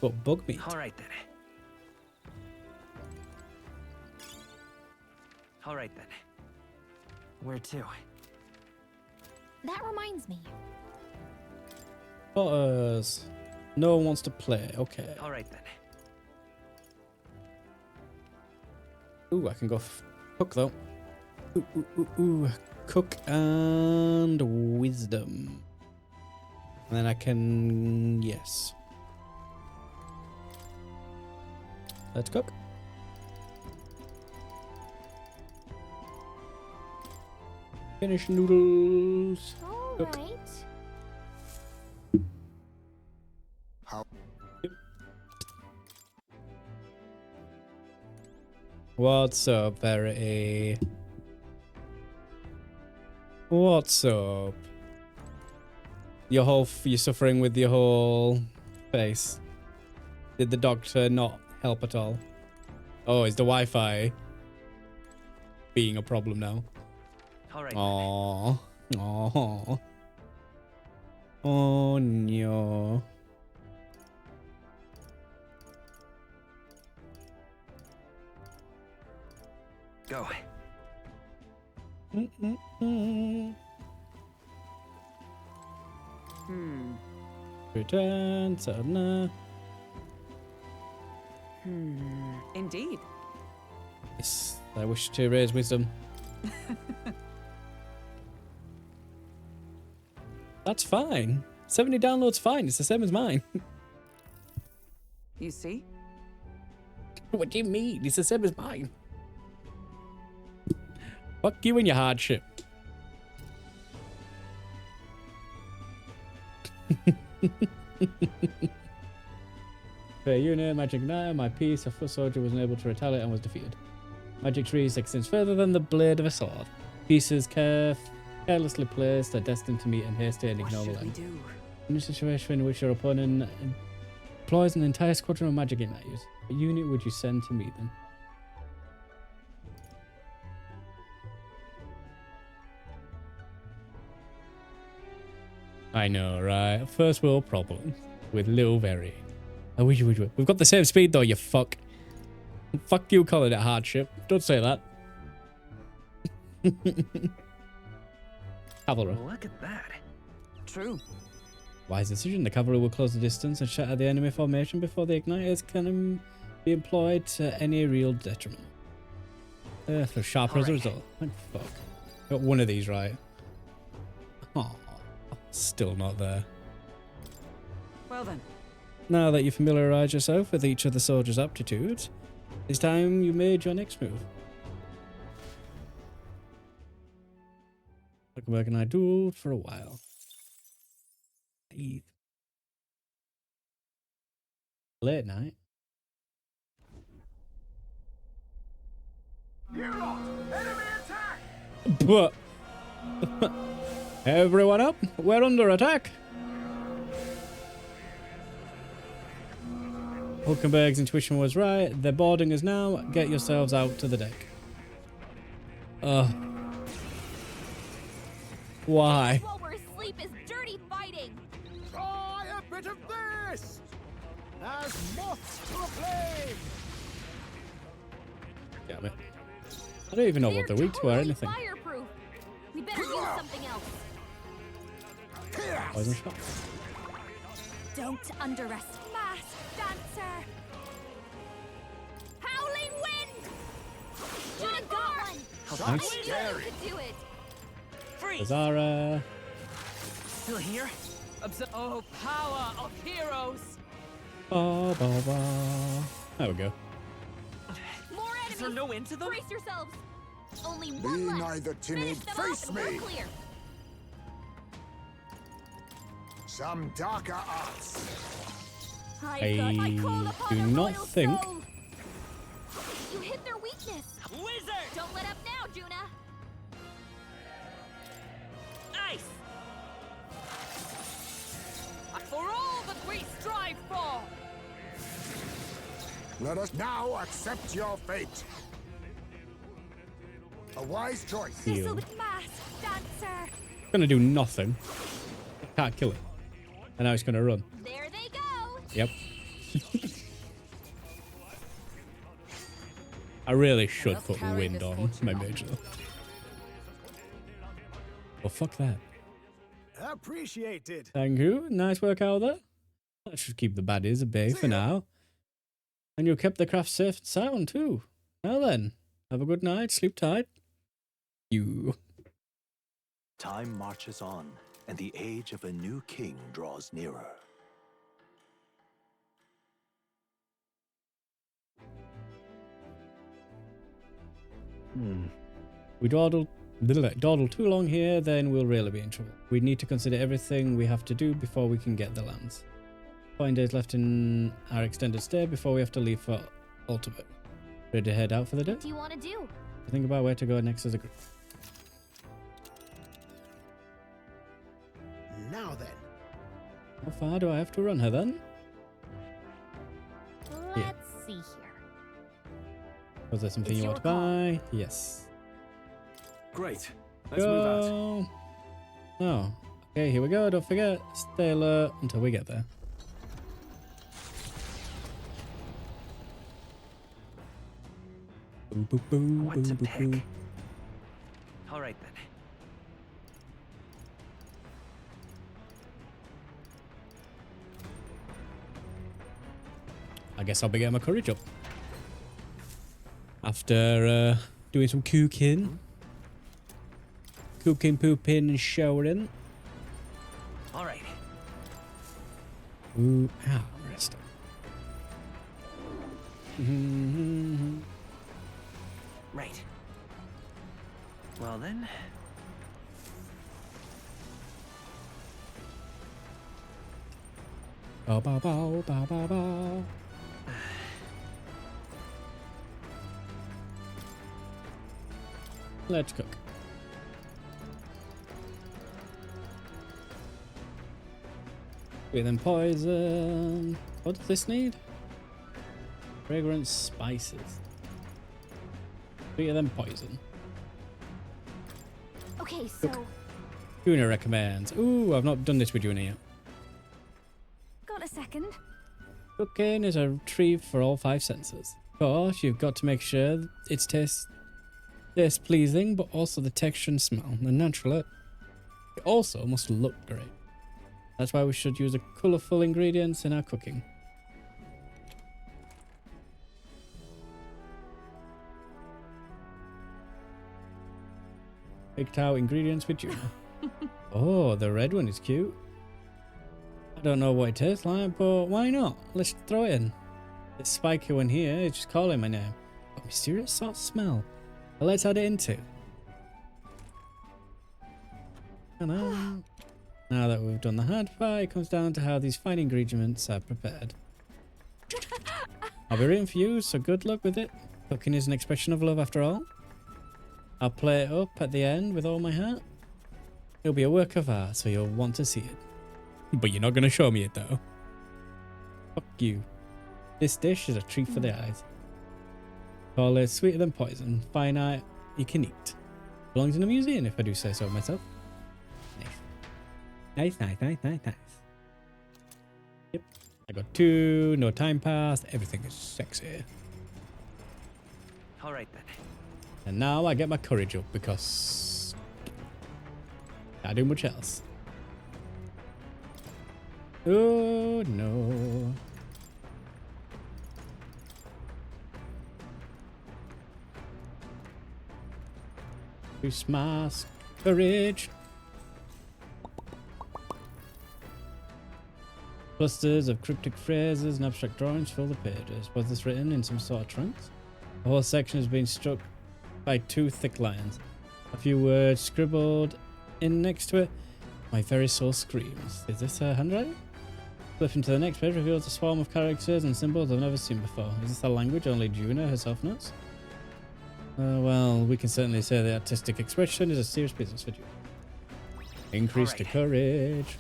What, bug meat? Alright then. Alright then. Where to? that reminds me. Butters. No one wants to play. Okay. Alright then. Ooh, I can go cook though. Ooh, ooh, ooh, ooh. Cook and wisdom. And then I can, yes. Let's cook. Finish noodles. Cook. Alright. How? What's up, Verity? What's up? Your whole, you're suffering with your whole face. Did the doctor not help at all? Oh, is the Wi-Fi being a problem now? Alright. Aww. Aww. Oh no. Go. Return, Sadna. Indeed. Yes, I wish to raise wisdom. That's fine. 70 downloads fine. It's the same as mine. You see? What do you mean? It's the same as mine. Fuck you and your hardship. Fair unit, Magic Knight, my piece, a foot soldier was unable to retaliate and was defeated. Magic trees extends further than the blade of a sword. Pieces carelessly placed are destined to meet in hasty and ignoble end. In a situation in which your opponent employs an entire squadron of Magic Knight use, what unit would you send to meet them? I know, right? First world problem with Lil Very. I wish you would. We've got the same speed though, you fuck. Fuck you calling it hardship. Don't say that. Cavalry. Look at that. True. Wise decision. The cavalry will close the distance and shatter the enemy formation before the igniters can be employed to any real detriment. For sharper as a result. Oh, fuck. Got one of these right. Oh, still not there. Well then, Now that you familiarize yourself with each of the soldiers' aptitudes, it's time you made your next move. Zuckerberg and I dueled for a while. Late night. But everyone up, we're under attack. Hulkenberg's intuition was right. They're boarding us now. Get yourselves out to the deck. Why? While we're asleep is dirty fighting. Try a bit of this. As moths to a flame. Damn it. I don't even know what they're weak to or anything. Fireproof. We better use something else. Poison shot. Don't underestimate Masked Dancer. Howling wind. Should got one. Nice. I knew you could do it. Zara. Still here? Oh, power of heroes! Ba, ba, ba. There we go. More enemies. Is there no end to them? Brace yourselves. Only Be one left. neither timid, Finish them face off and me. we're clear. Some darker arts. I do not think. You hit their weakness. Wizard! Don't let up now, Juna. Ice! For all that we strive for! Let us now accept your fate. A wise choice. Heal. Masked Dancer. Gonna do nothing. Can't kill it. And now it's gonna run. There they go. Yep. I really should put wind on my major. Well, fuck that. Appreciated. Thank you. Nice work out there. That should keep the baddies at bay for now. And you kept the craft safe and sound too. Now then, have a good night, sleep tight. You. Time marches on, and the age of a new king draws nearer. We dawdle too long here, then we'll really be in trouble. We need to consider everything we have to do before we can get the lands. 9 days left in our extended stay before we have to leave for Ultimate. Ready to head out for the day? What do you want to do? Think about where to go next as a group. Now then. How far do I have to run her then? Let's see here. Was there something It's you your want to buy? Yes. Great. Let's move out. Go. Oh, okay, here we go. Don't forget, stay alert until we get there. Boom, boom, boom, What boom, to boom, pick? boom. All right then. I guess I'll be getting my courage up. After doing some cooking. Cooking, pooping, and showering. All right. Ooh, ah, rest. Right. Well then. Bow, bow, bow, bow, bow, bow. Let's cook. Okay, then poison. What does this need? Fragrance spices. 3 of them poison. Okay, so Juna recommends. Ooh, I've not done this with Juna yet. Got a second? Cooking is a retrieve for all 5 senses. Of course, you've got to make sure it's taste pleasing, but also the texture and smell. And naturally, it also must look great. That's why we should use colourful ingredients in our cooking. Picked out ingredients with Juna. Oh, the red one is cute. I don't know what it tastes like, but why not? Let's throw it in. It's spiky one here, it's just calling my name. A mysterious sort of smell. Well, let's add it into. Now that we've done the hard part, it comes down to how these fine ingredients are prepared. I'll be rooting for you, so good luck with it. Cooking is an expression of love after all. I'll play it up at the end with all my heart. It'll be a work of art, so you'll want to see it. But you're not going to show me it though. Fuck you. This dish is a treat for the eyes. Call it sweeter than poison. Fine art you can eat. Belongs in a museum if I do say so myself. Nice. Nice. Yep. I got 2, no time passed, everything is sexy. Alright then. And now I get my courage up because can't do much else. Oh no. Christmas courage. Clusters of cryptic phrases and abstract drawings fill the pages. Was this written in some sort of trance? The whole section has been struck by 2 thick lines. A few words scribbled in next to it. My very soul screams. Is this a handwriting? Flipping to the next page reveals a swarm of characters and symbols I've never seen before. Is this a language only Juna herself knows? Well, we can certainly say the artistic expression is a serious business for Juna. Increase the courage.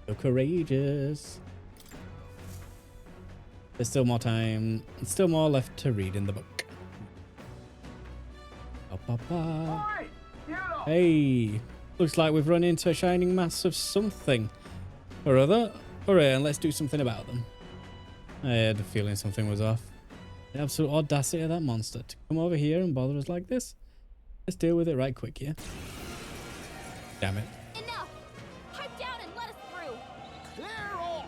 So courageous. There's still more time. There's still more left to read in the book. Hey, looks like we've run into a shining mass of something or other. Hooray, and let's do something about them. I had a feeling something was off. The absolute audacity of that monster to come over here and bother us like this. Let's deal with it right quick, yeah? Damn it. Enough! Pipe down and let us through! Clear off!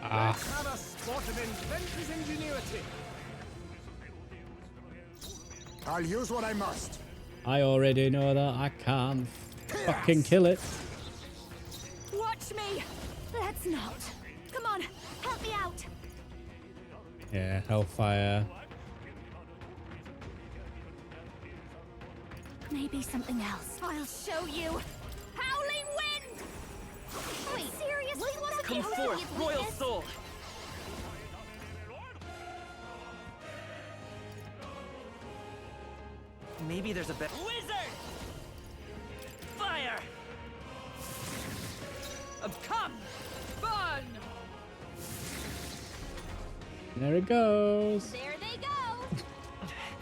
Ah. Let's have a spot of inventor's ingenuity. I'll use what I must. I already know that I can't fucking kill it. Watch me! Let's not. Come on, help me out. Yeah, Hellfire. Maybe something else. I'll show you. Howling wind! Wait, seriously? What Come forth, royal soul! Maybe there's a better wizard! Fire! Come! Burn! There it goes. There they go!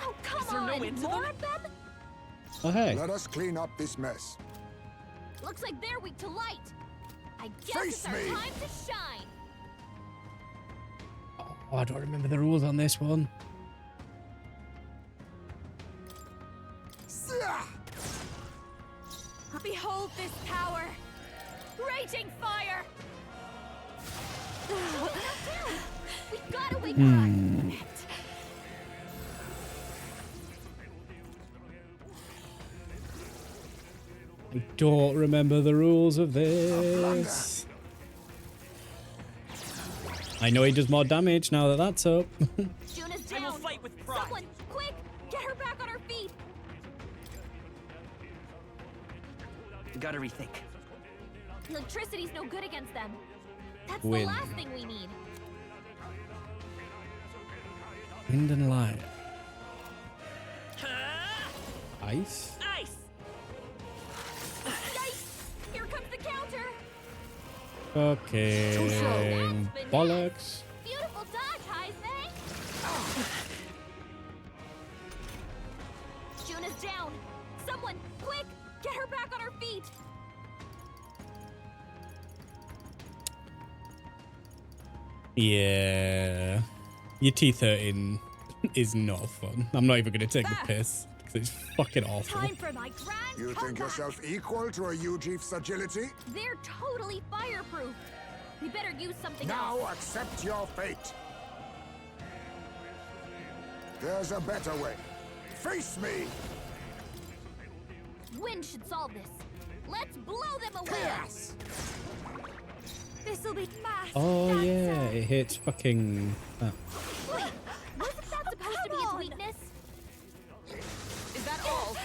Oh, come there no on! end to More them? of them? Oh, hey. Let us clean up this mess. Looks like they're weak to light. I guess Face it's our me. time to shine. Oh, I don't remember the rules on this one. Behold this power! Raging fire! We gotta wake her up. I don't remember the rules of this. I know he does more damage now that that's up. Juna's down. I will fight with pride. Someone, quick, get her back on her feet. Gotta rethink. Electricity's no good against them. That's Wind. the last thing we need. Wind and light. Ice? Ice! Yikes! Here comes the counter! Okay. Bollocks. Beautiful dodge, Heisman! Juna's down! Someone, quick! Get her back on her feet! Yeah. Your T13 is not fun. I'm not even going to take the piss because it's fucking awful. Time for my grand You think comeback. yourself equal to a Ujief's agility? They're totally fireproof. We better use something Now else. accept your fate. There's a better way. Face me! Wind should solve this. Let's blow them away. Chaos! This'll be fast. Oh yeah, it hits fucking. Wait, wasn't that supposed to be its weakness? Is that all?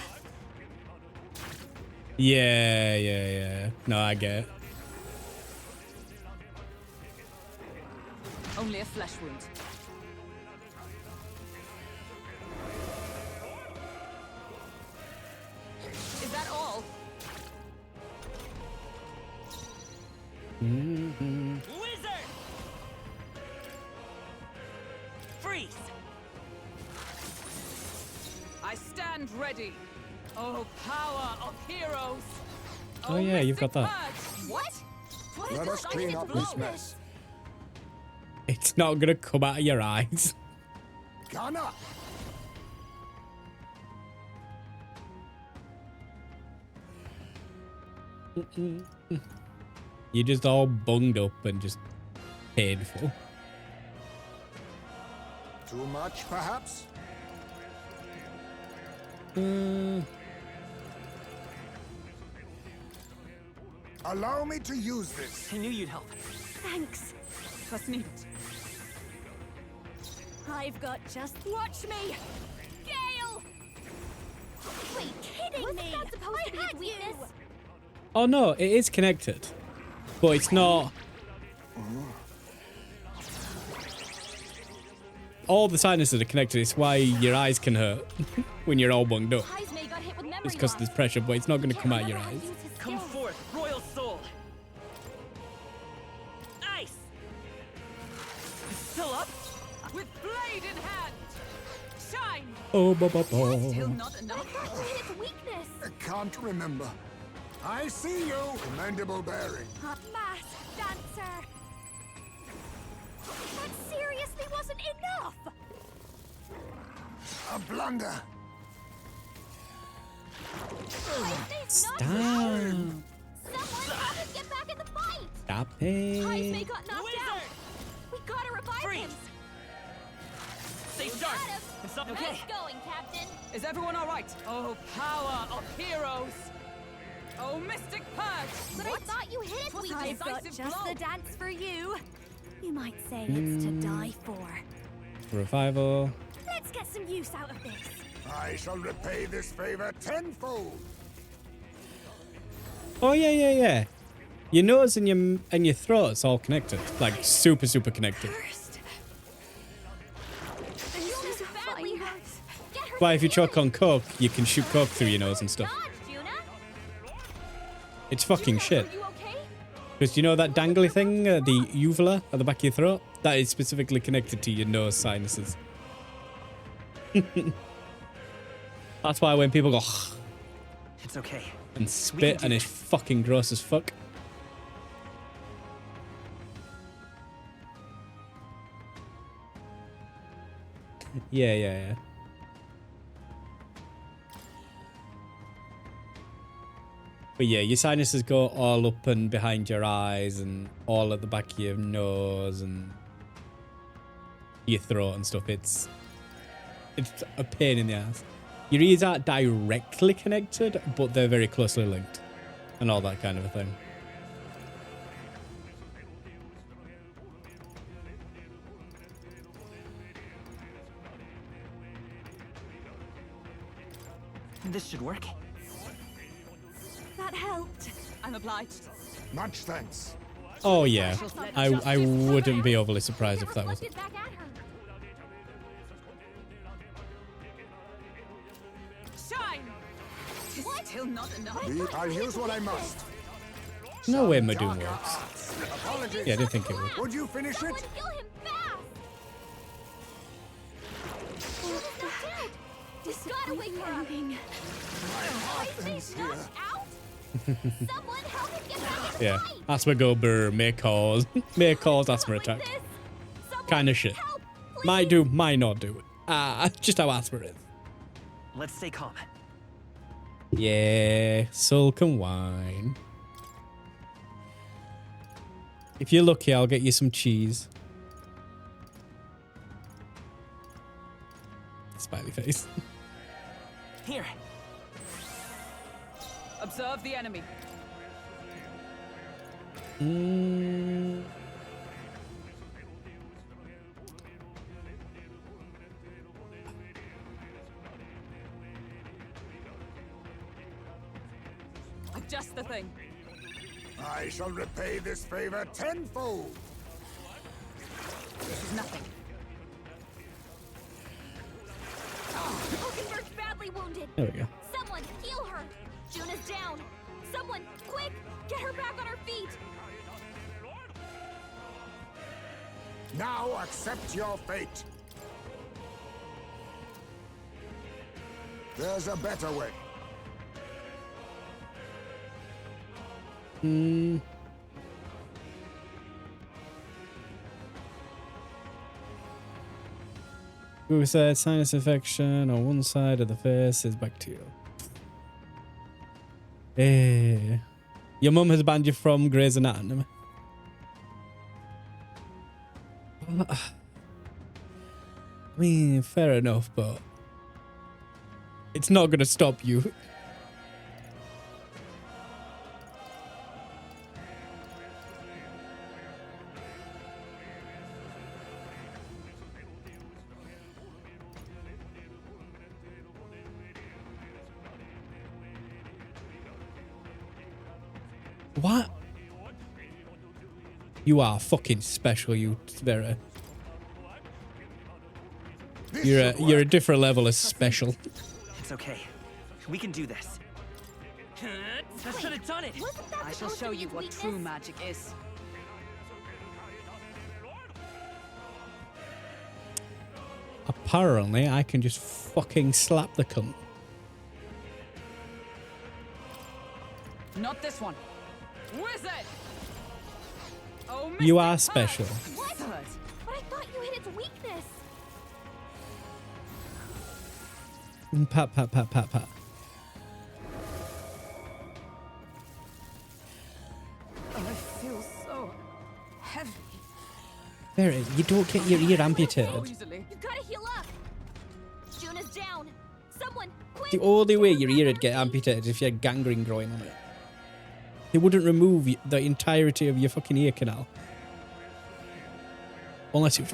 Yeah. No, I get it. Only a flesh wound. Is that all? Wizard! Freeze! I stand ready. Oh, power of heroes! Oh yeah, you've got that. What? Let us clean up this mess. It's not gonna come out of your eyes. Ghana! You're just all bunged up and just painful. Too much, perhaps? Allow me to use this. I knew you'd help. Thanks. Trust me. I've got just. Watch me, Gale. Wait, Kidding me? wasn't that supposed to be its weakness? Oh no, it is connected, but it's not. All the sinuses are connected. It's why your eyes can hurt when you're all bunged up. Heismay got hit with memory It's because loss. there's pressure, but it's not going to come out of your eyes. Come forth, royal soul. Ice. Still up? With blade in hand. Shine. Oh, Still not enough. Its weakness. I can't remember. I see you. Commendable bearing. Masked dancer. That seriously wasn't enough. A blunder. Stop. Someone help us get back in the fight. Stop it. Heismay got knocked out. We gotta revive him. Stay sharp. It's not okay. Nice going, Captain. Is everyone all right? Oh, power of heroes. Oh, mystic purge. But I thought you hit its weakness. I've got Decisive just blow. the dance for you. You might say it's to die for. Revival. Let's get some use out of this. I shall repay this favor tenfold. Oh yeah. Your nose and your throat's all connected, like super connected. This is badly hurt. Get her Why if you choke on coke, you can shoot coke through your nose and stuff. Juna. It's fucking shit. Are you okay? Because you know that dangly thing, the uvula at the back of your throat? That is specifically connected to your nose sinuses. That's why when people go It's okay. and spit and it's fucking gross as fuck. Yeah. But yeah, your sinuses go all up and behind your eyes and all at the back of your nose and your throat and stuff. It's a pain in the ass. Your ears aren't directly connected, but they're very closely linked and all that kind of a thing. This should work. That helped. I'm obliged. Much thanks. Oh yeah, I wouldn't be overly surprised if that was it. Back at her. Shine. Still not enough. I'll use what I must. No way Madoon works. Apologies. Yeah, I didn't think it would. Would you finish Someone it? kill him fast. He's gotta wake her up. Heismay's knocked out. Someone help him get back in the Yeah, fight. asthma go brr, may cause asthma attack. Kind of shit. Might do, might not do. Just how asthma is. Let's stay calm. Yeah, sulk and wine. If you're lucky, I'll get you some cheese. Smiley face. Here. Observe the enemy. Just the thing. I shall repay this favor tenfold. This is nothing. Hulkenberg's badly wounded. There we go. Someone heal her. Juna's down. Someone, quick, get her back on her feet. Now accept your fate. There's a better way. We said sinus infection on one side of the face is bacterial. Hey. Your mum has banned you from Grey's Anatomy. I mean, fair enough, but it's not going to stop you. What? You are fucking special, you Vera. You're a different level of special. It's okay. We can do this. I should have done it. I shall show you what true magic is. Apparently, I can just fucking slap the cunt. Not this one. Wizard! Oh, You are special. What? But I thought you hit its weakness. Pat, pat, pat, pat, pat. I feel so heavy. Vera, you don't get your ear amputated. You gotta heal up. Juna's down. Someone, quick. The only way your ear would get amputated is if you had gangrene growing on it. It wouldn't remove the entirety of your fucking ear canal. Unless it was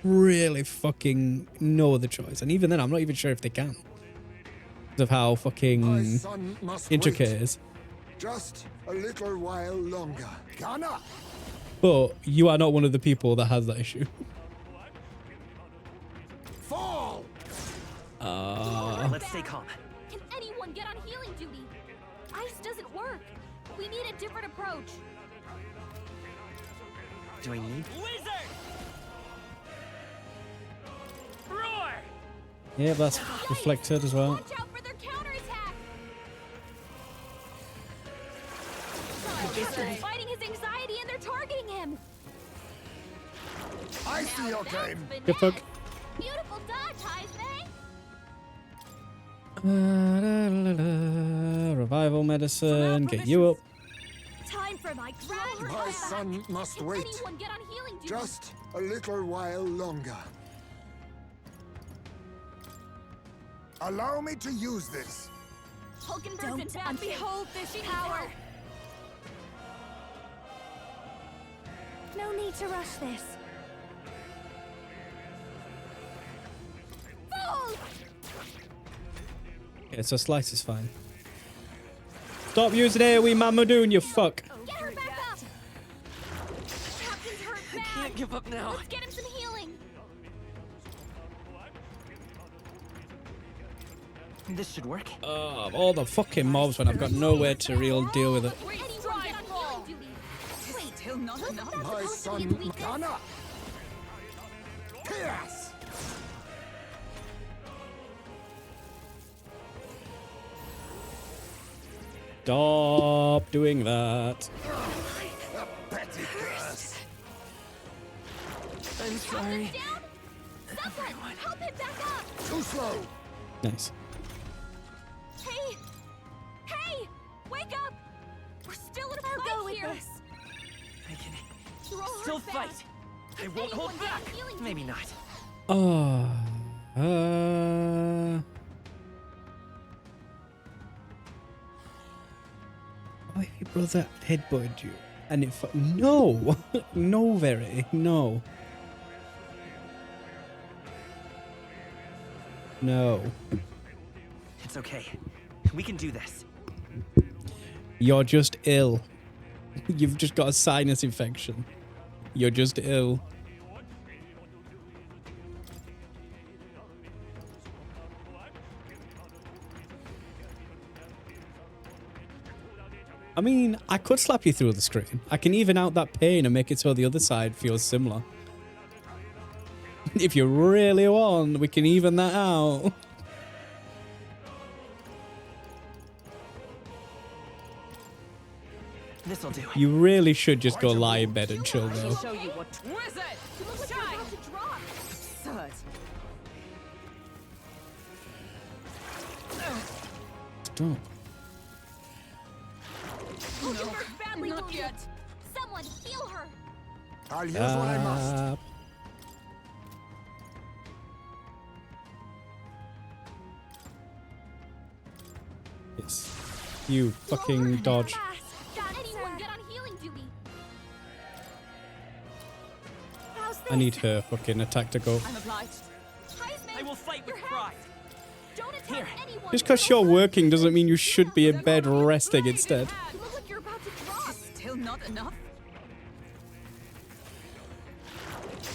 really fucking no other choice. And even then, I'm not even sure if they can. Because of how fucking intricate it is. Just a little while longer. Ghana! But you are not one of the people that has that issue. Fall! Let's stay calm. Can anyone get on healing duty? Ice doesn't work. We need a different approach. Do I need? Wizard! Roar! Yeah, that's reflected as well. Watch out for their counterattack. They're fighting his anxiety and they're targeting him. I see your game. Good fuck. Beautiful dodge, Heisman. Revival medicine, get you up. Time for my crown. My son must wait. Anyone get on healing duty? Just a little while longer. Allow me to use this. Hulkenberg's in bad shape. Behold this power. No need to rush this. Fool! Okay, so slice is fine. Stop using AoE Mamadoon, you fuck. Get her back up. Captain's hurt bad. I can't give up now. Let's get him some healing. This should work. All the fucking mobs when I've got nowhere to real deal with it. Anyone get on healing duty? Wait, Still not enough. My son, Ghana! Pierce! Stop doing that. A petty curse. I'm sorry. Someone, help him back up. Too slow. Nice. Hey! Hey! Wake up! We're still in a fight here! I can Throw her still back. fight. I won't hold Anyone get back. on healing Maybe duty? not. Oh. What if your brother headbutted you? And it no, no, very no, no. It's okay. We can do this. You're just ill. You've just got a sinus infection. You're just ill. I mean, I could slap you through the screen. I can even out that pain and make it so the other side feels similar. If you really want, we can even that out. This'll do. You really should just go lie in bed and chill though. Show you what wizard. You look like you're about to drop. Absurd. Stop. Lucifer's badly not wounded. yet. Someone heal her. I'll use what I must. Yes. You fucking dodge. Anyone get on healing duty. I need her fucking attack to go. I'm obliged. I will fight with pride. Don't attack anyone. Just because you're working doesn't mean you should be in bed resting instead. You look like you're about to drop. Still not enough.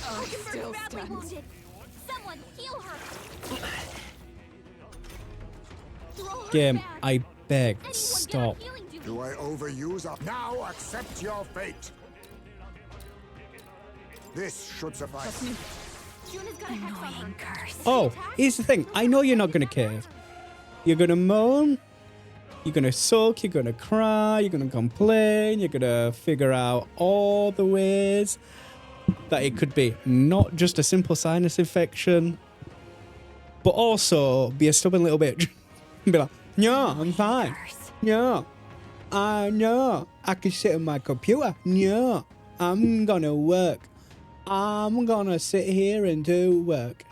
Oh, Lucifer's still badly stands. wounded. Someone heal her. Throw her Game, back. I beg, Anyone stop. get on healing duty. Do I overuse a... Now accept your fate. This should suffice. Juna's got a hex on her. Curse. Oh, here's the thing. I know you're not going to cave. You're going to moan. You're going to sulk. You're going to cry. You're going to complain. You're going to figure out all the ways that it could be not just a simple sinus infection, but also be a stubborn little bitch. Be like, no, I'm fine. No, no, I can sit on my computer. No, I'm going to work. I'm gonna sit here and do work.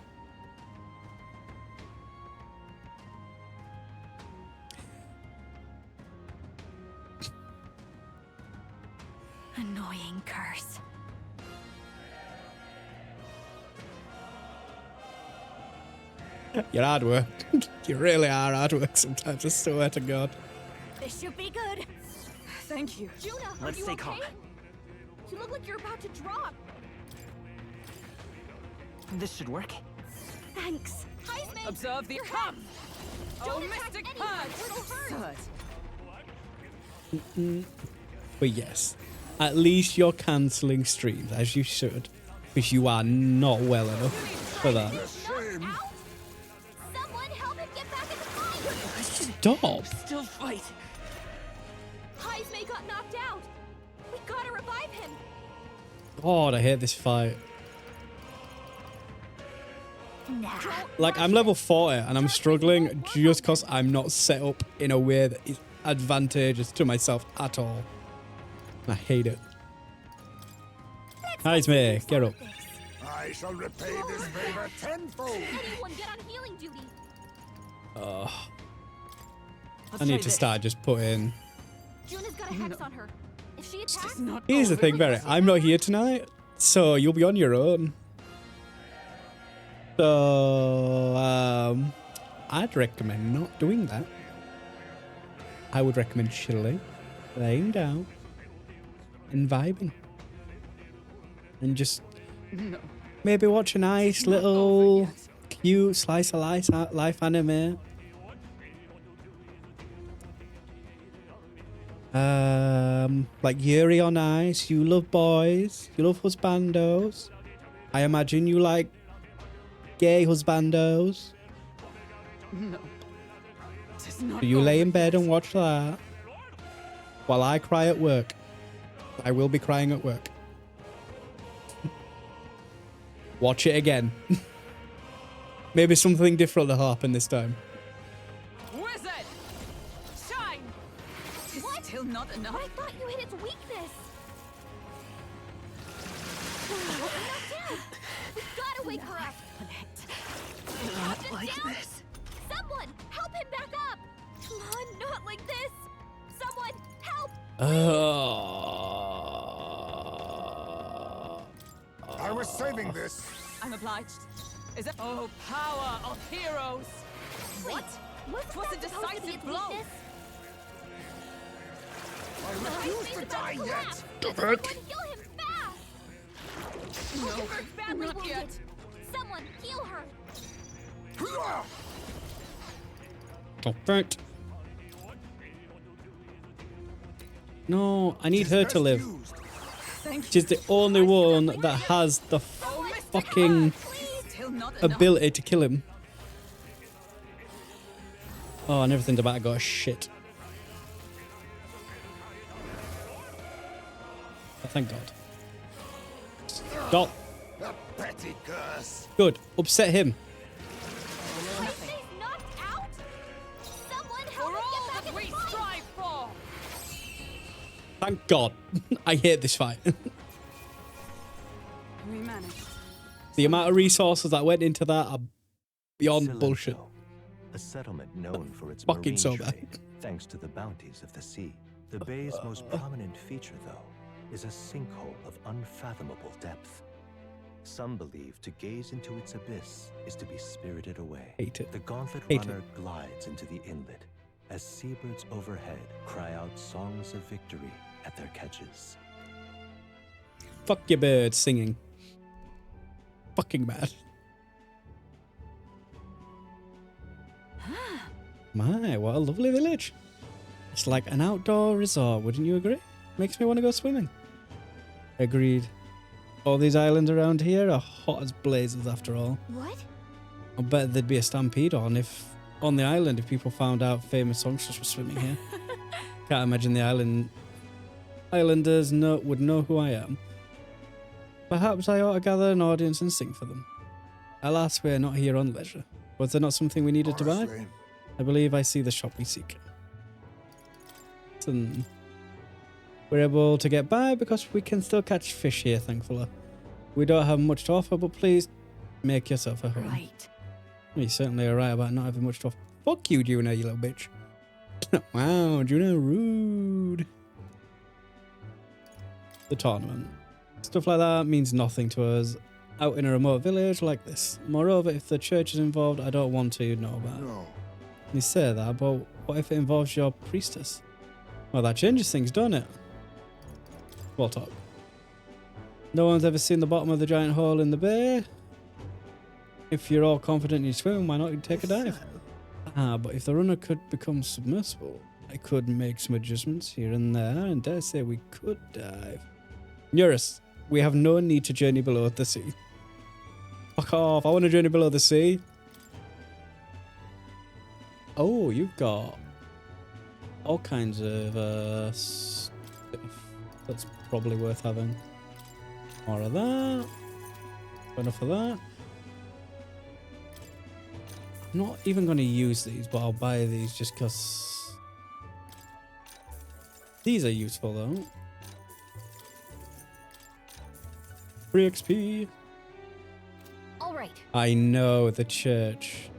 Annoying curse. You're hard work. You really are hard work sometimes, I swear to God. This should be good. Thank you. Juna, Let's are you stay okay? calm. You look like you're about to drop. This should work. Thanks. Heisman, Observe the your come. head. Don't Oh, attack Mystic anyone. Purge. It'll hurt. Absurd. But yes, at least you're cancelling streams, as you should. Because you are not well enough for that. Shame. Out? Someone help him get back in the fight. Stop. Still fight. Heisman got knocked out. We gotta revive him. God, I hate this fight. Nah. Like, I'm level 40 and I'm struggling just because I'm not set up in a way that is advantageous to myself at all. I hate it. Heisman, get up. I shall repay this favor tenfold. Anyone get on healing duty. Ugh. Let's I try need to this. start just putting... Juna's got a hex on her. If she attacks, Here's the thing, Barry. I'm not here tonight, so you'll be on your own. So, I'd recommend not doing that. I would recommend chilling, laying down, and vibing. And just maybe watch a nice little cute slice of life anime. Like Yuri on Ice. You love boys. You love husbandos. I imagine you like gay husbandos. No. Tis not So you over lay in yet. bed and watch that while I cry at work. I will be crying at work. Watch it again. Maybe something different will happen this time. Wizard! Shine! Tis still not enough. I thought you hit its weakness. We gotta wake her up. Not like this. Someone help him back up. Come on, not like this. Someone help I was saving this. I'm obliged. Is it? Oh, power of heroes! What? Was a decisive blow. I refuse to die yet. Someone kill him fast! No, Badly not wounded. yet. Someone heal her. Don't. No, I need her to live. She's the only one that has the fucking ability to kill him. Oh, and everything's about to go shit. Oh, thank God. Stop. The petty curse. Good. Upset him. Thank God. I hate this fight. We managed. The amount of resources that went into that are beyond bullshit. A settlement known for its Fucking marine so bad. trade, thanks to the bounties of the sea. The bay's most prominent feature, though, is a sinkhole of unfathomable depth. Some believe to gaze into its abyss is to be spirited away. Hate it. The gauntlet Hate runner glides into the inlet as seabirds overhead cry out songs of victory at their catches. Fuck your bird singing. Fucking mad. My, what a lovely village. It's like an outdoor resort, wouldn't you agree? Makes me want to go swimming. Agreed. All these islands around here are hot as blazes after all. What? I bet there'd be a stampede on the island if people found out famous songsters were swimming here. Can't imagine the islanders would know who I am. Perhaps I ought to gather an audience and sing for them. Alas, we're not here on leisure. Was there not something we needed to buy? I believe I see the shop we seek. We're able to get by because we can still catch fish here, thankfully. We don't have much to offer, but please make yourself at home. Right. You certainly are right about not having much to offer. Fuck you, Juno, you little bitch. Wow, Juno, rude. The tournament. Stuff like that means nothing to us out in a remote village like this. Moreover, if the church is involved, I don't want to know about it. No. You say that, but what if it involves your priestess? Well, that changes things, don't it? We'll talk. No one's ever seen the bottom of the giant hole in the bay. If you're all confident you swim, why not take a dive? But if the runner could become submersible, I could make some adjustments here and there, and dare say we could dive. Eurus, we have no need to journey below the sea. Fuck off, I want to journey below the sea. Oh, you've got all kinds of stuff. That's probably worth having. More of that. Enough of that. I'm not even going to use these, but I'll buy these just because these are useful though. Free XP. All right. I know, the church.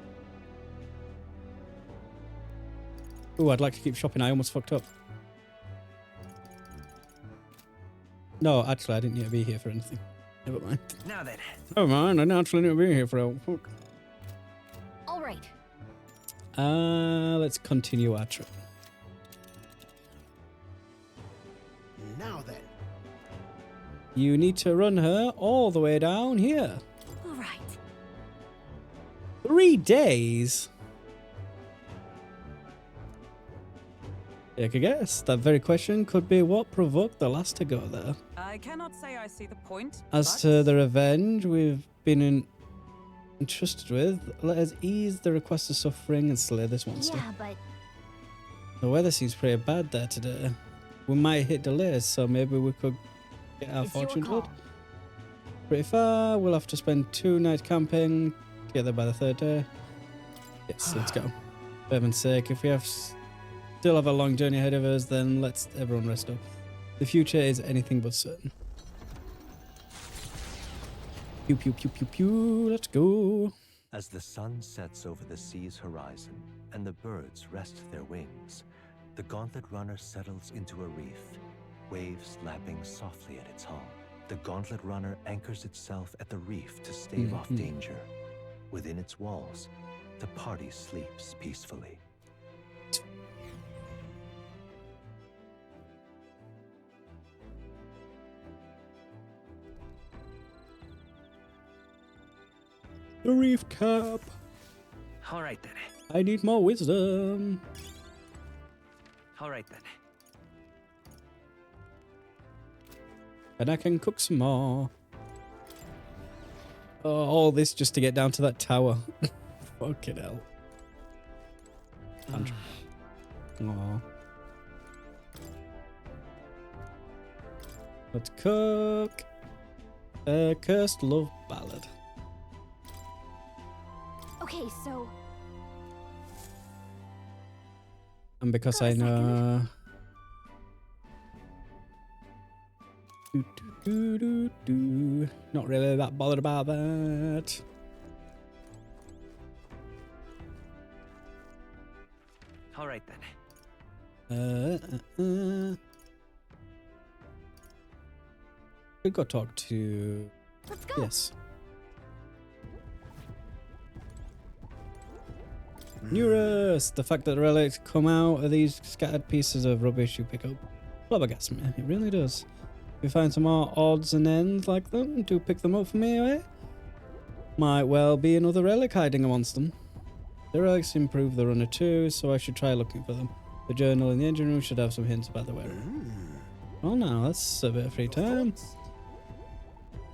Ooh, I'd like to keep shopping. I almost fucked up. No, actually, I didn't need to be here for anything. Never mind. Now then. Never mind, I didn't actually need to be here for a fuck. All right. Let's continue our trip. Now then. You need to run her all the way down here. All right. 3 days? Take a guess. That very question could be what provoked the last to go there. I cannot say I see the point. As but to the revenge we've been entrusted with, let us ease the request of suffering and slay this monster. Yeah, but The weather seems pretty bad there today. We might hit delays, so maybe we could get our it's your fortune call. good. Pretty far. We'll have to spend 2 nights camping. Get there by the 3rd day. Yes, let's go. For heaven's sake, if we still have a long journey ahead of us, then let's everyone rest up. The future is anything but certain. Pew pew pew pew pew. Let's go. As the sun sets over the sea's horizon and the birds rest their wings, the Gauntlet Runner settles into a reef, waves lapping softly at its hull. The Gauntlet Runner anchors itself at the reef to stave off danger. Within its walls, the party sleeps peacefully. The reef cap. All right then. I need more wisdom. All right then. And I can cook some more. Oh, all this just to get down to that tower. Fucking hell. Aww. Let's cook a cursed love ballad. Okay, so And because I know... Not really that bothered about that. All right then. We go talk to... Let's go. Yes. Neurus! The fact that the relics come out of these scattered pieces of rubbish you pick up flabbergasts me. It really does. If you find some more odds and ends like them, do pick them up for me, eh? Might well be another relic hiding amongst them. The relics improve the runner too, so I should try looking for them. The journal in the engine room should have some hints about the wearer. Well now, that's a bit of free time.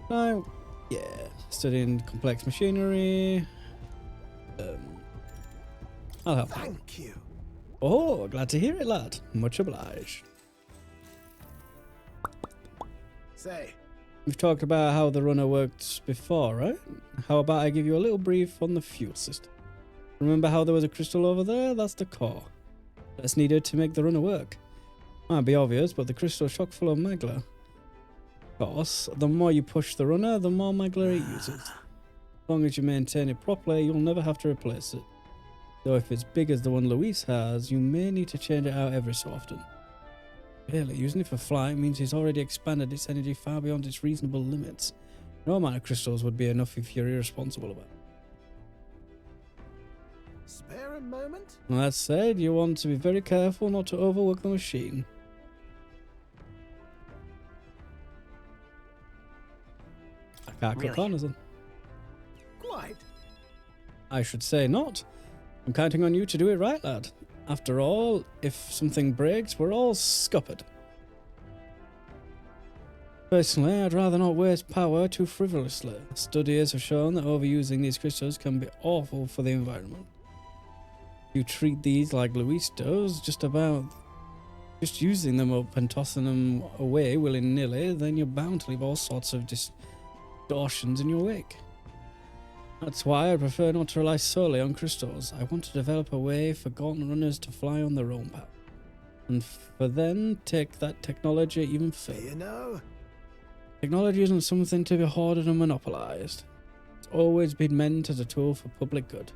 Now, yeah, studying complex machinery. I'll help. Thank you. Oh, glad to hear it, lad. Much obliged. Say, We've talked about how the runner worked before, right? How about I give you a little brief on the fuel system? Remember how there was a crystal over there? That's the core. That's needed to make the runner work. Might be obvious, but the crystal is chock full of magla. Of course, the more you push the runner, the more magla it uses. As long as you maintain it properly, you'll never have to replace it. Though if it's big as the one Luis has, you may need to change it out every so often. Really, using it for flight means he's already expanded its energy far beyond its reasonable limits. No amount of crystals would be enough if you're irresponsible about it. spare a moment? That said, you want to be very careful not to overwork the machine. I can't cut corners then. Quite. I should say not. I'm counting on you to do it right, lad. After all, if something breaks, we're all scuppered. Personally, I'd rather not waste power too frivolously. Studies have shown that overusing these crystals can be awful for the environment. You treat these like Luis does, just using them up and tossing them away willy-nilly, then you're bound to leave all sorts of distortions in your wake. That's why I prefer not to rely solely on crystals. I want to develop a way for Gauntlet runners to fly on their own power. And for then, take that technology even further. You know, technology isn't something to be hoarded and monopolized. It's always been meant as a tool for public good.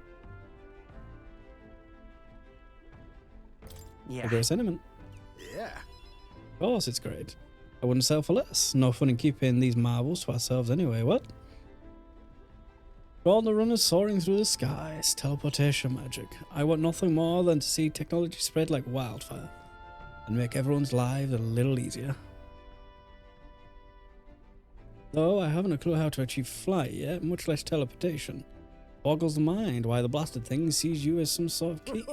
Yeah. A great sentiment. Yeah. Of course, it's great. I wouldn't sell for less. No fun in keeping these marvels to ourselves anyway, what? All the runners soaring through the skies, teleportation magic. I want nothing more than to see technology spread like wildfire and make everyone's lives a little easier. Though I haven't a clue how to achieve flight yet, much less teleportation. Boggles the mind why the blasted thing sees you as some sort of key.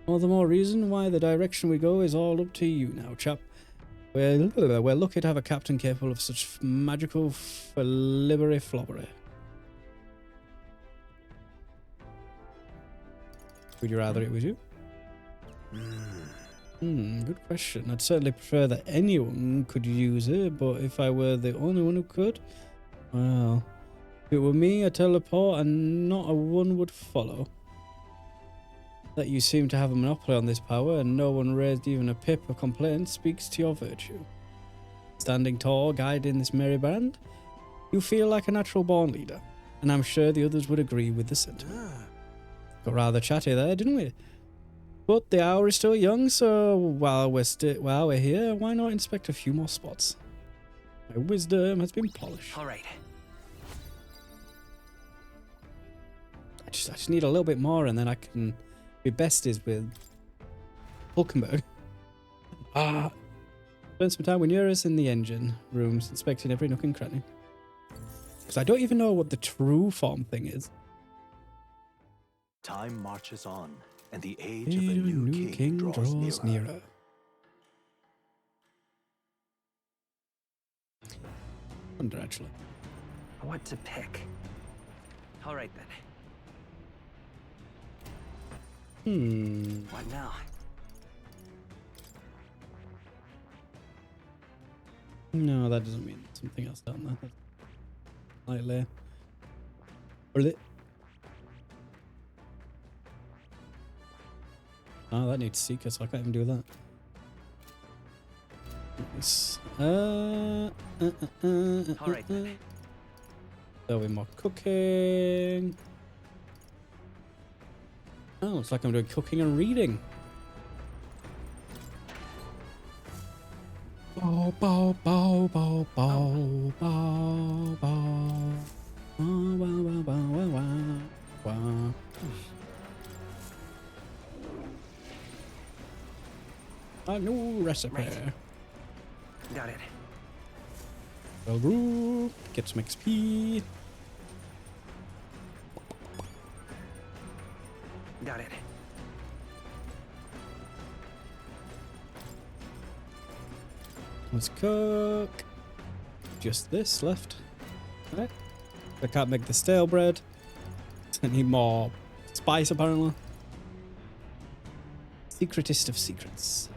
All the more reason why the direction we go is all up to you now, chap. We're lucky to have a captain capable of such magical flibbery flobbery. Would you rather it was you? Good question. I'd certainly prefer that anyone could use it, but if I were the only one who could, well, if it were me, a teleport and not a one would follow. That you seem to have a monopoly on this power and no one raised even a pip of complaint speaks to your virtue. Standing tall, guiding this merry band, you feel like a natural born leader, and I'm sure the others would agree with the sentiment. Got rather chatty there, didn't we? But the hour is still young, so while we're here, why not inspect a few more spots? My wisdom has been polished. All right. I just need a little bit more, and then I can be besties with Hulkenberg. Spend some time with Eurus in the engine rooms, inspecting every nook and cranny. Because I don't even know what the true form thing is. Time marches on, and the age of the new king draws nearer. Wonder, actually. What to pick? All right then. What now? No, that doesn't mean something else down there. Lightly. Oh, that needs Seeker, so I can't even do that. Nice. Alright then. There'll be more cooking. Oh, looks like I'm doing cooking and reading. Bow, bow, bow, bow, bow, bow, bow. Bow, bow, bow, bow, bow, bow. A new recipe. Right. Got it. Well, group. Get some XP. Got it. Let's cook. Just this left. Right. I can't make the stale bread. I need more spice, apparently. Secretest of secrets.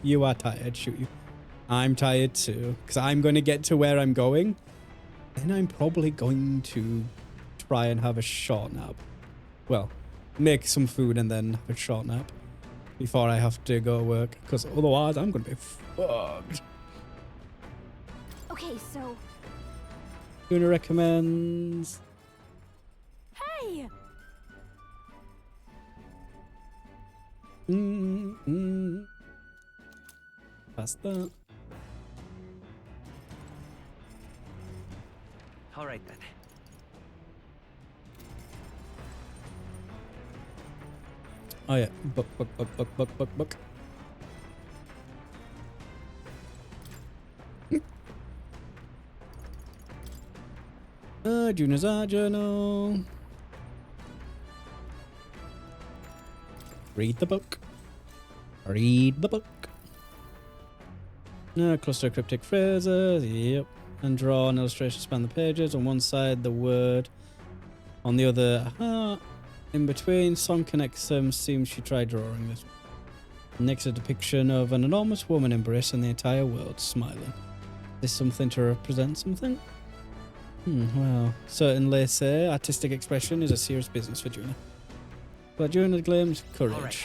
You are tired, shoot you. I'm tired too, because I'm going to get to where I'm going. Then I'm probably going to try and have a short nap. Well, make some food and then have a short nap before I have to go work, because otherwise I'm going to be fucked. Okay, so... Yuna recommends... Hey! Past that. All right then. Oh yeah, book. Juna's journal. Read the book. Read the book. Cluster of cryptic phrases. Yep. And draw an illustration, span the pages. On one side, the word. On the other, in between, song connects them. Seems she tried drawing this. Next, a depiction of an enormous woman embracing the entire world, smiling. Is this something to represent something? Well, certainly say artistic expression is a serious business for Juna. But Juna claims courage. Right.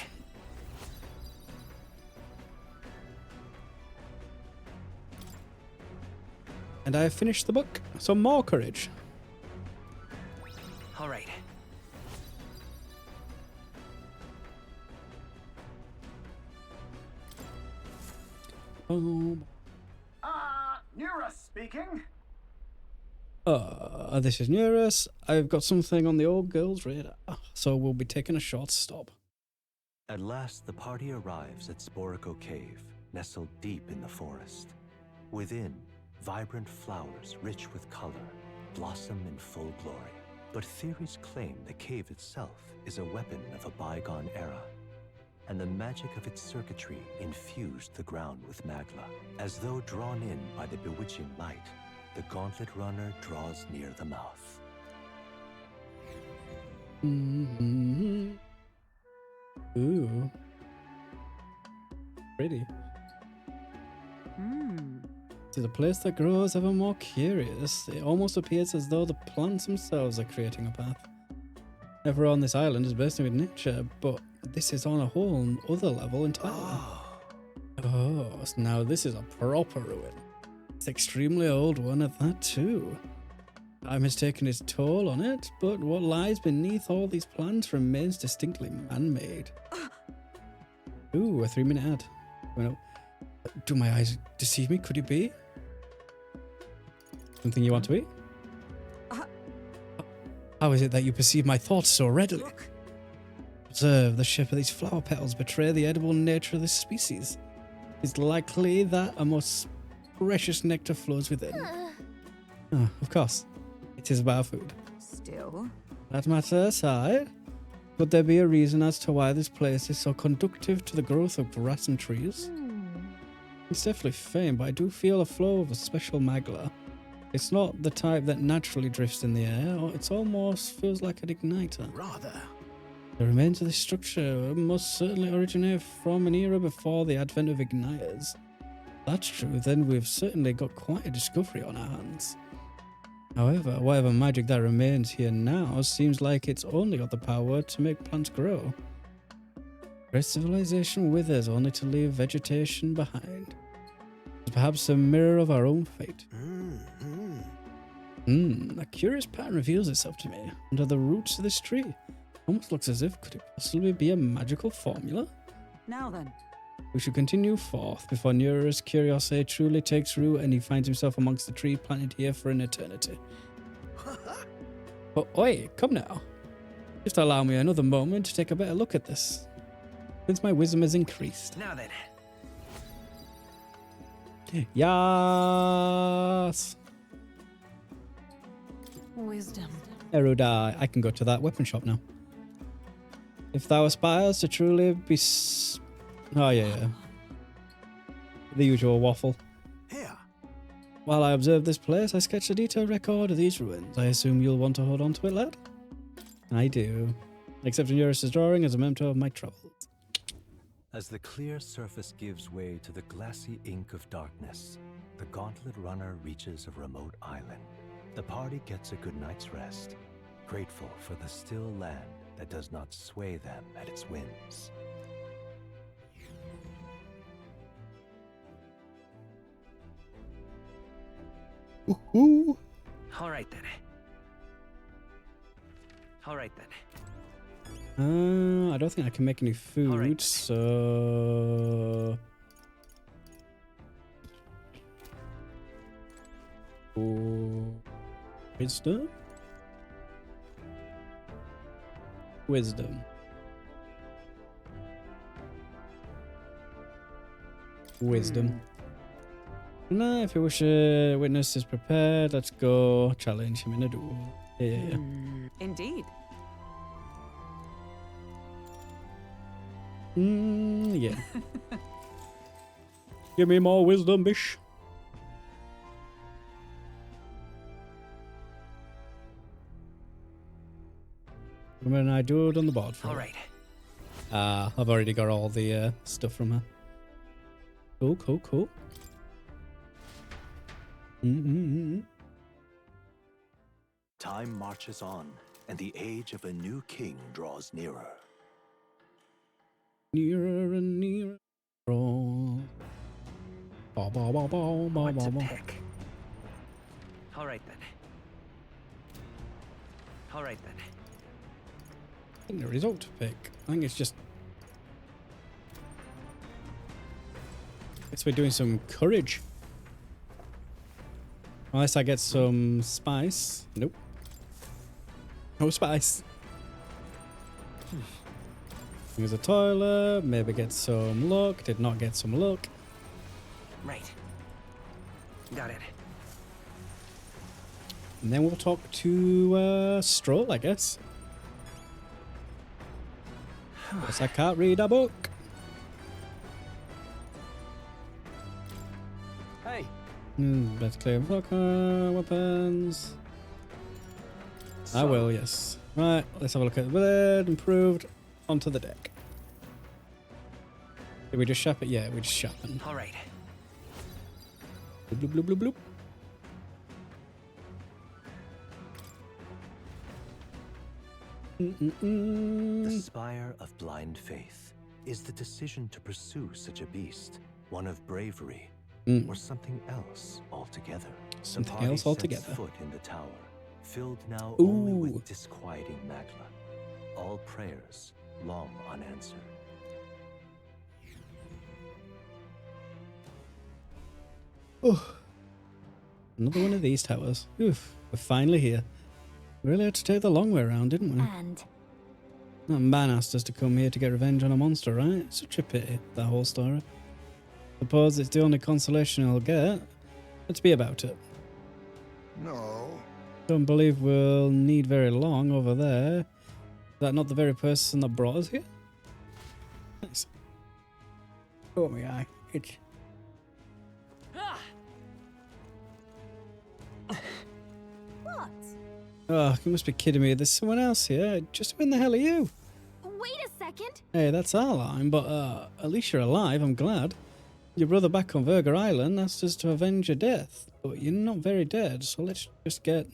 And I have finished the book, so more courage. All right. Neurus speaking. This is Neurus. I've got something on the old girl's radar, so we'll be taking a short stop. At last, the party arrives at Sporico Cave, nestled deep in the forest. Within, vibrant flowers rich with color blossom in full glory. But theories claim the cave itself is a weapon of a bygone era, and the magic of its circuitry infused the ground with magla. As though drawn in by the bewitching light, the gauntlet runner draws near the mouth. Ooh. Pretty. It is a place that grows ever more curious. It almost appears as though the plants themselves are creating a path. Everyone on this island is bursting with nature, but this is on a whole other level entirely. Oh, so now this is a proper ruin. It's an extremely old one at that too. Time has taken its toll on it, but what lies beneath all these plans remains distinctly man-made. Ooh, a 3-minute ad. Well, do my eyes deceive me? Could it be? Something you want to eat? How is it that you perceive my thoughts so readily? Observe the shape of these flower petals betray the edible nature of this species. It's likely that a most precious nectar flows within. Oh, of course. It is about food. Still? That matter aside, could there be a reason as to why this place is so conducive to the growth of grass and trees? It's definitely famed, but I do feel a flow of a special magla. It's not the type that naturally drifts in the air, or it almost feels like an igniter. Rather. The remains of this structure must certainly originate from an era before the advent of igniters. If that's true, then we've certainly got quite a discovery on our hands. However, whatever magic that remains here now seems like it's only got the power to make plants grow. Great civilization withers only to leave vegetation behind. It's perhaps a mirror of our own fate. A curious pattern reveals itself to me under the roots of this tree. Almost looks as if could it possibly be a magical formula? Now then. We should continue forth before Neura's curiosity truly takes root and he finds himself amongst the tree planted here for an eternity. But oi, come now. Just allow me another moment to take a better look at this, since my wisdom has increased. Now then. Yes! Wisdom. Erudite. I can go to that weapon shop now. If thou aspires to truly be... Oh, yeah. The usual waffle. Here. While I observe this place, I sketch a detailed record of these ruins. I assume you'll want to hold on to it, lad? I do. Accepting Eurus' drawing as a memento of my travels. As the clear surface gives way to the glassy ink of darkness, the gauntlet runner reaches a remote island. The party gets a good night's rest, grateful for the still land that does not sway them at its whims. Woohoo! All right then. All right then. I don't think I can make any food, so... Wisdom? Wisdom. Wisdom. No, if you wish a witness is prepared, let's go challenge him in a duel. Yeah. Indeed. Yeah. Give me more wisdom, bish. When I do it on the board for all right. I've already got all the stuff from her. Cool. Time marches on, and the age of a new king draws nearer. Nearer and nearer. What's a pick? All right then. All right then. I think there is out to pick. I think it's just... Guess we're doing some courage. Unless I get some spice. Nope. No spice. Here's a toilet. Maybe get some luck. Did not get some luck. Right. Got it. And then we'll talk to Stroll, I guess. Guess I can't read a book. Hey. Let's clear weapons. I will, yes. Right, let's have a look at the blade. Improved. Onto the deck. Did we just sharpen? Yeah, we just sharpened. All right. Bloop, bloop, bloop, bloop. The Spire of Blind Faith is the decision to pursue such a beast, one of bravery, or something else altogether. Something else altogether. Sets foot in the tower, filled now Ooh. only with disquieting magma. All prayers long unanswered. Oh, another one of these towers. Oof, we're finally here. We really had to take the long way around, didn't we? And That man asked us to come here to get revenge on a monster, right? Such a pity, that whole story. Suppose it's the only consolation he'll get. Let's be about it. No. Don't believe we'll need very long over there. Is that not the very person that brought us here? Thanks. Oh my eye. Itch. What? Oh, you must be kidding me. There's someone else here. Just who in the hell are you? Wait a second. Hey, that's our line, but at least you're alive, I'm glad. Your brother back on Verga Island asked us to avenge your death, but you're not very dead, so let's just get...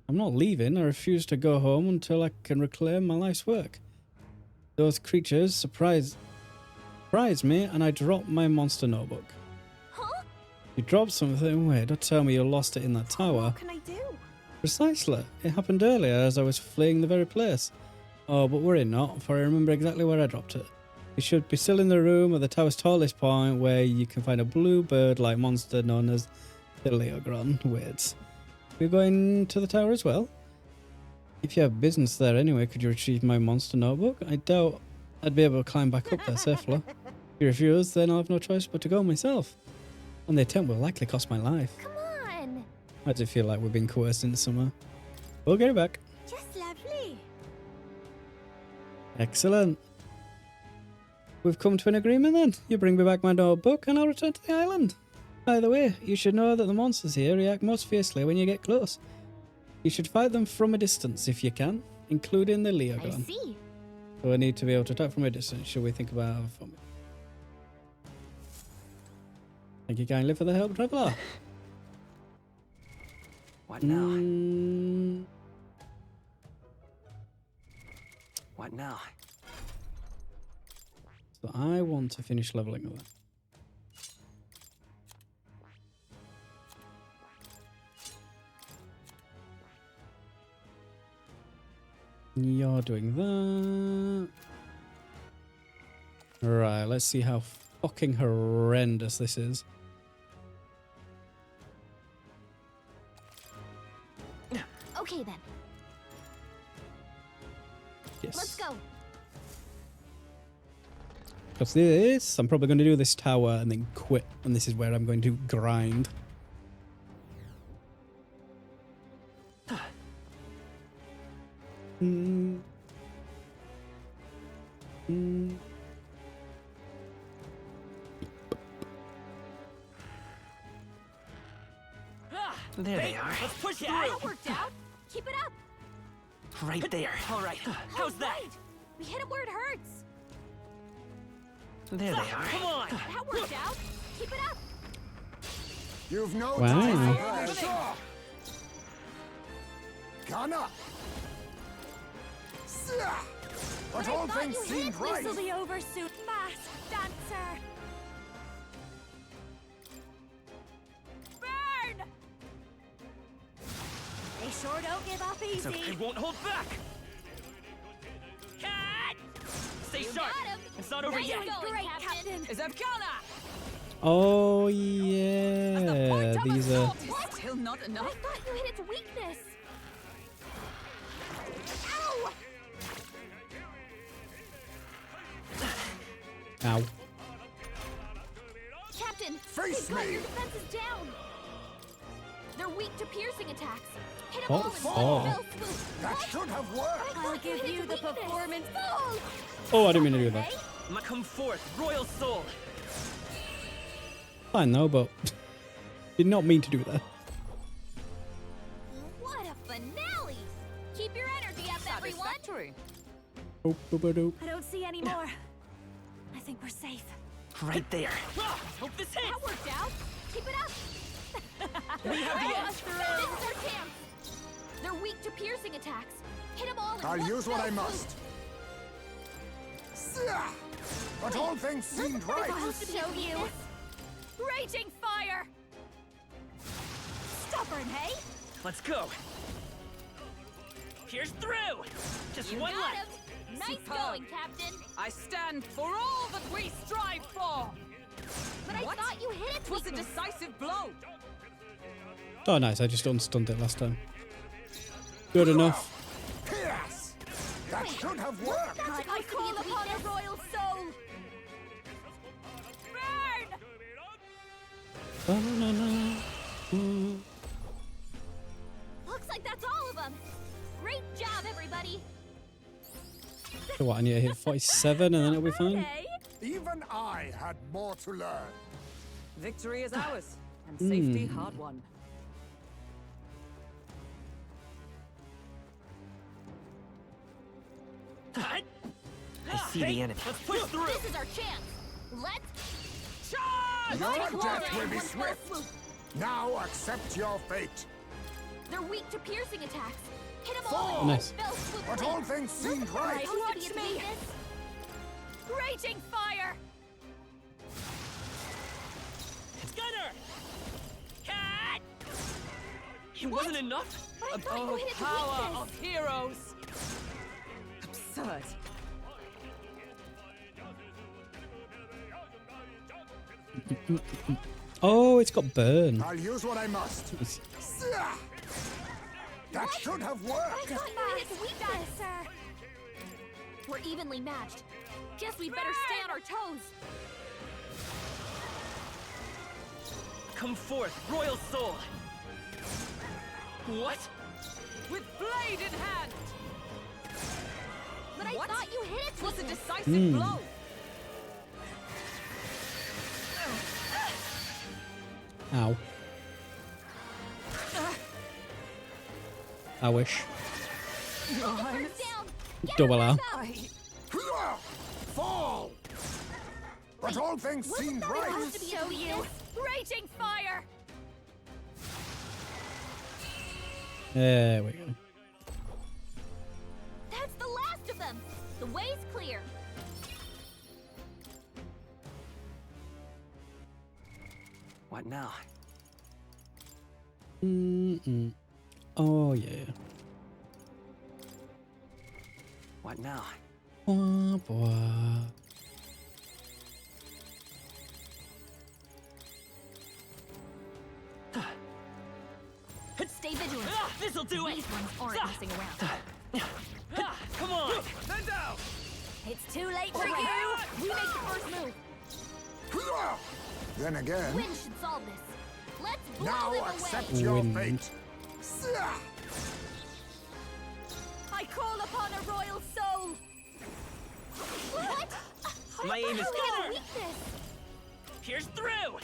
I'm not leaving. I refuse to go home until I can reclaim my life's work. Those creatures surprised me, and I dropped my monster notebook. Huh? You dropped something? Wait, don't tell me you lost it in that tower. What can I do? Precisely. It happened earlier as I was fleeing the very place. Oh, but worry not, for I remember exactly where I dropped it. It should be still in the room at the tower's tallest point, where you can find a blue bird-like monster known as the Leogron. Weirds. We're going to the tower as well? If you have business there anyway, could you retrieve my monster notebook? I doubt I'd be able to climb back up there safely. If you refuse, then I'll have no choice but to go myself. And the attempt will likely cost my life. Come on. Why does it feel like we're being coerced into somewhere? We'll get it back. Just lovely. Excellent. We've come to an agreement then. You bring me back my notebook and I'll return to the island. By the way, you should know that the monsters here react most fiercely when you get close. You should fight them from a distance if you can, including the Leogron. I see. So I need to be able to attack from a distance. Should we think about... Thank you kindly for the help, traveller. What now? What now? So I want to finish leveling up. You're doing that. Right, let's see how fucking horrendous this is. Okay then. Yes. Let's go. Because this, I'm probably going to do this tower and then quit. And this is where I'm going to grind. There they are. Let's push through. That worked out. Keep it up. Right there. All right. How's that? Right. We hit him where it hurts. There they are. Come on. That worked out. Keep it up. You've no Wow. time for pleasure. Ghana. But all things seemed right. This'll be over soon. Masked dancer. Burn! They sure don't give up easy. I won't hold back. Cat! Stay sharp. It's not over yet. Great, Captain. Is that Ghana? Oh, yeah. These are... Still not I enough. thought you hit its weakness. Ow! Ow. Captain, Face we've got me. your defenses down. They're weak to piercing attacks. Hit them Oh, all in oh. one fell swoop. That should have worked. I'll give you the performance. Oh, I didn't mean to do that. Come forth, royal soul. Fine though, but... did not mean to do that. What a finale! Keep your energy up, everyone. Boop, boop, boop, boop. I don't see any more. I think we're safe. Right there. Hope this hits. That worked out. Keep it up. We have the edge. This is our chance. They're weak to piercing attacks. Hit them all in I'll one use what fell I swoop. must. But all things seemed right. I'll show you. Raging fire! Stubborn, hey? Let's go. Here's through! Just You one got left! him! Nice Superb. going, Captain! I stand for all that we strive for! But I What? thought you hit its It was a weakness. decisive blow! Oh, nice. I just unstunned it last time. Good enough. Yes! That should have worked! I call upon a royal soul! Burn! Ba-na-na-na. Looks like that's all of them! Great job, everybody! So what, I need to hit 47 and then it'll be fine? Even I had more to learn. Victory is ours, and safety Hmm. hard won. I see the enemy. Let's push through! This is our chance! Let's Charge! Your death will be swift. Now accept your fate. They're weak to piercing attacks. Hit them Fall! all! Nice. Fell swoop But win. all things seemed right. Watch me! Raging fire! Gunner! Cat! It wasn't enough? I thought you hit its Power weakness. of heroes! Absurd. Oh, it's got burn. I'll use what I must. That should have I worked. thought you hit its weakness, sir. We're evenly matched. Guess we better stay on our toes. Come forth, Royal Soul! What? With blade in hand! But I What? thought you hit its It was a weakness. decisive blow! Ow. I wish. Your Highness, Down! Get Double her ow. back up! Fall! But all things seemed It right. has to be a weakness. Raging fire! There we go. That's the last of them. The way's clear. What now? Mm-mm. Oh, yeah. What now? Blah, blah. Stay vigilant. This'll do it! These ones aren't messing around. Come on! Stand down! It's too late for you! We make the first move. Then again, Wind should solve this. Let's blow now them accept away. your Wind. fate. I call upon a royal soul. What? My aim is We have a Gunner! weakness. Here's through!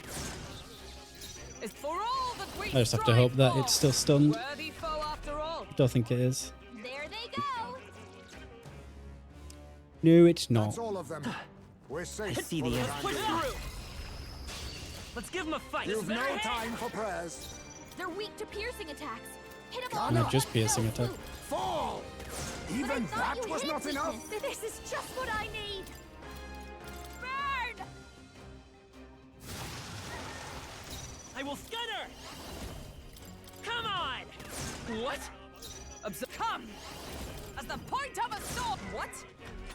is for all that we I just have to hope that it's still stunned. Worthy foe after all. Don't think it is. There they go. No, it's not. That's all of them. We're safe. see for the the end. time Push being. through! Let's give him a fight! You've Better no hit. time for prayers. They're weak to piercing attacks. Hit them all. Got No, it. just piercing Fell attack. swoop. Fall! But I Even thought that you was hit not its enough. weakness. This is just what I need. Burn! I will Gunner! Come on! What? Come! As the point of a sword! What?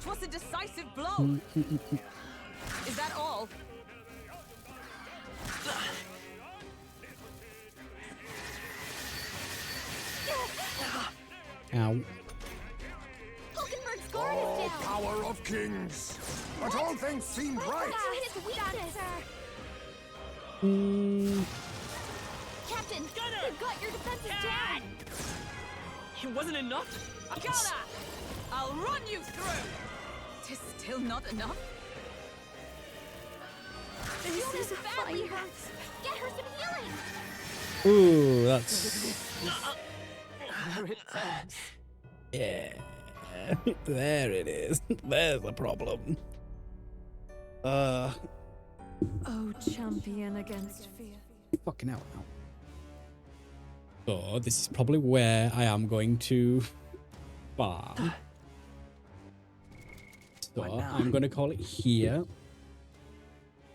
'Twas a decisive blow! Is that all? Ow. Hulkenberg's guard Oh, is down. power of kings. But all things seemed I right. thought you hit its weakness. Mm, Captain, Gunner! we've got your defenses down. It wasn't enough? Akana! I'll run you through! 'Tis still not enough? This is badly hurts. Get her some healing. ooh, that's... Yeah. There it is. There's the problem. Oh, champion against fear. Fucking hell now. So, this is probably where I am going to farm. So, What now? I'm going to call it here.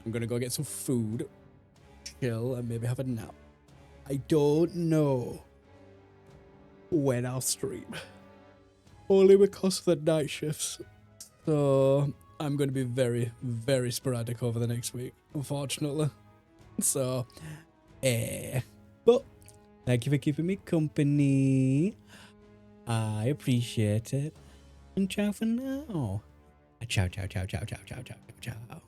I'm going to go get some food, chill, and maybe have a nap. I don't know when I'll stream. only because of the night shifts. So I'm going to be very, very sporadic over the next week, unfortunately. So, but thank you for keeping me company. I appreciate it. And ciao for now. Ciao, ciao, ciao, ciao, ciao, ciao, ciao, ciao.